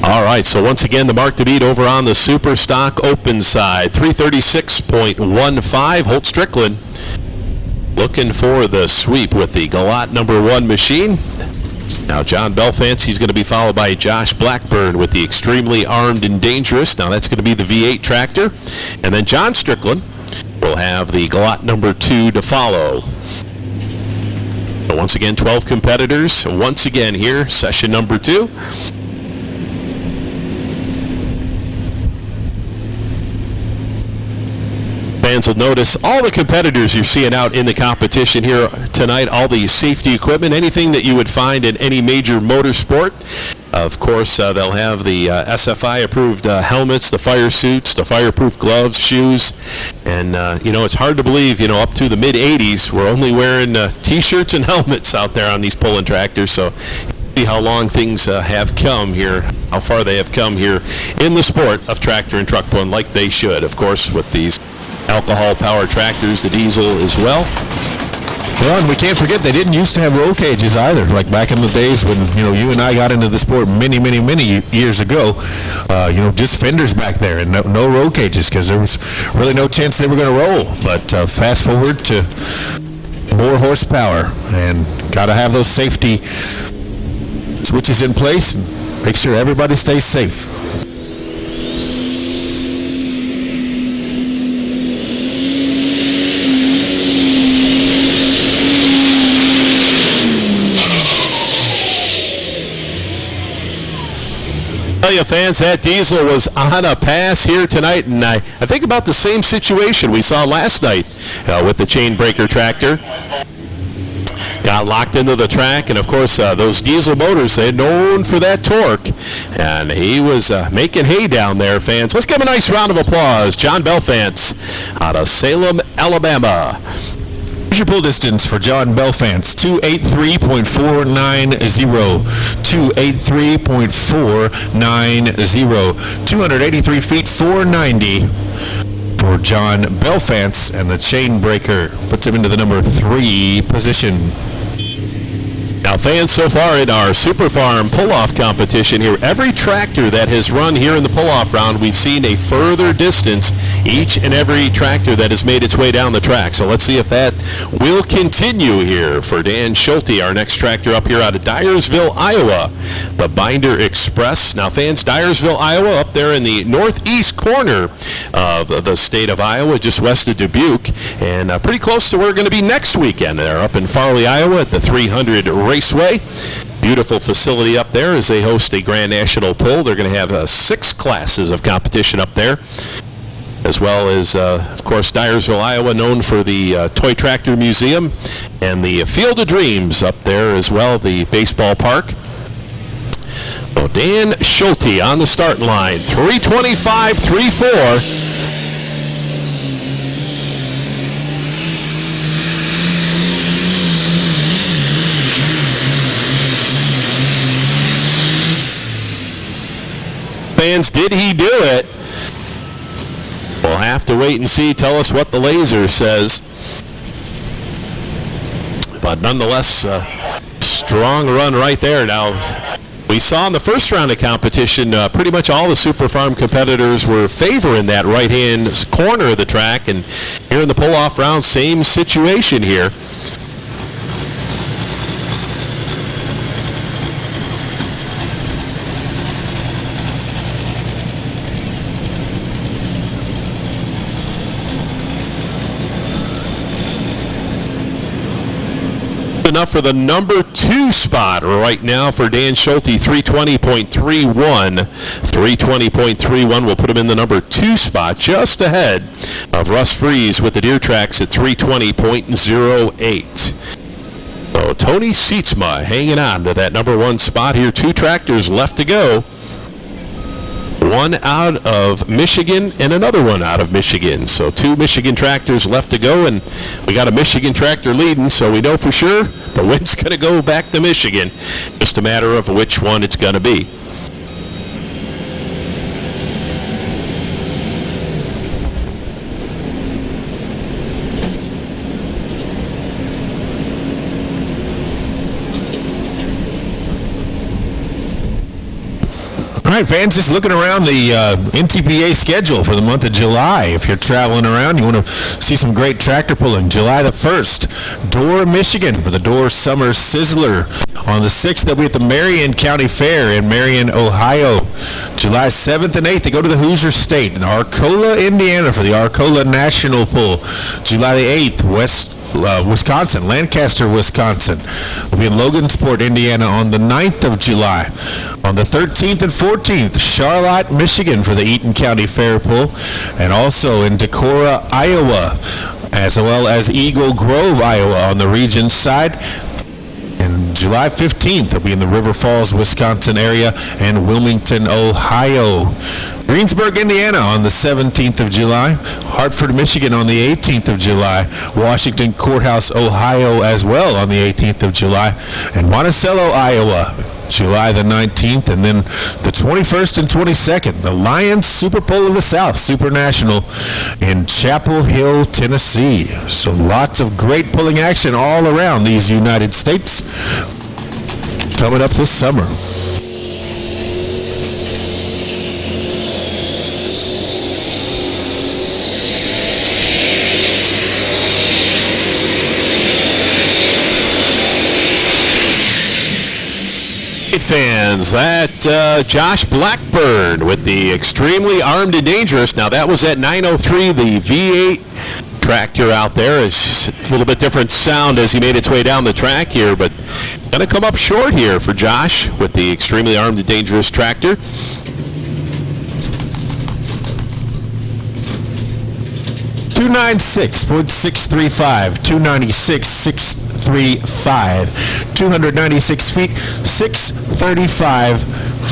All right, so once again, the mark to beat over on the Super Stock Open side, 336.15. Holt Strickland looking for the sweep with the Galot #1 machine. Now, John Belfance, he's going to be followed by Josh Blackburn with the Extremely Armed and Dangerous. Now, that's going to be the V8 tractor. And then John Strickland will have the Galot #2 to follow. So once again, 12 competitors. Once again here, session number 2. Fans will notice all the competitors you're seeing out in the competition here tonight, all the safety equipment, anything that you would find in any major motorsport. Of course, they'll have the SFI-approved helmets, the fire suits, the fireproof gloves, shoes, and, it's hard to believe, up to the mid-'80s, we're only wearing T-shirts and helmets out there on these pulling tractors, so see how long things have come here, how far they have come here in the sport of tractor and truck pulling, like they should, of course, with these alcohol-powered tractors, the diesel as well. Well, and we can't forget they didn't used to have roll cages either. Like back in the days when you and I got into the sport many years ago, just fenders back there and no roll cages because there was really no chance they were going to roll. But fast forward to more horsepower and got to have those safety switches in place and make sure everybody stays safe. Tell you, fans, that diesel was on a pass here tonight, and I think about the same situation we saw last night with the chain breaker tractor. Got locked into the track, and of course those diesel motors, they're known for that torque, and he was making hay down there, fans. Let's give him a nice round of applause. John Belfance out of Salem, Alabama. Here's your pull distance for John Belfance, 283.490. 283.490. 283 feet, 490 for John Belfance, and the chain breaker puts him into the number 3 position. Now, fans, so far in our Super Farm pull-off competition here, every tractor that has run here in the pull-off round, we've seen a further distance each and every tractor that has made its way down the track. So let's see if that will continue here for Dan Schulte, our next tractor up here out of Dyersville, Iowa, the Binder Express. Now, fans, Dyersville, Iowa, up there in the northeast corner of the state of Iowa, just west of Dubuque, and pretty close to where we're going to be next weekend. They're up in Farley, Iowa at the 300 Raceway. Beautiful facility up there as they host a Grand National Pull. They're going to have 6 classes of competition up there, as well as, of course, Dyersville, Iowa, known for the Toy Tractor Museum and the Field of Dreams up there as well, the baseball park. So Dan Schulte on the starting line, 325.34. Fans, did he do it? We'll have to wait and see. Tell us what the laser says. But nonetheless, strong run right there. Now, we saw in the first round of competition, pretty much all the Super Farm competitors were favoring that right-hand corner of the track. And here in the pull-off round, same situation here. enough for the number 2 spot right now for Dan Schulte, 320.31. 320.31 will put him in the number 2 spot, just ahead of Russ Freeze with the Deer Tracks at 320.08. So Tony Sietsma hanging on to that number 1 spot here. 2 tractors left to go. One out of Michigan and another one out of Michigan. So 2 Michigan tractors left to go, and we got a Michigan tractor leading, so we know for sure the wind's going to go back to Michigan. Just a matter of which one it's going to be. All right, fans, just looking around the NTPA schedule for the month of July. If you're traveling around, you want to see some great tractor pulling. July the 1st, Dorr, Michigan for the Dorr Summer Sizzler. On the 6th, they'll be at the Marion County Fair in Marion, Ohio. July 7th and 8th, they go to the Hoosier State in Arcola, Indiana for the Arcola National Pull. July the 8th, Wisconsin, Lancaster, Wisconsin. We'll be in Logansport, Indiana on the 9th of July. On the 13th and 14th, Charlotte, Michigan for the Eaton County Fair Pull. And also in Decorah, Iowa, as well as Eagle Grove, Iowa on the region side. And July 15th, they'll be in the River Falls, Wisconsin area and Wilmington, Ohio. Greensburg, Indiana on the 17th of July. Hartford, Michigan on the 18th of July. Washington Courthouse, Ohio as well on the 18th of July. And Monticello, Iowa, July the 19th. And then the 21st and 22nd, the Lions Super Bowl of the South, Super National in Chapel Hill, Tennessee. So lots of great pulling action all around these United States coming up this summer. Fans, that Josh Blackburn with the Extremely Armed and Dangerous. Now that was at 903, the V8 tractor out there. Is a little bit different sound as he made its way down the track here, but gonna come up short here for Josh with the Extremely Armed and Dangerous tractor. $296.635, 296.635, 296 feet, 635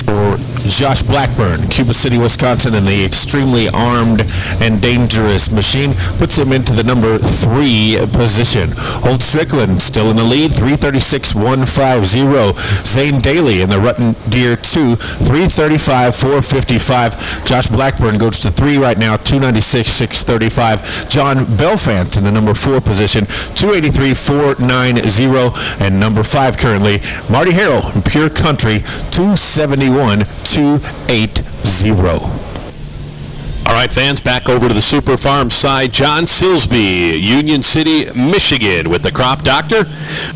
for Josh Blackburn, Cuba City, Wisconsin, in the Extremely Armed and Dangerous machine. Puts him into the number 3 position. Holt Strickland still in the lead, 336.150. Zane Daly in the Rutten Deer 2, 335.455. Josh Blackburn goes to 3 right now, 296.635. John Belfant in the number 4 position, 283.490. And number 5 currently, Marty Harrell in Pure Country, 271.280. All right, fans, back over to the Super Farm side. John Silsby, Union City, Michigan, with the Crop Doctor,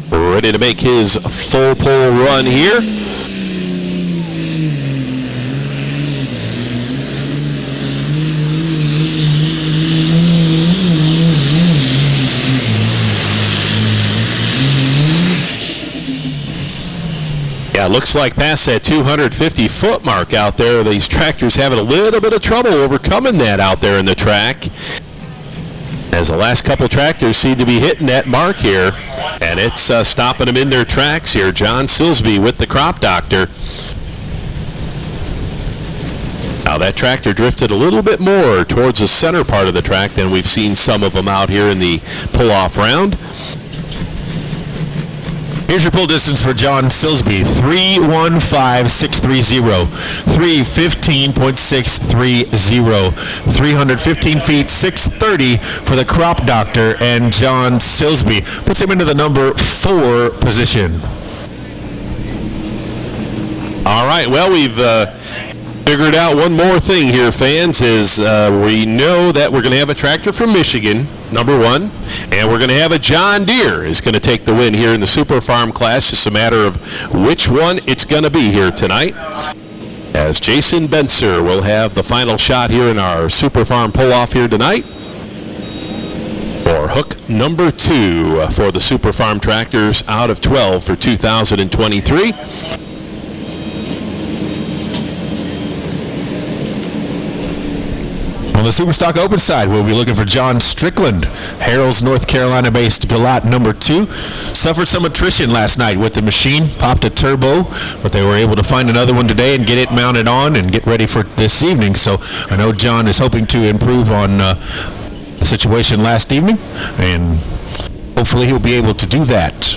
ready to make his full pull run here. Yeah, looks like past that 250-foot mark out there, these tractors having a little bit of trouble overcoming that out there in the track, as the last couple tractors seem to be hitting that mark here, and it's stopping them in their tracks here. John Silsby with the Crop Doctor. Now that tractor drifted a little bit more towards the center part of the track than we've seen some of them out here in the pull-off round. Here's your pull distance for John Silsby, 315.630, 315.630, 315 feet, 630 for the Crop Doctor, and John Silsby puts him into the number 4 position. All right, well, we've figured out one more thing here, fans, is we know that we're going to have a tractor from Michigan, number 1, and we're going to have a John Deere is going to take the win here in the Super Farm class. Just a matter of which one it's going to be here tonight, as Jason Benser will have the final shot here in our Super Farm pull-off here tonight. for hook number 2 for the Super Farm tractors out of 12 for 2023. On the Superstock Open side, we'll be looking for John Strickland, Harrell's North Carolina-based Galot number 2. Suffered some attrition last night with the machine, popped a turbo, but they were able to find another one today and get it mounted on and get ready for this evening. So I know John is hoping to improve on the situation last evening, and hopefully he'll be able to do that.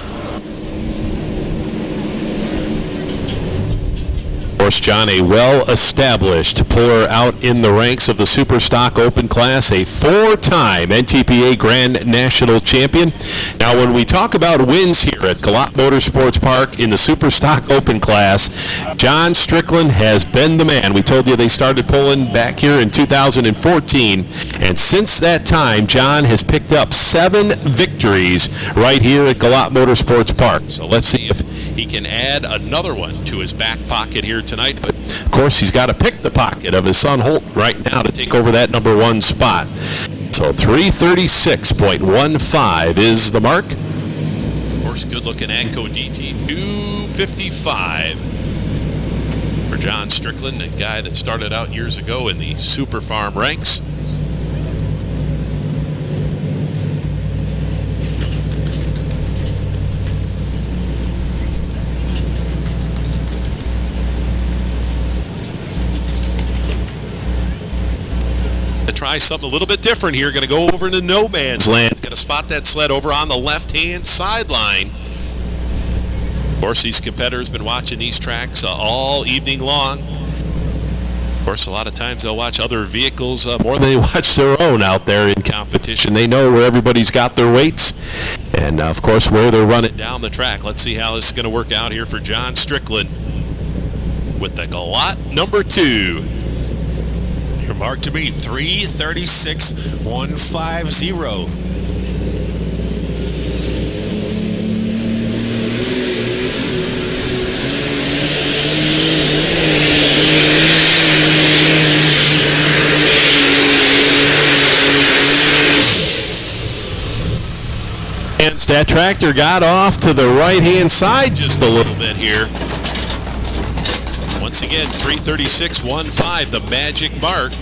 Of course, John, a well-established puller out in the ranks of the Superstock Open class, a 4-time NTPA Grand National Champion. Now, when we talk about wins here at Galot Motorsports Park in the Superstock Open class, John Strickland has been the man. We told you they started pulling back here in 2014, and since that time, John has picked up 7 victories right here at Galot Motorsports Park. So let's see if he can add another one to his back pocket here tonight. But, of course, he's got to pick the pocket of his son Holt right now to take over that number 1 spot. So 336.15 is the mark. Of course, good-looking AGCO DT 255 for John Strickland, a guy that started out years ago in the Super Farm ranks. Try something a little bit different here. Going to go over into no man's land. Going to spot that sled over on the left-hand sideline. Of course, these competitors have been watching these tracks all evening long. Of course, a lot of times they'll watch other vehicles more than they watch their own out there in competition. They know where everybody's got their weights and, of course, where they're running down the track. Let's see how this is going to work out here for John Strickland with the Galot number 2. Your mark to be 336.150. And that tractor got off to the right-hand side just a little bit here. Once again, 336.15, the magic mark.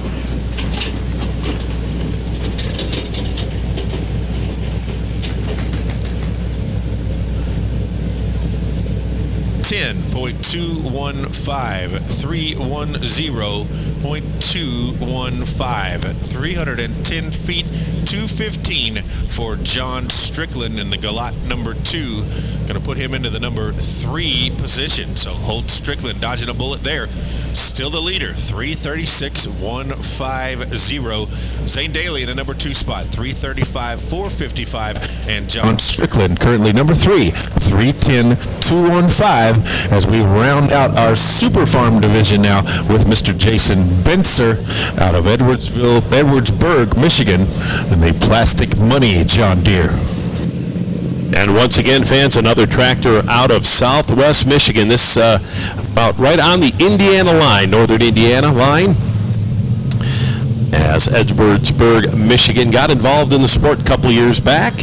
$10.215, 310.215, 310 feet, 215 for John Strickland in the Galot number 2. Going to put him into the number 3 position. So Holt Strickland dodging a bullet there. Still the leader, 336.150. Zane Daly in the number 2 spot, 335.455, and John Strickland currently number 3, 310.215. As we round out our Super Farm division now with Mr. Jason Benson out of Edwardsburg, Michigan, and the Plastic Money John Deere. And once again, fans, another tractor out of Southwest Michigan. This about right on the Indiana line, northern Indiana line. As Edwardsburg, Michigan got involved in the sport a couple years back.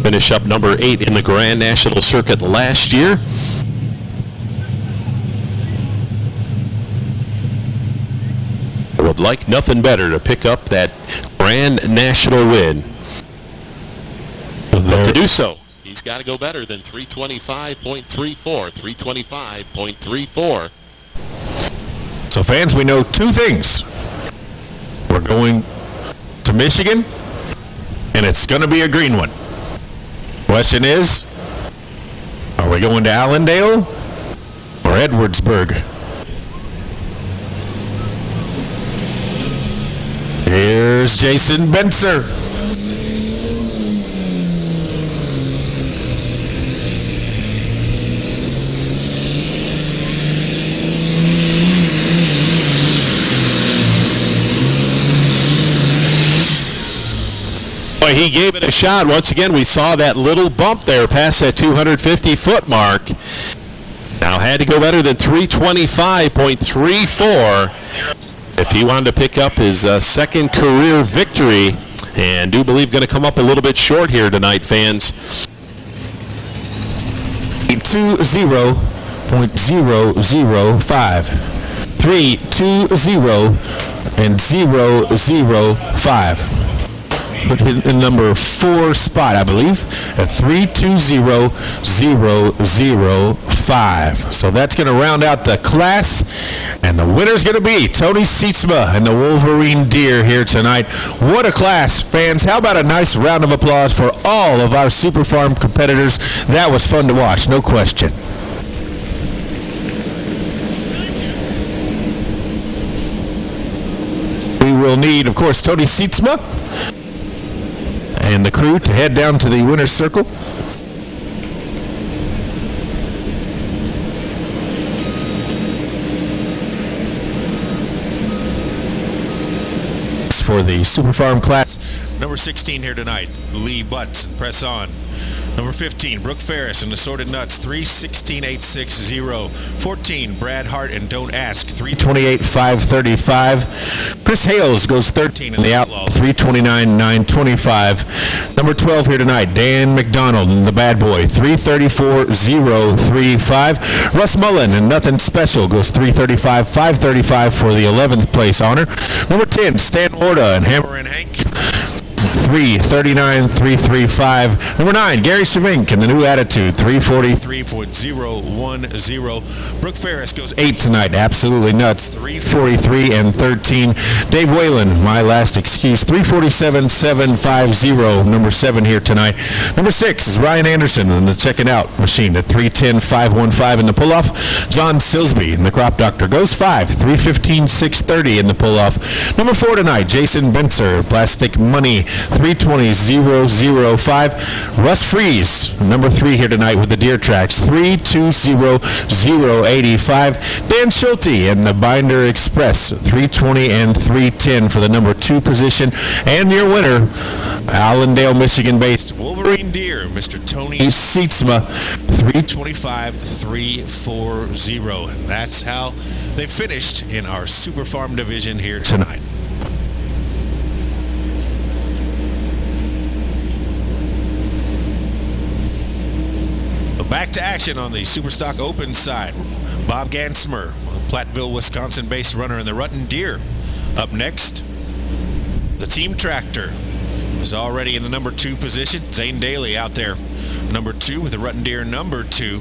Finished up number 8 in the Grand National Circuit last year. Would like nothing better to pick up that Grand National win. But to do so, he's got to go better than 325.34. 325.34. So fans, we know 2 things. We're going to Michigan, and it's going to be a green one. Question is, are we going to Allendale or Edwardsburg? Here's Jason Benson. He gave it a shot. Once again, we saw that little bump there past that 250-foot mark. Now had to go better than 325.34 if he wanted to pick up his second career victory and do believe going to come up a little bit short here tonight, fans. 320.005. 320 and 005. Put in number 4 spot, I believe, at 320.005. So that's going to round out the class, and the winner's going to be Tony Sietsma and the Wolverine Deer here tonight. What a class, fans. How about a nice round of applause for all of our Super Farm competitors? That was fun to watch, no question. We will need, of course, Tony Sietsma and the crew to head down to the winner's circle. For the Super Farm class, number 16 here tonight, Lee Butts, and press on. Number 15, Brooke Ferris and Assorted Nuts, 316.860. 14, Brad Hart and Don't Ask, 328.535. Chris Hales goes 13 in the Outlaw, 329.925. Number 12 here tonight, Dan McDonald and the Bad Boy, 334.035. Russ Mullen and Nothing Special goes 335.535 for the 11th place honor. Number 10, Stan Orda and Hammer and Hank, 339.335. Number 9, Gary Shavink and the New Attitude, 343.010. Brooke Ferris goes 8 tonight, Absolutely Nuts, 343.13. Dave Whalen, My Last Excuse, 347.750. Number 7 here tonight. Number 6 is Ryan Anderson and the Check It Out Machine at 310.515 in the pull-off. John Silsby and the Crop Doctor goes 5, 315.630 in the pull-off. Number 4 tonight, Jason Benser, Plastic Money, 320.005. Russ Freeze, number 3 here tonight with the Deer Tracks, 320.085. Dan Schulte and the Binder Express, 320 and 310 for the number 2 position. And your winner, Allendale, Michigan-based Wolverine Deer, Mr. Tony Sietsma, 325.340. And that's how they finished in our Super Farm division here tonight. Back to action on the Superstock Open side. Bob Gansmer, a Platteville, Wisconsin-based runner in the Rutten Deer. Up next, the Team Tractor is already in the number 2 position. Zane Daly out there, number 2 with the Rutten Deer number 2.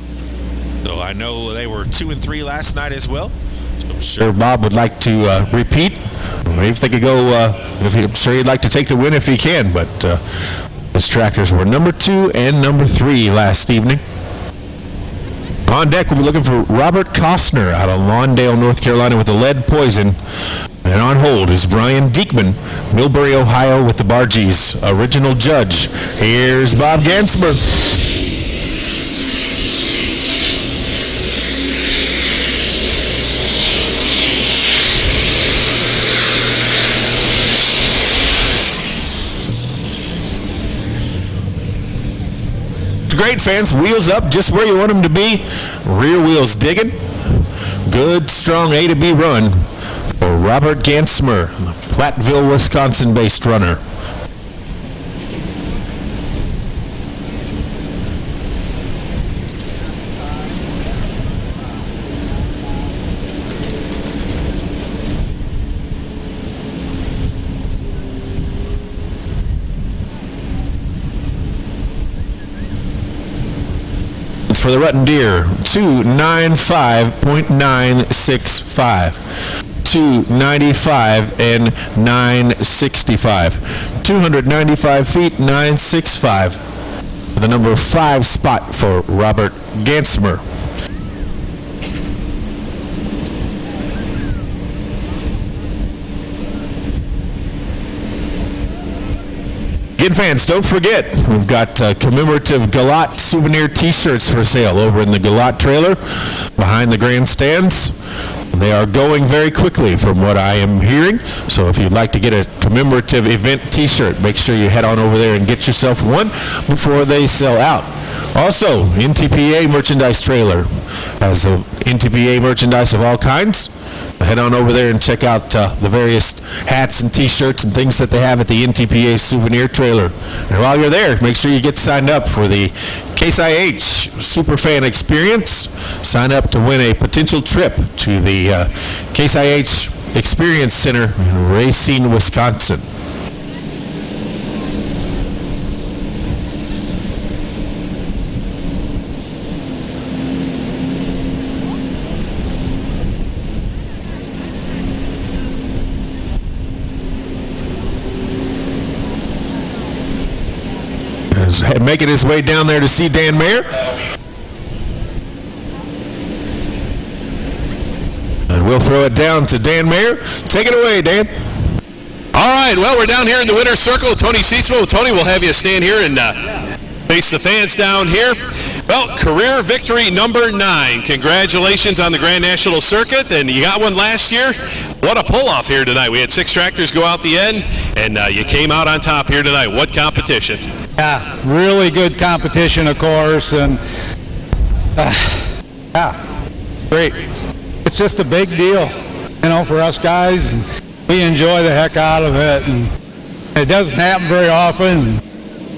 So I know they were 2 and 3 last night as well. So I'm sure Bob would like to repeat. If they could go, I'm sure he'd like to take the win if he can. But his tractors were number 2 and number 3 last evening. On deck, we'll be looking for Robert Costner out of Lawndale, North Carolina with the Lead Poison. And on hold is Brian Diekman, Millbury, Ohio with the Bargees. Original judge. Here's Bob Gansmer. Great, fans. Wheels up just where you want them to be. Rear wheels digging. Good, strong A to B run for Robert Gansmer, Platteville, Wisconsin-based runner. For the Rutten Deer, 295.965. 295 and 965. 295 feet, 965. The number 5 spot for Robert Gansmer. Again, fans, don't forget, we've got commemorative Galot souvenir t-shirts for sale over in the Galot trailer behind the grandstands. They are going very quickly from what I am hearing. So if you'd like to get a commemorative event t-shirt, make sure you head on over there and get yourself one before they sell out. Also, NTPA merchandise trailer has NTPA merchandise of all kinds. head on over there and check out the various hats and T-shirts and things that they have at the NTPA souvenir trailer. And while you're there, make sure you get signed up for the Case IH Superfan Experience. Sign up to win a potential trip to the Case IH Experience Center in Racine, Wisconsin. Making his way down there to see Dan Mayer. And we'll throw it down to Dan Mayer. Take it away, Dan. All right, well, we're down here in the winner's circle. Tony Seatsville. Tony, we'll have you stand here and face the fans down here. Well, career victory number 9. Congratulations on the Grand National Circuit, and you got one last year. What a pull-off here tonight. We had 6 tractors go out the end, and you came out on top here tonight. What competition? Yeah, really good competition, of course, and yeah, great. It's just a big deal, you know, for us guys. And we enjoy the heck out of it, and it doesn't happen very often.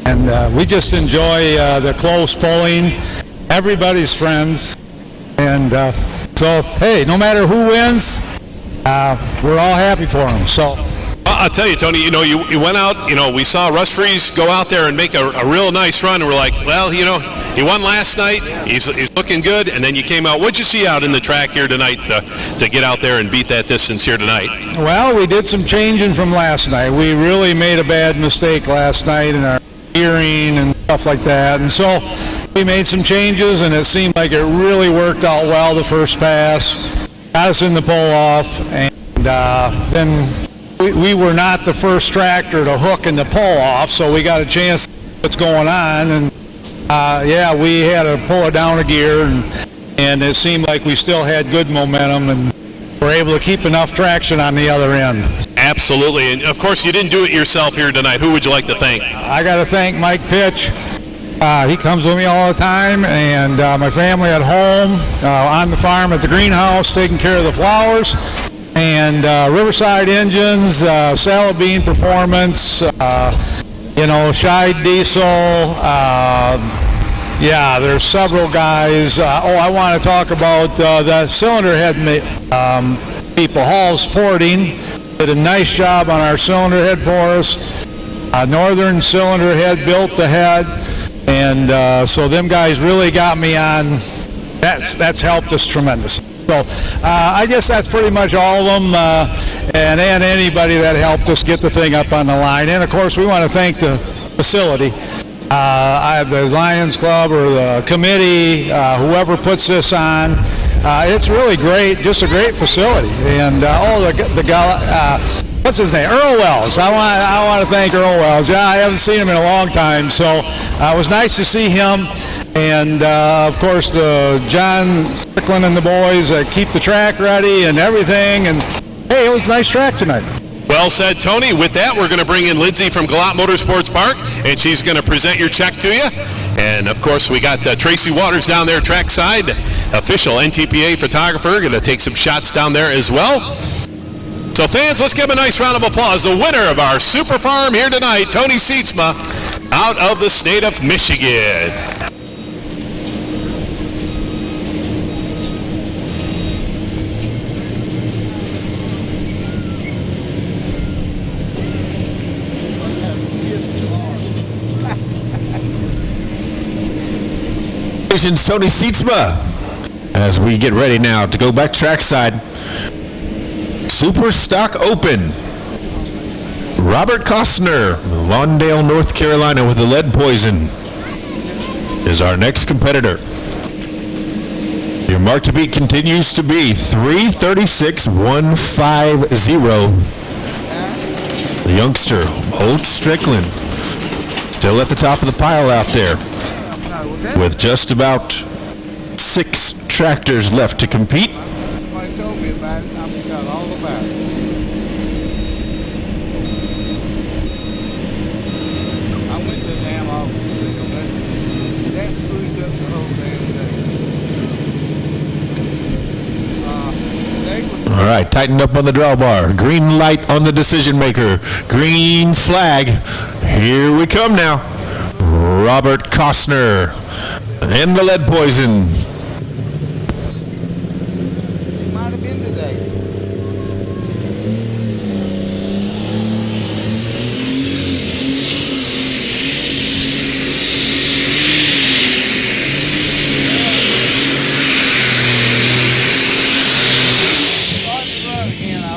And we just enjoy the close pulling. Everybody's friends, and so hey, no matter who wins, we're all happy for them. So. I'll tell you, Tony, you know, you went out, you know, we saw Russ Freeze go out there and make a real nice run, and we're like, well, you know, he won last night, he's looking good, and then you came out. What'd you see out in the track here tonight to get out there and beat that distance here tonight? Well, we did some changing from last night. We really made a bad mistake last night in our gearing and stuff like that, and so we made some changes, and it seemed like it really worked out well the first pass, got us in the pull-off, and then we were not the first tractor to hook in the pull-off, so we got a chance to see what's going on, and yeah, we had to pull it down a gear, and it seemed like we still had good momentum, and were able to keep enough traction on the other end. Absolutely, and of course you didn't do it yourself here tonight. Who would you like to thank? I got to thank Mike Pitch. He comes with me all the time, and my family at home, on the farm at the greenhouse, taking care of the flowers. And Riverside Engines, Salad Bean Performance, you know, Scheid Diesel, yeah, there's several guys. I want to talk about the cylinder head people. Hall's Porting did a nice job on our cylinder head for us. Northern Cylinder Head built the head, and so them guys really got me on. That's helped us tremendously. So I guess that's pretty much all of them, and anybody that helped us get the thing up on the line. And of course, we want to thank the facility, the Lions Club or the committee, whoever puts this on. It's really great, just a great facility. And what's his name? Earl Wells. I want to thank Earl Wells. Yeah, I haven't seen him in a long time, so it was nice to see him. And of course, John Strickland and the boys keep the track ready and everything. And hey, it was a nice track tonight. Well said, Tony. With that, we're going to bring in Lindsay from Galot Motorsports Park, and she's going to present your check to you. And of course, we got Tracy Waters down there trackside, official NTPA photographer, going to take some shots down there as well. So fans, let's give him a nice round of applause. The winner of our Super Farm here tonight, Tony Seatsma, out of the state of Michigan. Congratulations, Tony Seatsma. As we get ready now to go back trackside, Super Stock Open. Robert Costner, Lawndale, North Carolina, with the lead poison, is our next competitor. Your mark to beat continues to be 3:36.150. The youngster, Old Strickland, still at the top of the pile out there, with just about 6 tractors left to compete. Somebody told me about it. I forgot all about it. I went to the damn office and said, that screwed up the whole damn thing. All right, tighten up on the drawbar. Green light on the decision maker. Green flag. Here we come now. Robert Costner and the lead poison. It might have been today.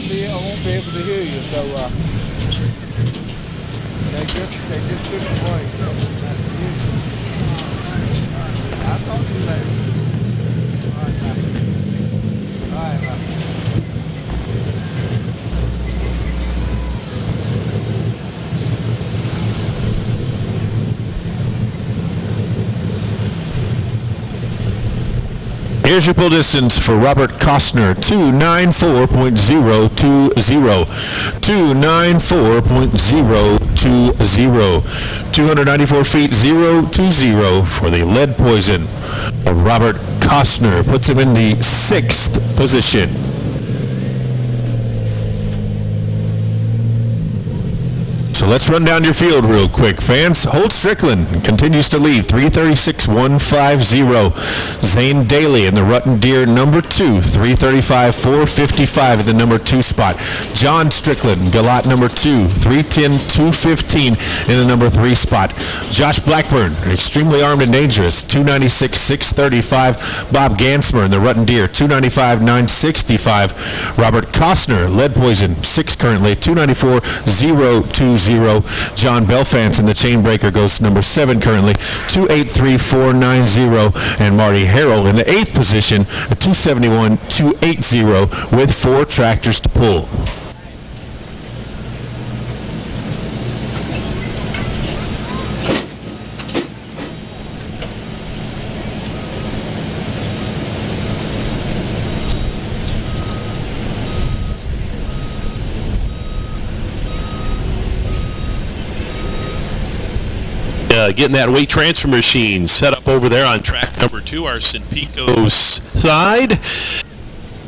I won't be able to hear you, so they just couldn't wait. I'll talk to you later. All right, bye. All right, bye. Here's your pull distance for Robert Costner, 294.020. 294.020. 294 feet 020 for the lead poison of Robert Costner. Puts him in the 6th position. So let's run down your field real quick, fans. Holt Strickland continues to lead, 336.150. Zane Daly in the Rutten Deer number 2, 335.455 at the number 2 spot. John Strickland, Galot number 2, 310.215 in the number 3 spot. Josh Blackburn, extremely armed and dangerous, 296.635. Bob Gansmer in the Rutten Deer, 295.965. Robert Costner, lead poison, 6 currently, 294.020. John Belfance in the Chainbreaker goes number 7 currently, 283.490. And Marty Harrell in the 8th position, 271.280 with 4 tractors to pull. Getting that weight transfer machine set up over there on track number 2, our Sinpico's side,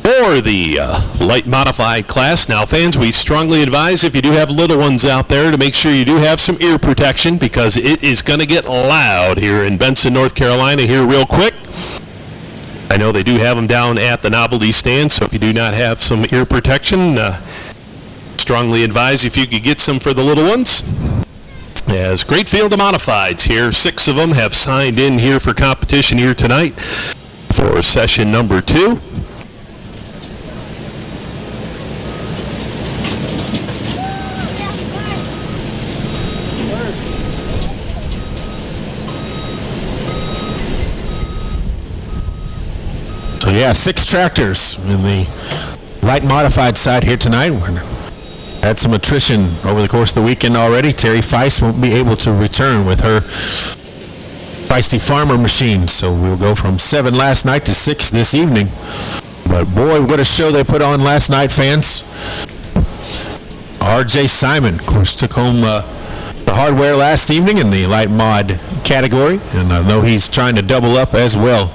for the light modified class. Now, fans, we strongly advise, if you do have little ones out there, to make sure you do have some ear protection, because it is going to get loud here in Benson, North Carolina here real quick. I know they do have them down at the novelty stand, so if you do not have some ear protection, strongly advise if you could get some for the little ones. As great field of modifieds here. 6 of them have signed in here for competition here tonight for session number 2. So yeah, 6 tractors in the light modified side here tonight. Had some attrition over the course of the weekend already. Terry Feist won't be able to return with her Feisty Farmer machine, so we'll go from 7 last night to 6 this evening. But boy, what a show they put on last night, fans. R.J. Simon, of course, took home the hardware last evening in the light mod category, and I know he's trying to double up as well.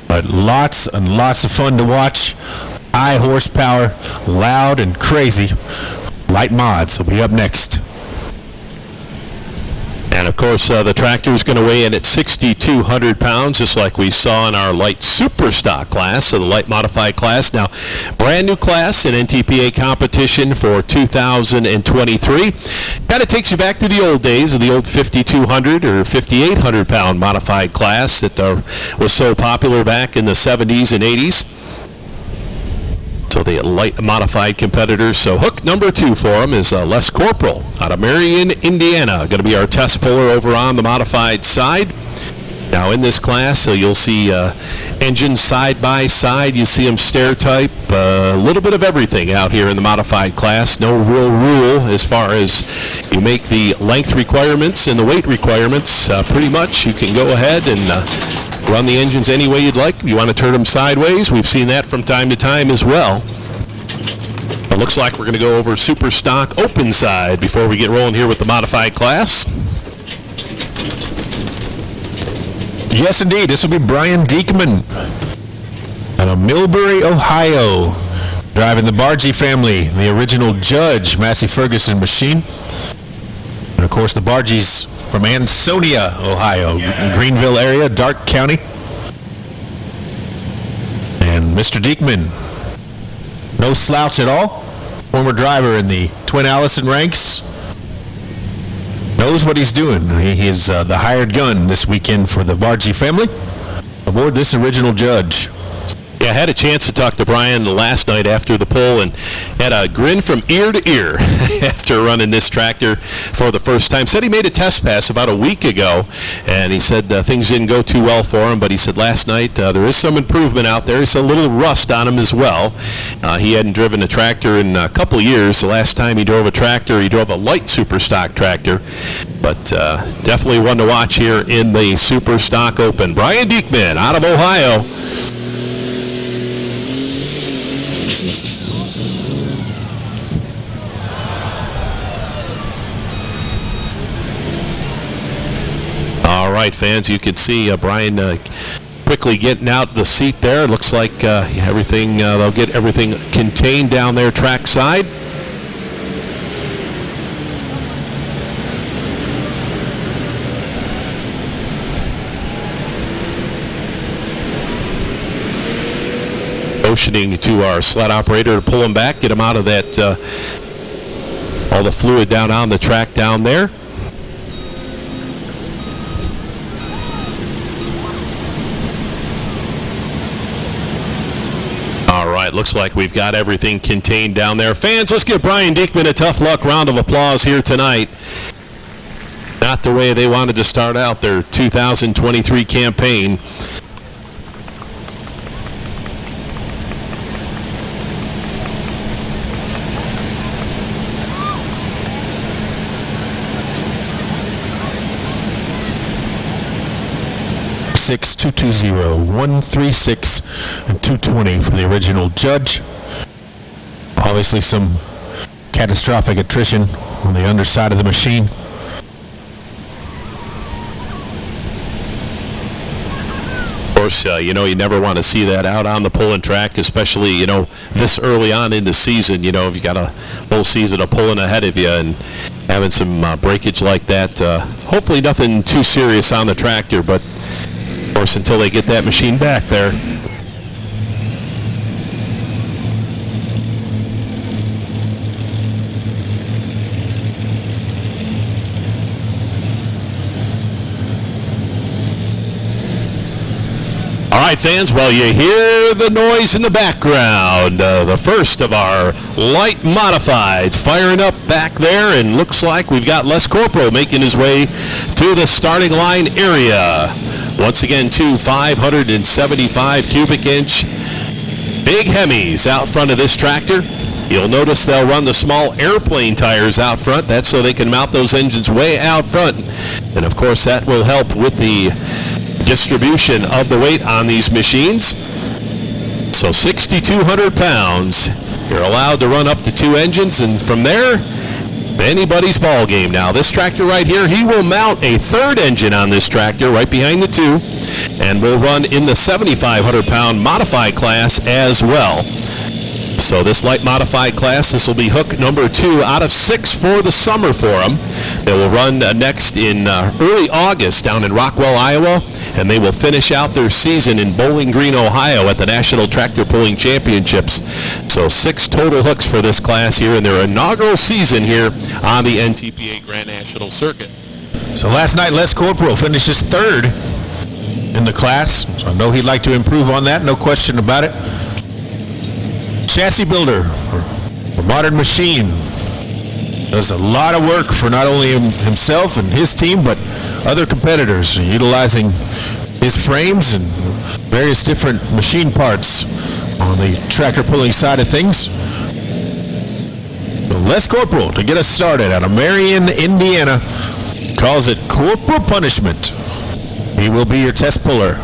But lots and lots of fun to watch. High horsepower, loud and crazy. Light mods will be up next. And of course, the tractor is going to weigh in at 6,200 pounds, just like we saw in our light super stock class, so the light modified class. Now, brand new class in NTPA competition for 2023. Kind of takes you back to the old days of the old 5,200 or 5,800 pound modified class that was so popular back in the 70s and 80s. So the light modified competitors. So hook number 2 for them is Les Corporal out of Marion, Indiana. Going to be our test puller over on the modified side. Now in this class, so you'll see engines side by side. You see them stair type. A little bit of everything out here in the modified class. No real rule as far as you make the length requirements and the weight requirements. Pretty much you can go ahead and run the engines any way you'd like. If you want to turn them sideways, we've seen that from time to time as well. It looks like we're going to go over super stock open side before we get rolling here with the modified class. Yes, indeed. This will be Brian Diekman out of Millbury, Ohio. Driving the Bargee family, the original Judge, Massey Ferguson machine. And of course the Bargees from Ansonia, Ohio, Greenville area, Darke County. And Mr. Diekman, no slouch at all. Former driver in the Twin Allison ranks. Knows what he's doing. He is the hired gun this weekend for the Bargee family aboard this original Judge. Yeah, I had a chance to talk to Brian last night after the pull and had a grin from ear to ear after running this tractor for the first time. Said he made a test pass about a week ago, and he said things didn't go too well for him, but he said last night there is some improvement out there. He said a little rust on him as well. He hadn't driven a tractor in a couple years. The last time he drove a tractor, he drove a light super stock tractor, but definitely one to watch here in the Super Stock Open. Brian Diekman out of Ohio. All right, fans, you can see Brian quickly getting out the seat there. It looks like everything, they'll get everything contained down there track side. Motioning to our sled operator to pull him back, get him out of that, all the fluid down on the track down there. All right, looks like we've got everything contained down there. Fans, let's give Brian Diekman a tough luck round of applause here tonight. Not the way they wanted to start out their 2023 campaign. Six 220-136 and 220 for the original Judge. Obviously some catastrophic attrition on the underside of the machine. Of course, you never want to see that out on the pulling track, especially, this early on in the season. If you got a whole season of pulling ahead of you and having some breakage like that. Hopefully nothing too serious on the tractor, but of course, until they get that machine back there. All right, fans, well, you hear the noise in the background. The first of our light modifieds firing up back there, and looks like we've got Les Corporal making his way to the starting line area. Once again, two 575 cubic inch big Hemis out front of this tractor. You'll notice they'll run the small airplane tires out front. That's so they can mount those engines way out front. And of course, that will help with the distribution of the weight on these machines. So 6,200 pounds. You're allowed to run up to two engines, and from there, anybody's ball game. Now, this tractor right here, he will mount a third engine on this tractor right behind the two, and will run in the 7,500 pound modified class as well. So this light modified class, this will be hook number 2 out of 6 for the summer for them. They will run next in early August down in Rockwell, Iowa, and they will finish out their season in Bowling Green, Ohio at the National Tractor Pulling Championships. So 6 total hooks for this class here in their inaugural season here on the NTPA Grand National Circuit. So last night, Les Corporal finishes third in the class. So I know he'd like to improve on that, no question about it. Chassis builder, a modern machine, does a lot of work for not only himself and his team, but other competitors, utilizing his frames and various different machine parts on the tractor pulling side of things. So Les Corporal, to get us started out of Marion, Indiana, calls it Corporal Punishment. He will be your test puller.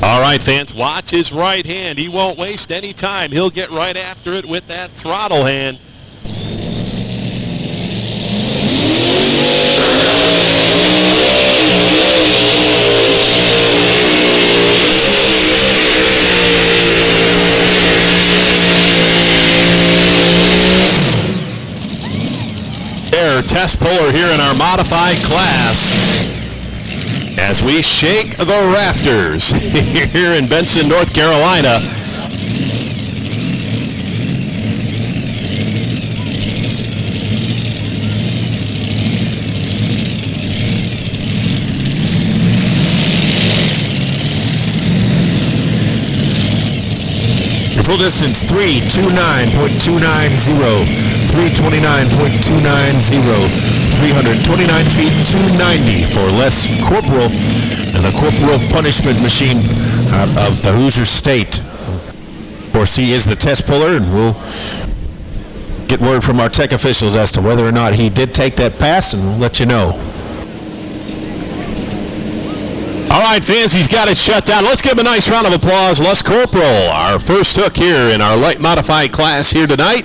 All right, fans, watch his right hand. He won't waste any time. He'll get right after it with that throttle hand. test puller here in our modified class as we shake the rafters here in Benson, North Carolina. Full distance 329.290, 329.290, 329 feet 290 for Les Corporal and the Corporal Punishment Machine out of the Hoosier State. Of course, he is the test puller, and we'll get word from our tech officials as to whether or not he did take that pass, and we'll let you know. All right, fans, he's got it shut down. Let's give him a nice round of applause. Les Corporal, our first hook here in our light modified class here tonight,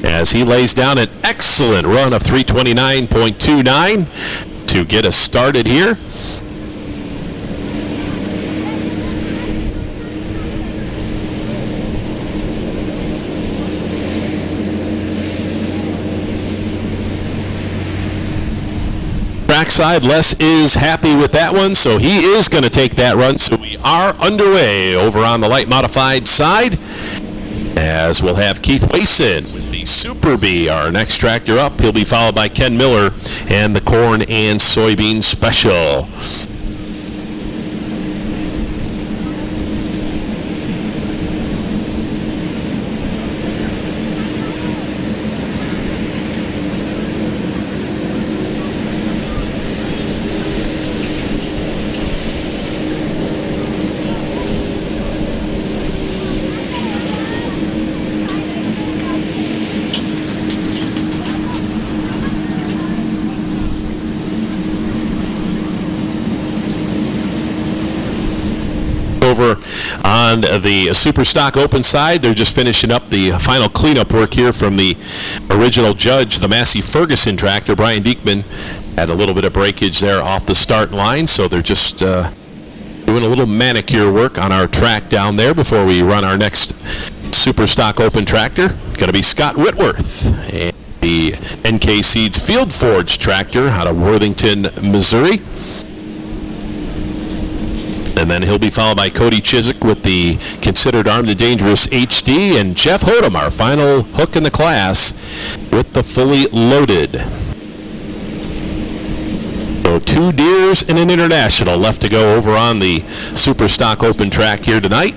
as he lays down an excellent run of 329.29 to get us started here. Trackside, Les is happy with that one, so he is going to take that run. So we are underway over on the light modified side, as we'll have Keith Wason with the Super Bee, our next tractor up. He'll be followed by Ken Miller and the Corn and Soybean Special. Over on the Super Stock Open side, they're just finishing up the final cleanup work here from the original judge, the Massey Ferguson tractor. Brian Diekman had a little bit of breakage there off the start line, so they're just doing a little manicure work on our track down there before we run our next Super Stock Open tractor. It's going to be Scott Whitworth, and the NK Seeds Field Forge tractor out of Worthington, Missouri. And then he'll be followed by Cody Chiswick with the Considered Armed and Dangerous HD, and Jeff Hodem, our final hook in the class, with the Fully Loaded. So 2 Deers and an International left to go over on the Super Stock Open track here tonight,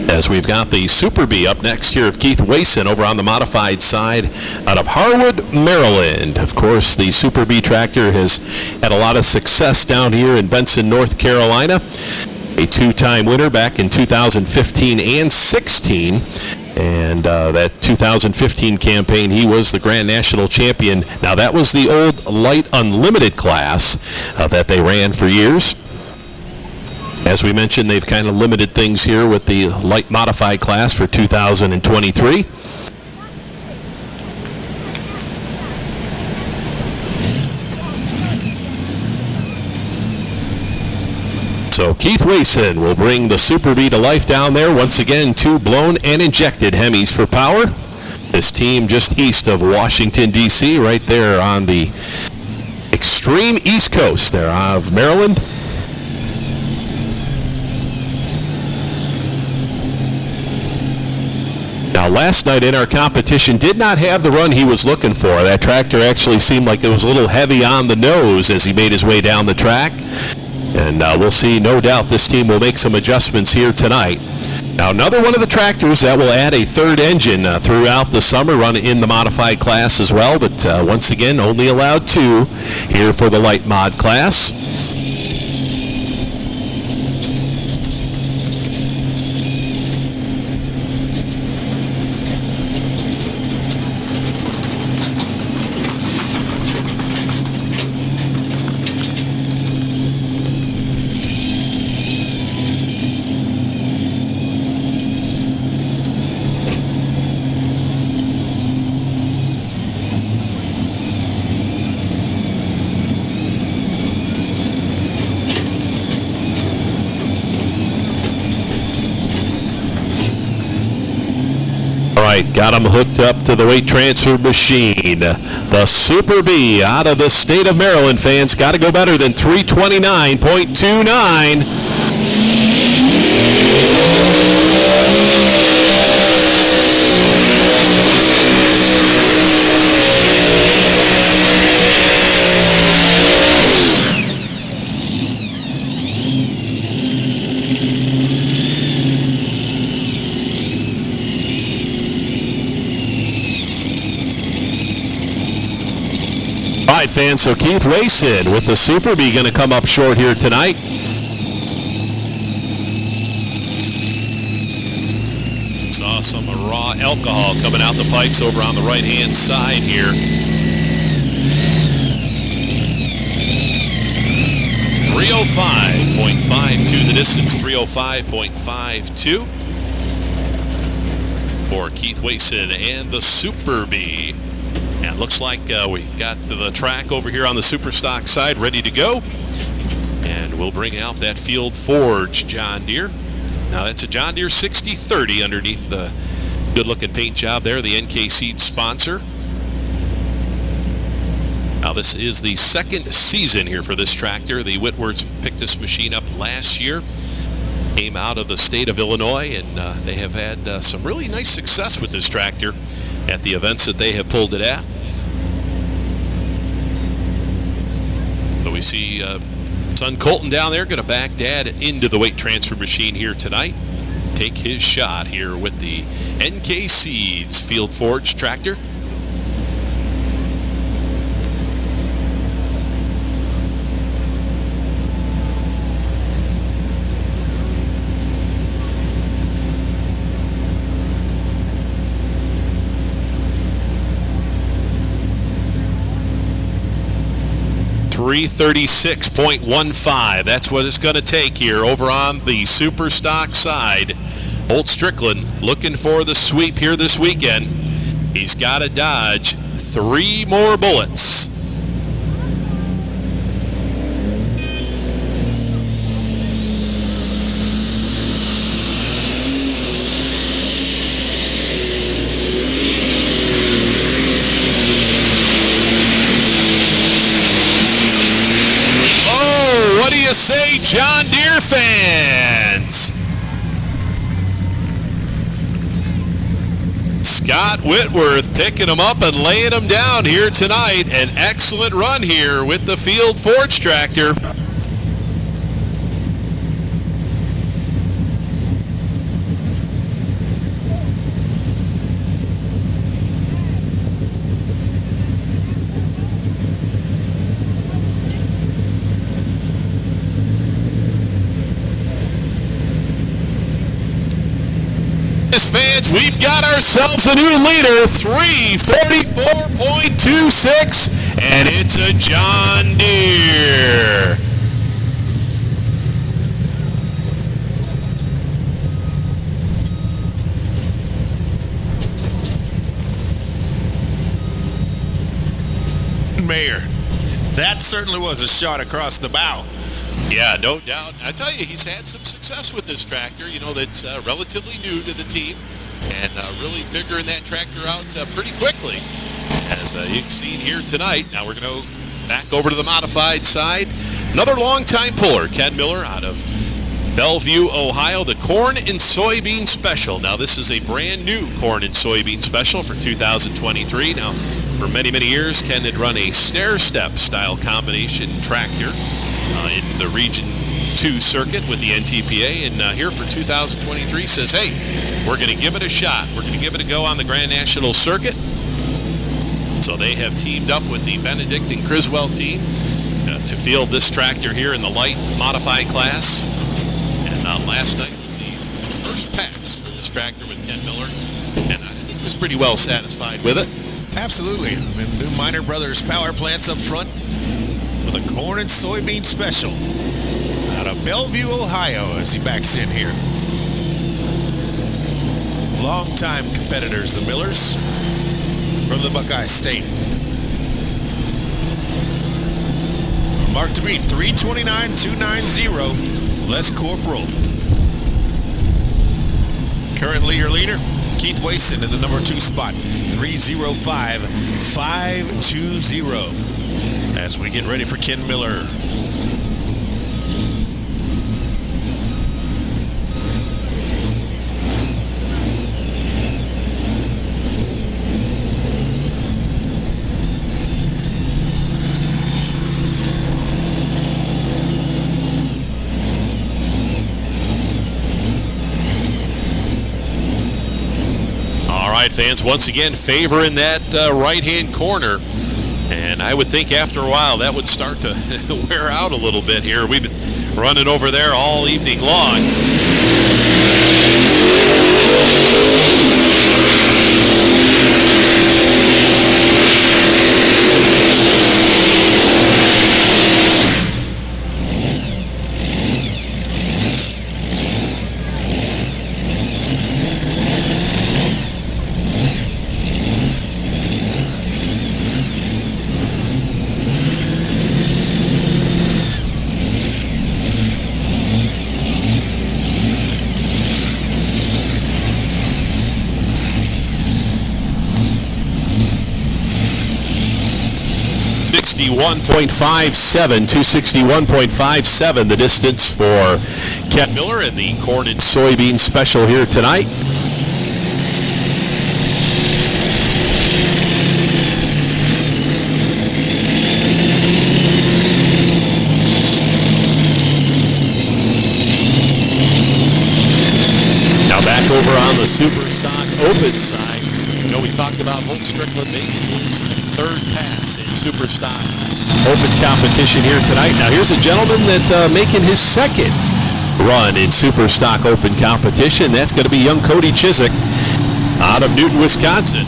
as we've got the Super Bee up next here of Keith Wason over on the modified side out of Harwood, Maryland. Of course, the Super Bee tractor has had a lot of success down here in Benson, North Carolina. A 2-time winner back in 2015 and 16. And that 2015 campaign, he was the Grand National Champion. Now, that was the old Light Unlimited class that they ran for years. As we mentioned, they've kind of limited things here with the light modified class for 2023. So Keith Wason will bring the Super Bee to life down there. Once again, 2 blown and injected Hemis for power. This team just east of Washington, D.C., right there on the extreme east coast there of Maryland. Now, last night in our competition did not have the run he was looking for. That tractor actually seemed like it was a little heavy on the nose as he made his way down the track. And we'll see, no doubt, this team will make some adjustments here tonight. Now, another one of the tractors that will add a 3rd engine throughout the summer, run in the modified class as well. But once again, only allowed 2 here for the light mod class. right, got him hooked up to the weight transfer machine. The Super B out of the state of Maryland, fans. Got to go better than 329.29. All right, fans, so Keith Wayson with the Super B going to come up short here tonight. Saw some raw alcohol coming out the pipes over on the right-hand side here. .52 the distance, 305.52 for Keith Wayson and the Super B. And it looks like we've got the track over here on the Superstock side ready to go. And we'll bring out that Field Forge John Deere. Now that's a John Deere 6030 underneath the good-looking paint job there, the NK Seed sponsor. Now this is the second season here for this tractor. The Whitworths picked this machine up last year. Came out of the state of Illinois, and they have had some really nice success with this tractor at the events that they have pulled it at. So we see son Colton down there going to back Dad into the weight transfer machine here tonight. Take his shot here with the NK Seeds Field Forge tractor. .336.15. That's what it's going to take here over on the Superstock side. Holt Strickland looking for the sweep here this weekend. He's got to dodge 3 more bullets. What do you say, John Deere fans? Scott Whitworth picking him up and laying him down here tonight. An excellent run here with the Field Forge tractor. Fans, we've got ourselves a new leader, 344.26, and it's a John Deere. Mayor, that certainly was a shot across the bow. Yeah, no doubt. I tell you, he's had some success with this tractor, you know, that's relatively new to the team, and really figuring that tractor out pretty quickly, as you've seen here tonight. Now we're going to go back over to the modified side. Another longtime puller, Ken Miller out of Bellevue, Ohio, the Corn and Soybean Special. Now this is a brand new Corn and Soybean Special for 2023. Now, for many, many years, Ken had run a stair-step style combination tractor in the Region 2 circuit with the NTPA, and here for 2023 says, hey, we're going to give it a shot. We're going to give it a go on the Grand National circuit. So they have teamed up with the Benedict and Criswell team to field this tractor here in the light modified class. And last night was the first pass for this tractor with Ken Miller, and I think was pretty well satisfied with it. Absolutely. I mean, new Miner Brothers power plants up front with a Corn and Soybean Special out of Bellevue, Ohio, as he backs in here. Longtime competitors, the Millers, from the Buckeye State. Mark to beat 329.290, Les Corporal. Currently your leader, Keith Wason in the number 2 spot, 3:05.520. As we get ready for Ken Miller. Fans once again favoring that right-hand corner, and I would think after a while that would start to wear out a little bit here. We've been running over there all evening long. $261.57, the distance for Ken Miller in the corn and soybean special here tonight. Now back over on the Superstock Open side. You know, we talked about Holt Strickland making his third pass in Superstock Open competition here tonight. Now here's a gentleman that making his second run in Superstock Open competition. That's going to be young Cody Chiswick out of Newton, Wisconsin.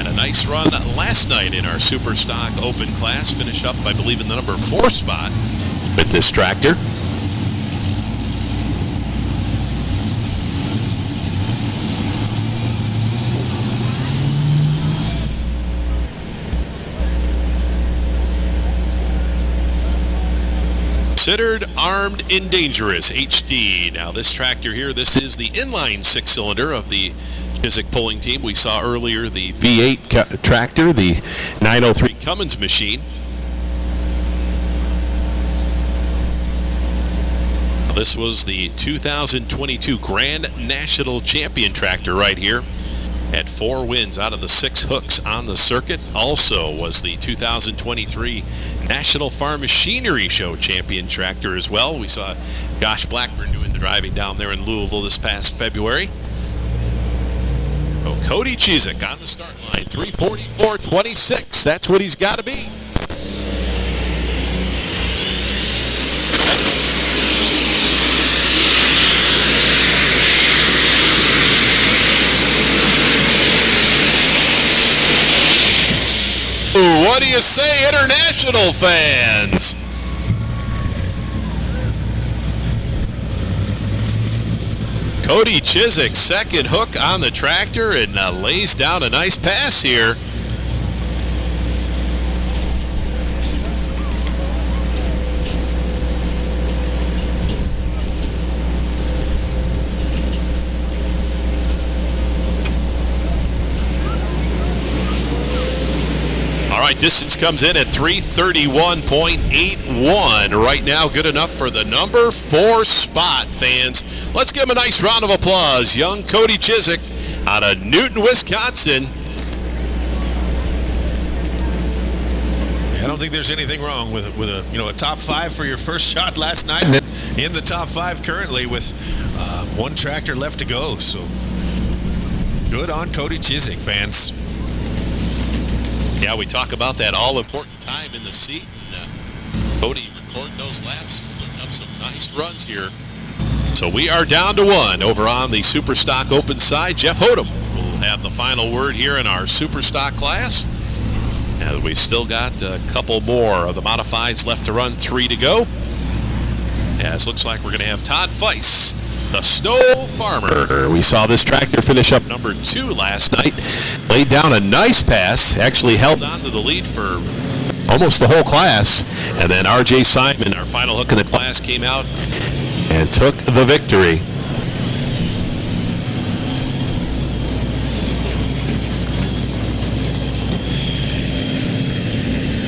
And a nice run last night in our Superstock Open class. Finish up, I believe, in the number 4 spot with this tractor. Considered Armed and Dangerous HD. Now this tractor here, this is the inline 6-cylinder of the Chiswick pulling team. We saw earlier the V8 tractor, the 903 Cummins machine. This was the 2022 Grand National Champion tractor right here. Had 4 wins out of the 6 hooks on the circuit. Also was the 2023 National Farm Machinery Show champion tractor as well. We saw Josh Blackburn doing the driving down there in Louisville this past February. So Cody Chiswick on the start line, 3:44.26. That's what he's got to be. What do you say, international fans? Cody Chiswick, second hook on the tractor, and lays down a nice pass here. Distance comes in at 3:31.81 right now. Good enough for the number 4 spot, fans. Let's give him a nice round of applause. Young Cody Chiswick out of Newton, Wisconsin. I don't think there's anything wrong with a top 5 for your first shot last night, and in the top 5 currently with 1 tractor left to go. So good on Cody Chiswick, fans. Yeah, we talk about that all-important time in the seat. Cody recording those laps, putting up some nice runs here. So we are down to 1 over on the Superstock Open side. Jeff Hodem will have the final word here in our Superstock class. And we still got a couple more of the modifieds left to run, 3 to go. Yes, looks like we're going to have Todd Feiss, the Snow Farmer. We saw this tractor finish up number 2 last night. Laid down a nice pass, actually held on to the lead for almost the whole class. And then R.J. Simon, our final hook in the class, came out and took the victory.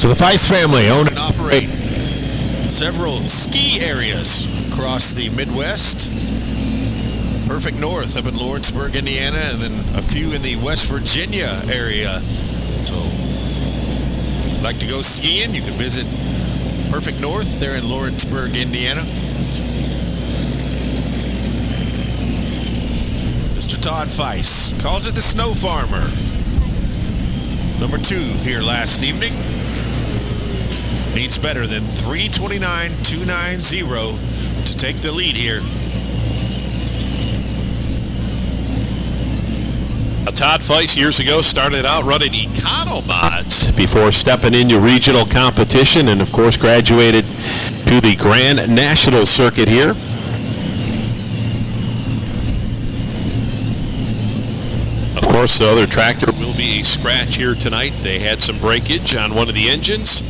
So the Feist family own and operate several ski areas across the Midwest. Perfect North up in Lawrenceburg, Indiana, and then a few in the West Virginia area. So if you'd like to go skiing, you can visit Perfect North there in Lawrenceburg, Indiana. Mr. Todd Feist calls it the Snow Farmer. Number 2 here last evening. Needs better than 3:29.290 to take the lead here. Todd Feist years ago started out running Economods before stepping into regional competition, and of course graduated to the Grand National circuit here. Of course, the other tractor will be a scratch here tonight. They had some breakage on one of the engines,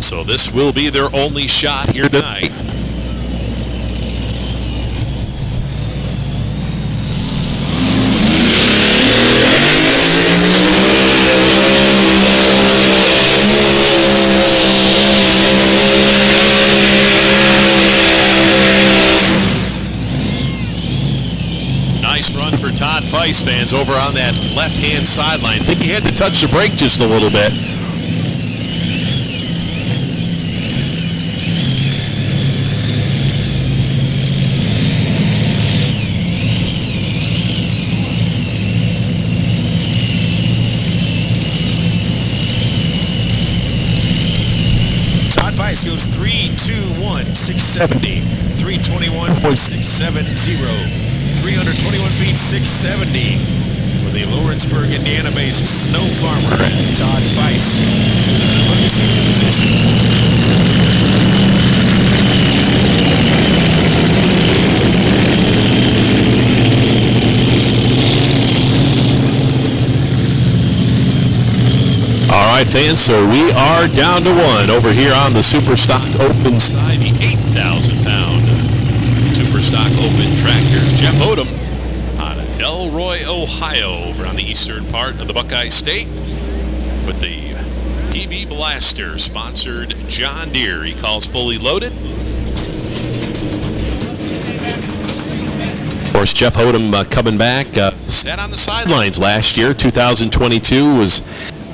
so this will be their only shot here tonight. For Todd Feist fans over on that left-hand sideline. I think he had to touch the brake just a little bit. Todd Feist goes 3:21.670, 3:21.670. 321 feet, 670 for the Lawrenceburg, Indiana-based Snow Farmer and Todd Feist. Number 2 position. All right, fans, so we are down to 1 over here on the Superstock Open side, the 8,000-pound Superstock Open tractors. Jeff Odom out of Delroy, Ohio, over on the eastern part of the Buckeye State with the PB Blaster, sponsored John Deere. He calls fully loaded. Of course, Jeff Odom coming back, sat on the sidelines last year. 2022 was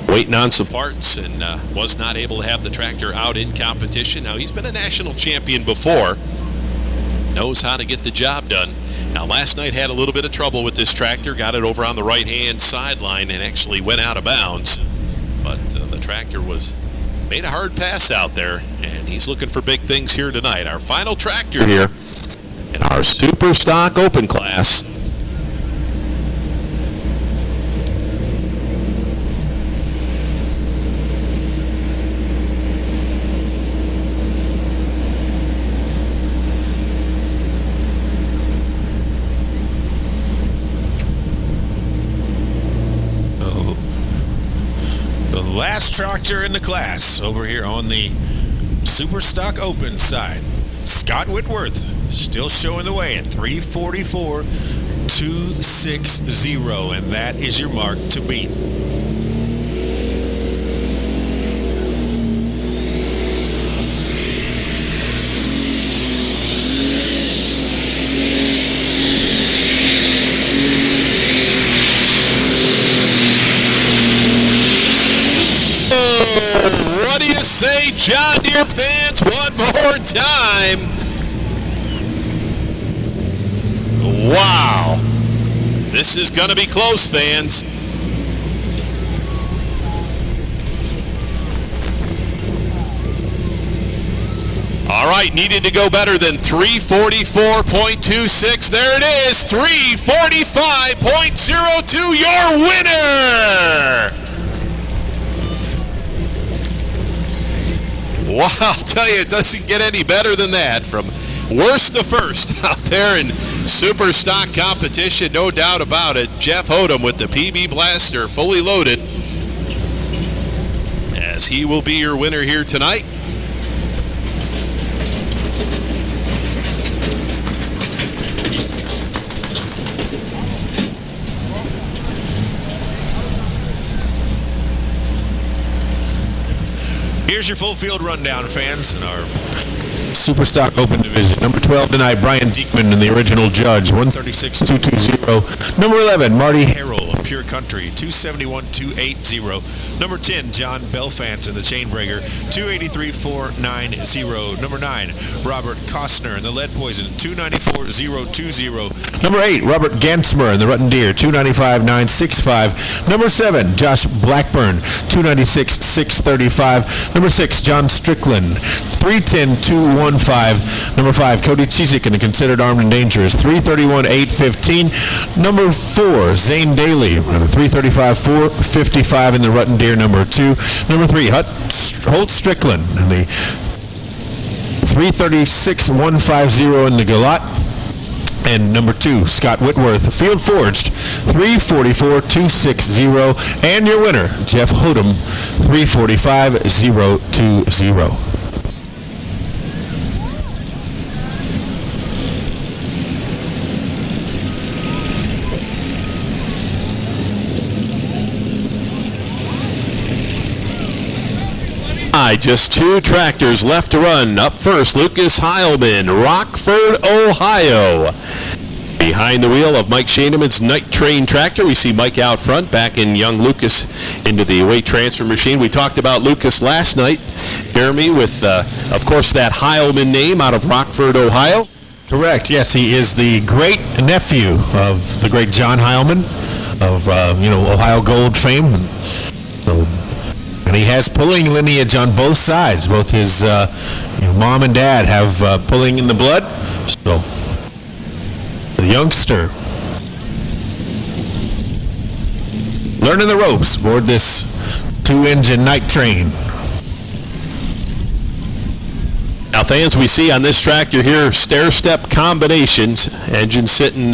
waiting on some parts and was not able to have the tractor out in competition. Now, he's been a national champion before. Knows how to get the job done. Now, last night had a little bit of trouble with this tractor. Got it over on the right-hand sideline and actually went out of bounds. But the tractor made a hard pass out there, and he's looking for big things here tonight. Our final tractor here in our Superstock Open class. Last tractor in the class over here on the Superstock Open side. Scott Whitworth still showing the way at 3:44.260, and that is your mark to beat. What do you say, John Deere fans, one more time? Wow. This is going to be close, fans. All right, needed to go better than 3:44.26. There it is, 3:45.02, your winner! Wow, I'll tell you, it doesn't get any better than that. From worst to first out there in Superstock competition, no doubt about it. Jeff Odom with the PB Blaster fully loaded, as he will be your winner here tonight. Here's your full field rundown, fans, in our Superstock Open Division. Number 12 tonight, Brian Diekman in the original judge, 136.220. Number 11, Marty Harrell of Pure Country, 271.280. Number 10, John Belfance in the Chainbreaker, 283.490. Number 9, Robert Costner in the Lead Poison, 294.020. Number 8, Robert Gansmer in the Rutten Deer, 295.965. Number 7, Josh Blackburn, 296.635. Number 6, John Strickland, 310.215. Number 5, Cody Chisick in the Considered Armed and Dangerous, 331.815. Number 4, Zane Daly, 335.455 in the Rutten Deer. Number 2. Number 3, Holt Strickland in the 336.150 in the Galot. And number 2, Scott Whitworth, Field Forged, 344.260. And your winner, Jeff Hodem, 345.020. Just 2 tractors left to run. Up first, Lucas Heilman, Rockford, Ohio. Behind the wheel of Mike Shaneman's Night Train tractor, we see Mike out front, backing young Lucas into the weight transfer machine. We talked about Lucas last night, Jeremy, with, of course, that Heilman name out of Rockford, Ohio. Correct. Yes, he is the great nephew of the great John Heilman of, Ohio Gold fame. And he has pulling lineage on both sides. Both his mom and dad have pulling in the blood. So the youngster learning the ropes aboard this 2-engine night train. Now, fans, we see on this tractor here stair-step combinations, engines sitting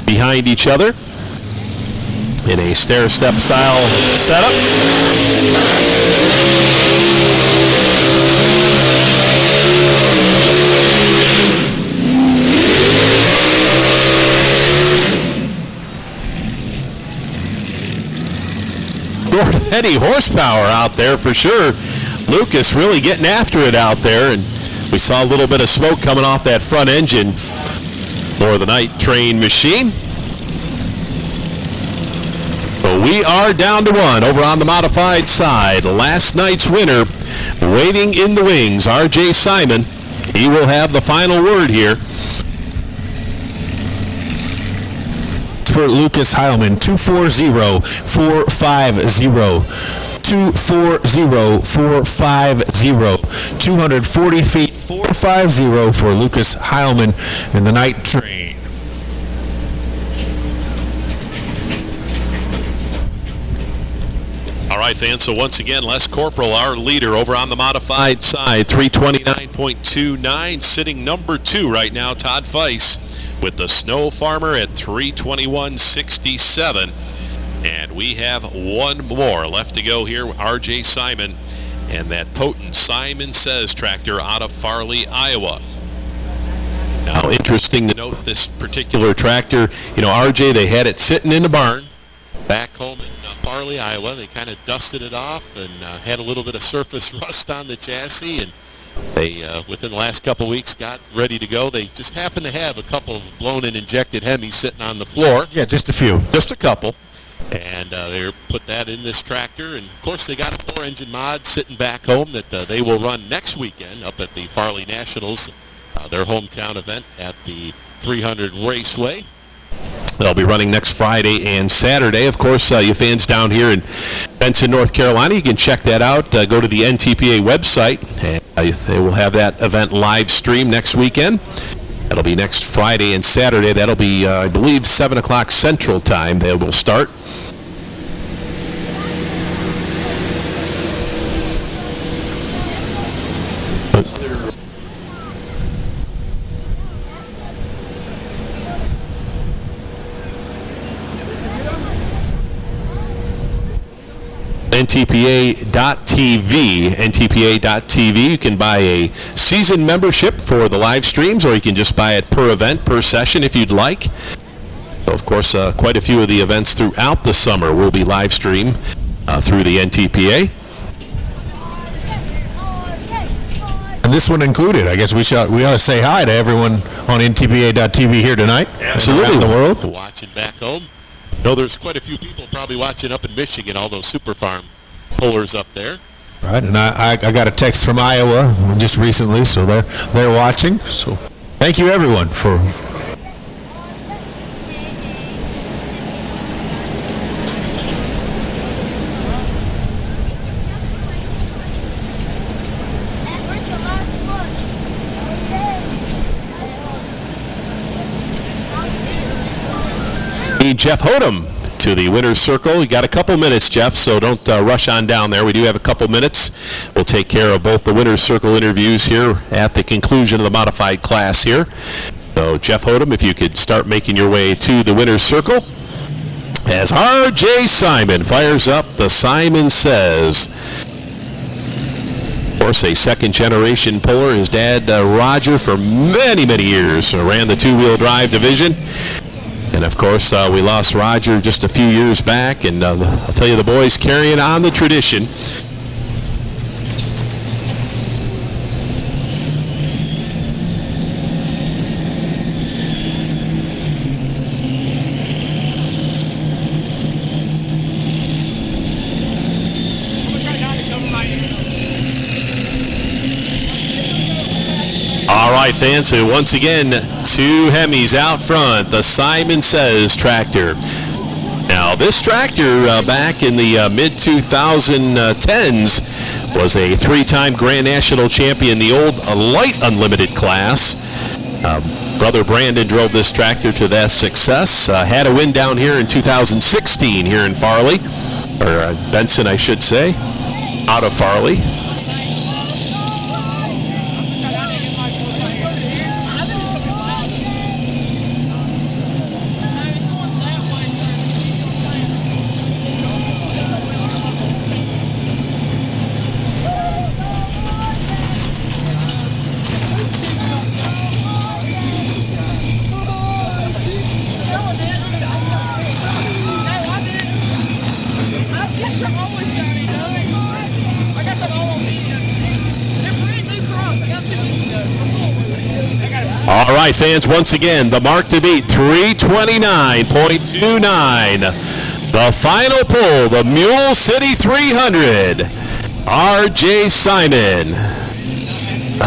behind each other in a stair-step style setup. Heady horsepower out there for sure. Lucas really getting after it out there, and we saw a little bit of smoke coming off that front engine for the night train machine. So we are down to 1 over on the modified side. Last night's winner waiting in the wings, R.J. Simon. He will have the final word here. For Lucas Heilman, 240.450. 240.450. 240 feet, 450 for Lucas Heilman in the night train. All right, fans, so once again, Les Corporal, our leader over on the modified side, 329.29, sitting number 2 right now, Todd Feiss, with the Snow Farmer at 321.67. And we have one more left to go here, R.J. Simon, and that potent Simon Says tractor out of Farley, Iowa. Now, interesting to note this particular tractor, R.J., they had it sitting in the barn back home in Farley, Iowa. They kind of dusted it off and had a little bit of surface rust on the chassis, and they, within the last couple of weeks, got ready to go. They just happened to have a couple of blown and injected Hemis sitting on the floor. Yeah, just a few. Just a couple. And they put that in this tractor. And, of course, they got a 4-engine mod sitting back home that they will run next weekend up at the Farley Nationals, their hometown event at the 300 Raceway. They'll be running next Friday and Saturday. Of course, you fans down here in Benson, North Carolina, you can check that out. Go to the NTPA website, and they will have that event live stream next weekend. That'll be next Friday and Saturday. That'll be, I believe, 7 o'clock Central Time. They will start. NTPA.TV. You can buy a season membership for the live streams, or you can just buy it per event, per session if you'd like. So, of course, quite a few of the events throughout the summer will be live streamed through the NTPA. And this one included. I guess we ought to say hi to everyone on NTPA.tv here tonight. Absolutely. Around the world. Watching back home. No, there's quite a few people probably watching up in Michigan, all those super farm pullers up there. Right, and I got a text from Iowa just recently, so they're watching. So thank you everyone for. Jeff Hodem to the winner's circle. You got a couple minutes, Jeff, so don't rush on down there. We do have a couple minutes. We'll take care of both the winner's circle interviews here at the conclusion of the modified class here. So, Jeff Hodem, if you could start making your way to the winner's circle. As R.J. Simon fires up the Simon Says. Of course, a second-generation puller. His dad, Roger, for many, many years ran the two-wheel drive division. And, of course, we lost Roger just a few years back, and I'll tell you, the boys carrying on the tradition. All right, fans, so once again, two Hemis out front, the Simon Says tractor. Now, this tractor back in the mid-2010s was a three-time Grand National champion, the old light unlimited class. Brother Brandon drove this tractor to that success. Had a win down here in 2016 here in Farley, or Benson, I should say, out of Farley. All right, fans, once again, the mark to beat, 329.29. The final pull, the Mule City 300. R.J. Simon.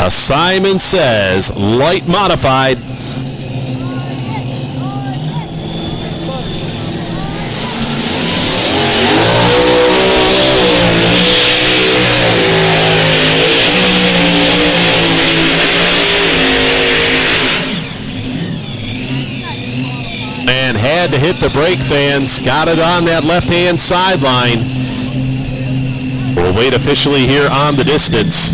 Simon Says, light modified. Had to hit the brake, fans. Got it on that left-hand sideline. We'll wait officially here on the distance.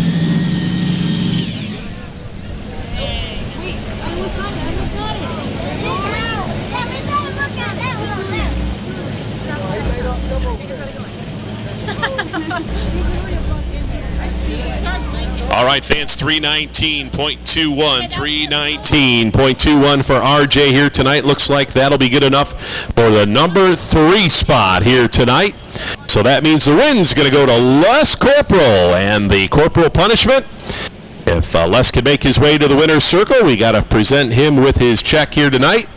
All right, fans, 319.21, 319.21 for RJ here tonight. Looks like that'll be good enough for the number 3 spot here tonight. So that means the win's going to go to Les Corporal, and the corporal punishment. If Les can make his way to the winner's circle, we got to present him with his check here tonight.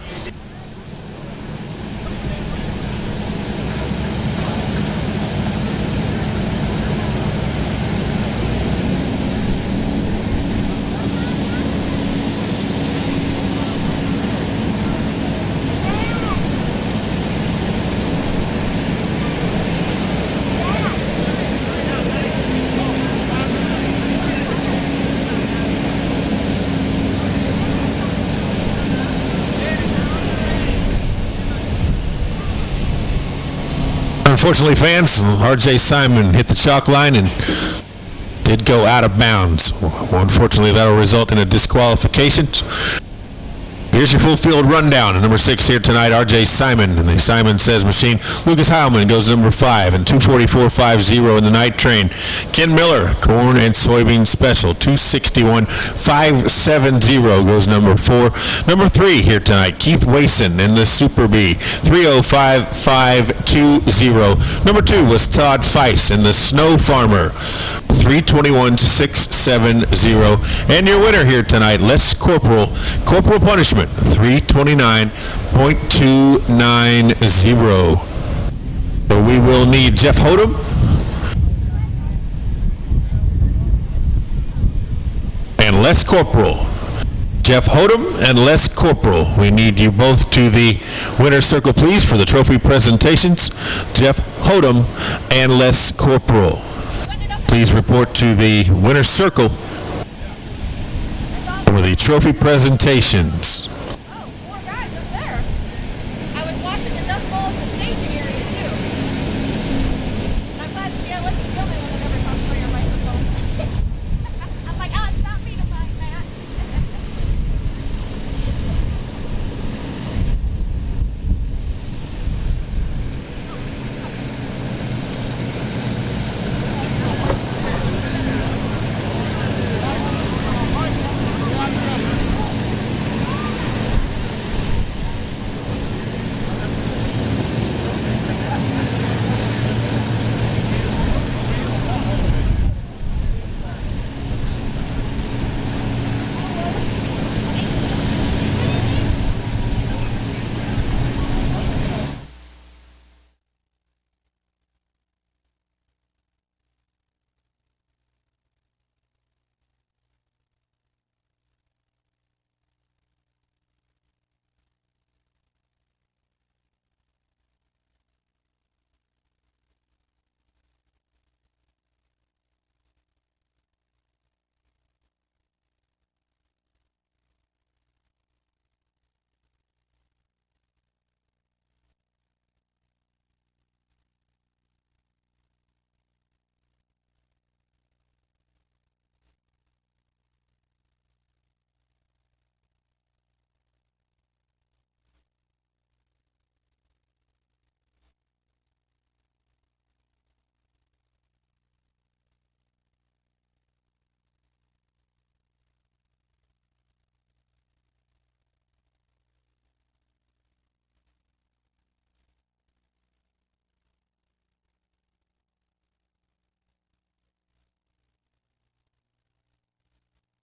Unfortunately, fans, R.J. Simon hit the chalk line and did go out of bounds. Well, unfortunately, that'll result in a disqualification. Here Here's your full field rundown. Number 6 here tonight, R.J. Simon. And the Simon Says machine. Lucas Heilman goes number 5 and 244.50 in the night train. Ken Miller, corn and soybean special, 261.570 goes number 4. Number 3 here tonight, Keith Wason in the Super B, 305.520. Number 2 was Todd Feiss in the Snow Farmer, 321.670. And your winner here tonight, Les Corporal Punishment, 329.290. So we will need Jeff Hodem, and Les Corporal. Jeff Hodem and Les Corporal. We need you both to the winner's circle, please, for the trophy presentations. Jeff Hodem and Les Corporal. Please report to the winner's circle for the trophy presentations.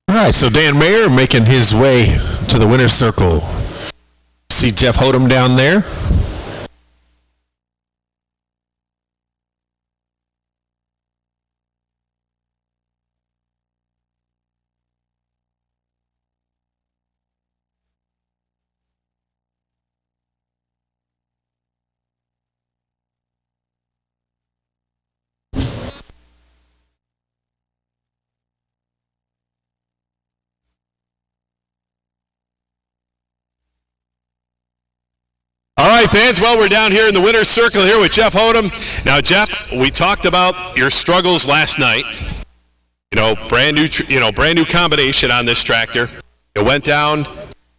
All right, so Dan Mayer making his way to the winner's circle. See Jeff Hodem down there. All right, fans, well, we're down here in the winner's circle here with Jeff Hodem. Now, Jeff, we talked about your struggles last night. Brand new combination on this tractor. It went down,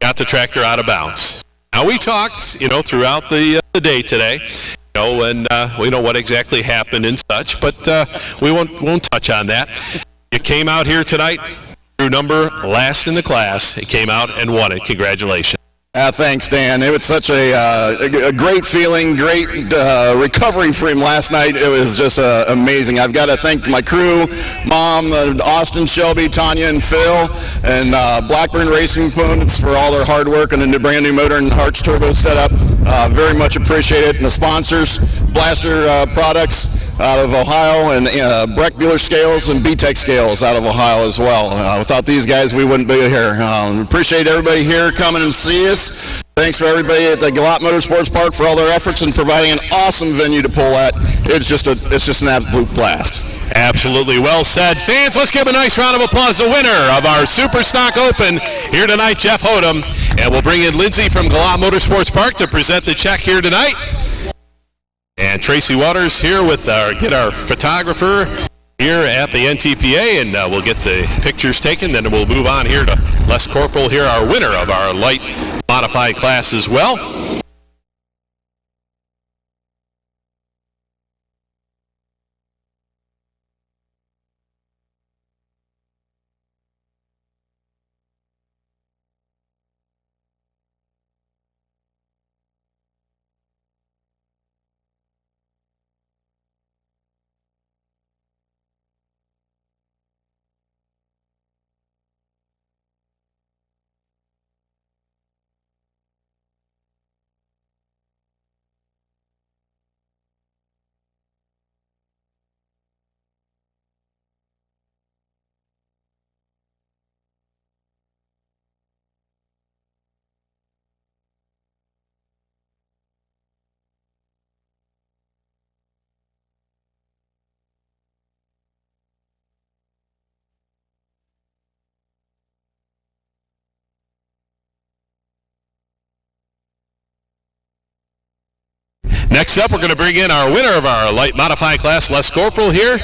got the tractor out of bounds. Now, we talked, throughout the day today, and we know what exactly happened and such, but we won't touch on that. You came out here tonight, drew number last in the class. It came out and won it. Congratulations. Thanks, Dan. It was such a great feeling, great recovery for him last night. It was just amazing. I've got to thank my crew, Mom, Austin, Shelby, Tanya, and Phil, and Blackburn Racing Components for all their hard work on the brand new motor and Hart's turbo setup. Very much appreciate it. And the sponsors, Blaster Products out of Ohio, and Breck Bueller Scales and B-Tech Scales out of Ohio as well. Without these guys, we wouldn't be here. Appreciate everybody here coming and see us. Thanks for everybody at the Galot Motorsports Park for all their efforts in providing an awesome venue to pull at. It's just an absolute blast. Absolutely well said. Fans, let's give a nice round of applause to the winner of our Super Stock Open here tonight, Jeff Hodem. And we'll bring in Lindsay from Galot Motorsports Park to present the check here tonight. And Tracy Waters here with our photographer here at the NTPA, and we'll get the pictures taken. Then we'll move on here to Les Corporal here, our winner of our light modified class as well. Next up, we're going to bring in our winner of our light modified class, Les Corporal here.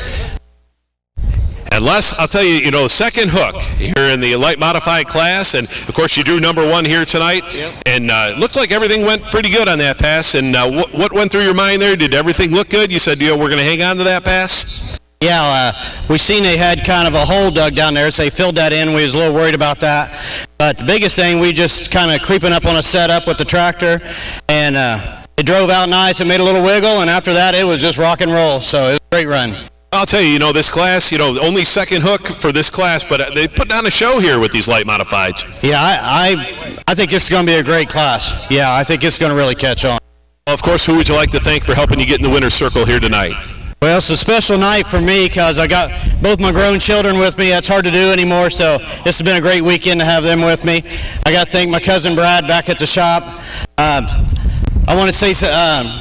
And Les, I'll tell you, second hook here in the light modified class, and of course you drew number 1 here tonight. Yep. And it looked like everything went pretty good on that pass. And what went through your mind there? Did everything look good? You said, we're going to hang on to that pass? Yeah, we seen they had kind of a hole dug down there, so they filled that in. We was a little worried about that. But the biggest thing, we just kind of creeping up on a setup with the tractor, and it drove out nice and made a little wiggle, and after that, it was just rock and roll. So it was a great run. I'll tell you, this class, only second hook for this class, but they put on a show here with these light modifieds. Yeah, I think this is going to be a great class. Yeah, I think it's going to really catch on. Well, of course, who would you like to thank for helping you get in the winner's circle here tonight? Well, it's a special night for me because I got both my grown children with me. That's hard to do anymore, so this has been a great weekend to have them with me. I got to thank my cousin Brad back at the shop. I want to say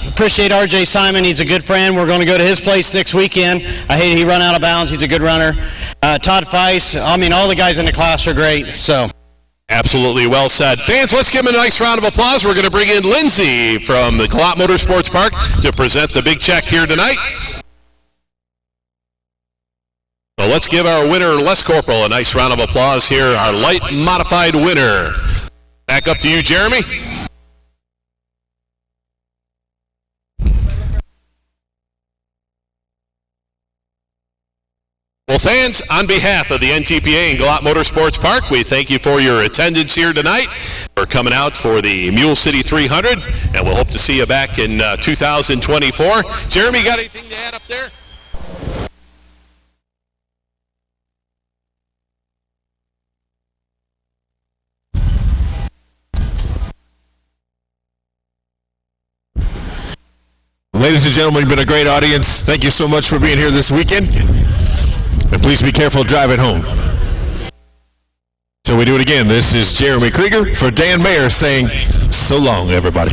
appreciate R.J. Simon. He's a good friend. We're going to go to his place next weekend. I hate he run out of bounds. He's a good runner. Todd Feiss. All the guys in the class are great. So. Absolutely well said. Fans, let's give him a nice round of applause. We're going to bring in Lindsay from the Galot Motorsports Park to present the big check here tonight. So let's give our winner, Les Corporal, a nice round of applause here, our light modified winner. Back up to you, Jeremy. Well, fans, on behalf of the NTPA and Galot Motorsports Park, we thank you for your attendance here tonight. We're coming out for the Mule City 300, and we'll hope to see you back in 2024. Jeremy, got anything to add up there? Ladies and gentlemen, you've been a great audience. Thank you so much for being here this weekend. And please be careful driving home. Till we do it again, this is Jeremy Krieger for Dan Mayer saying so long, everybody.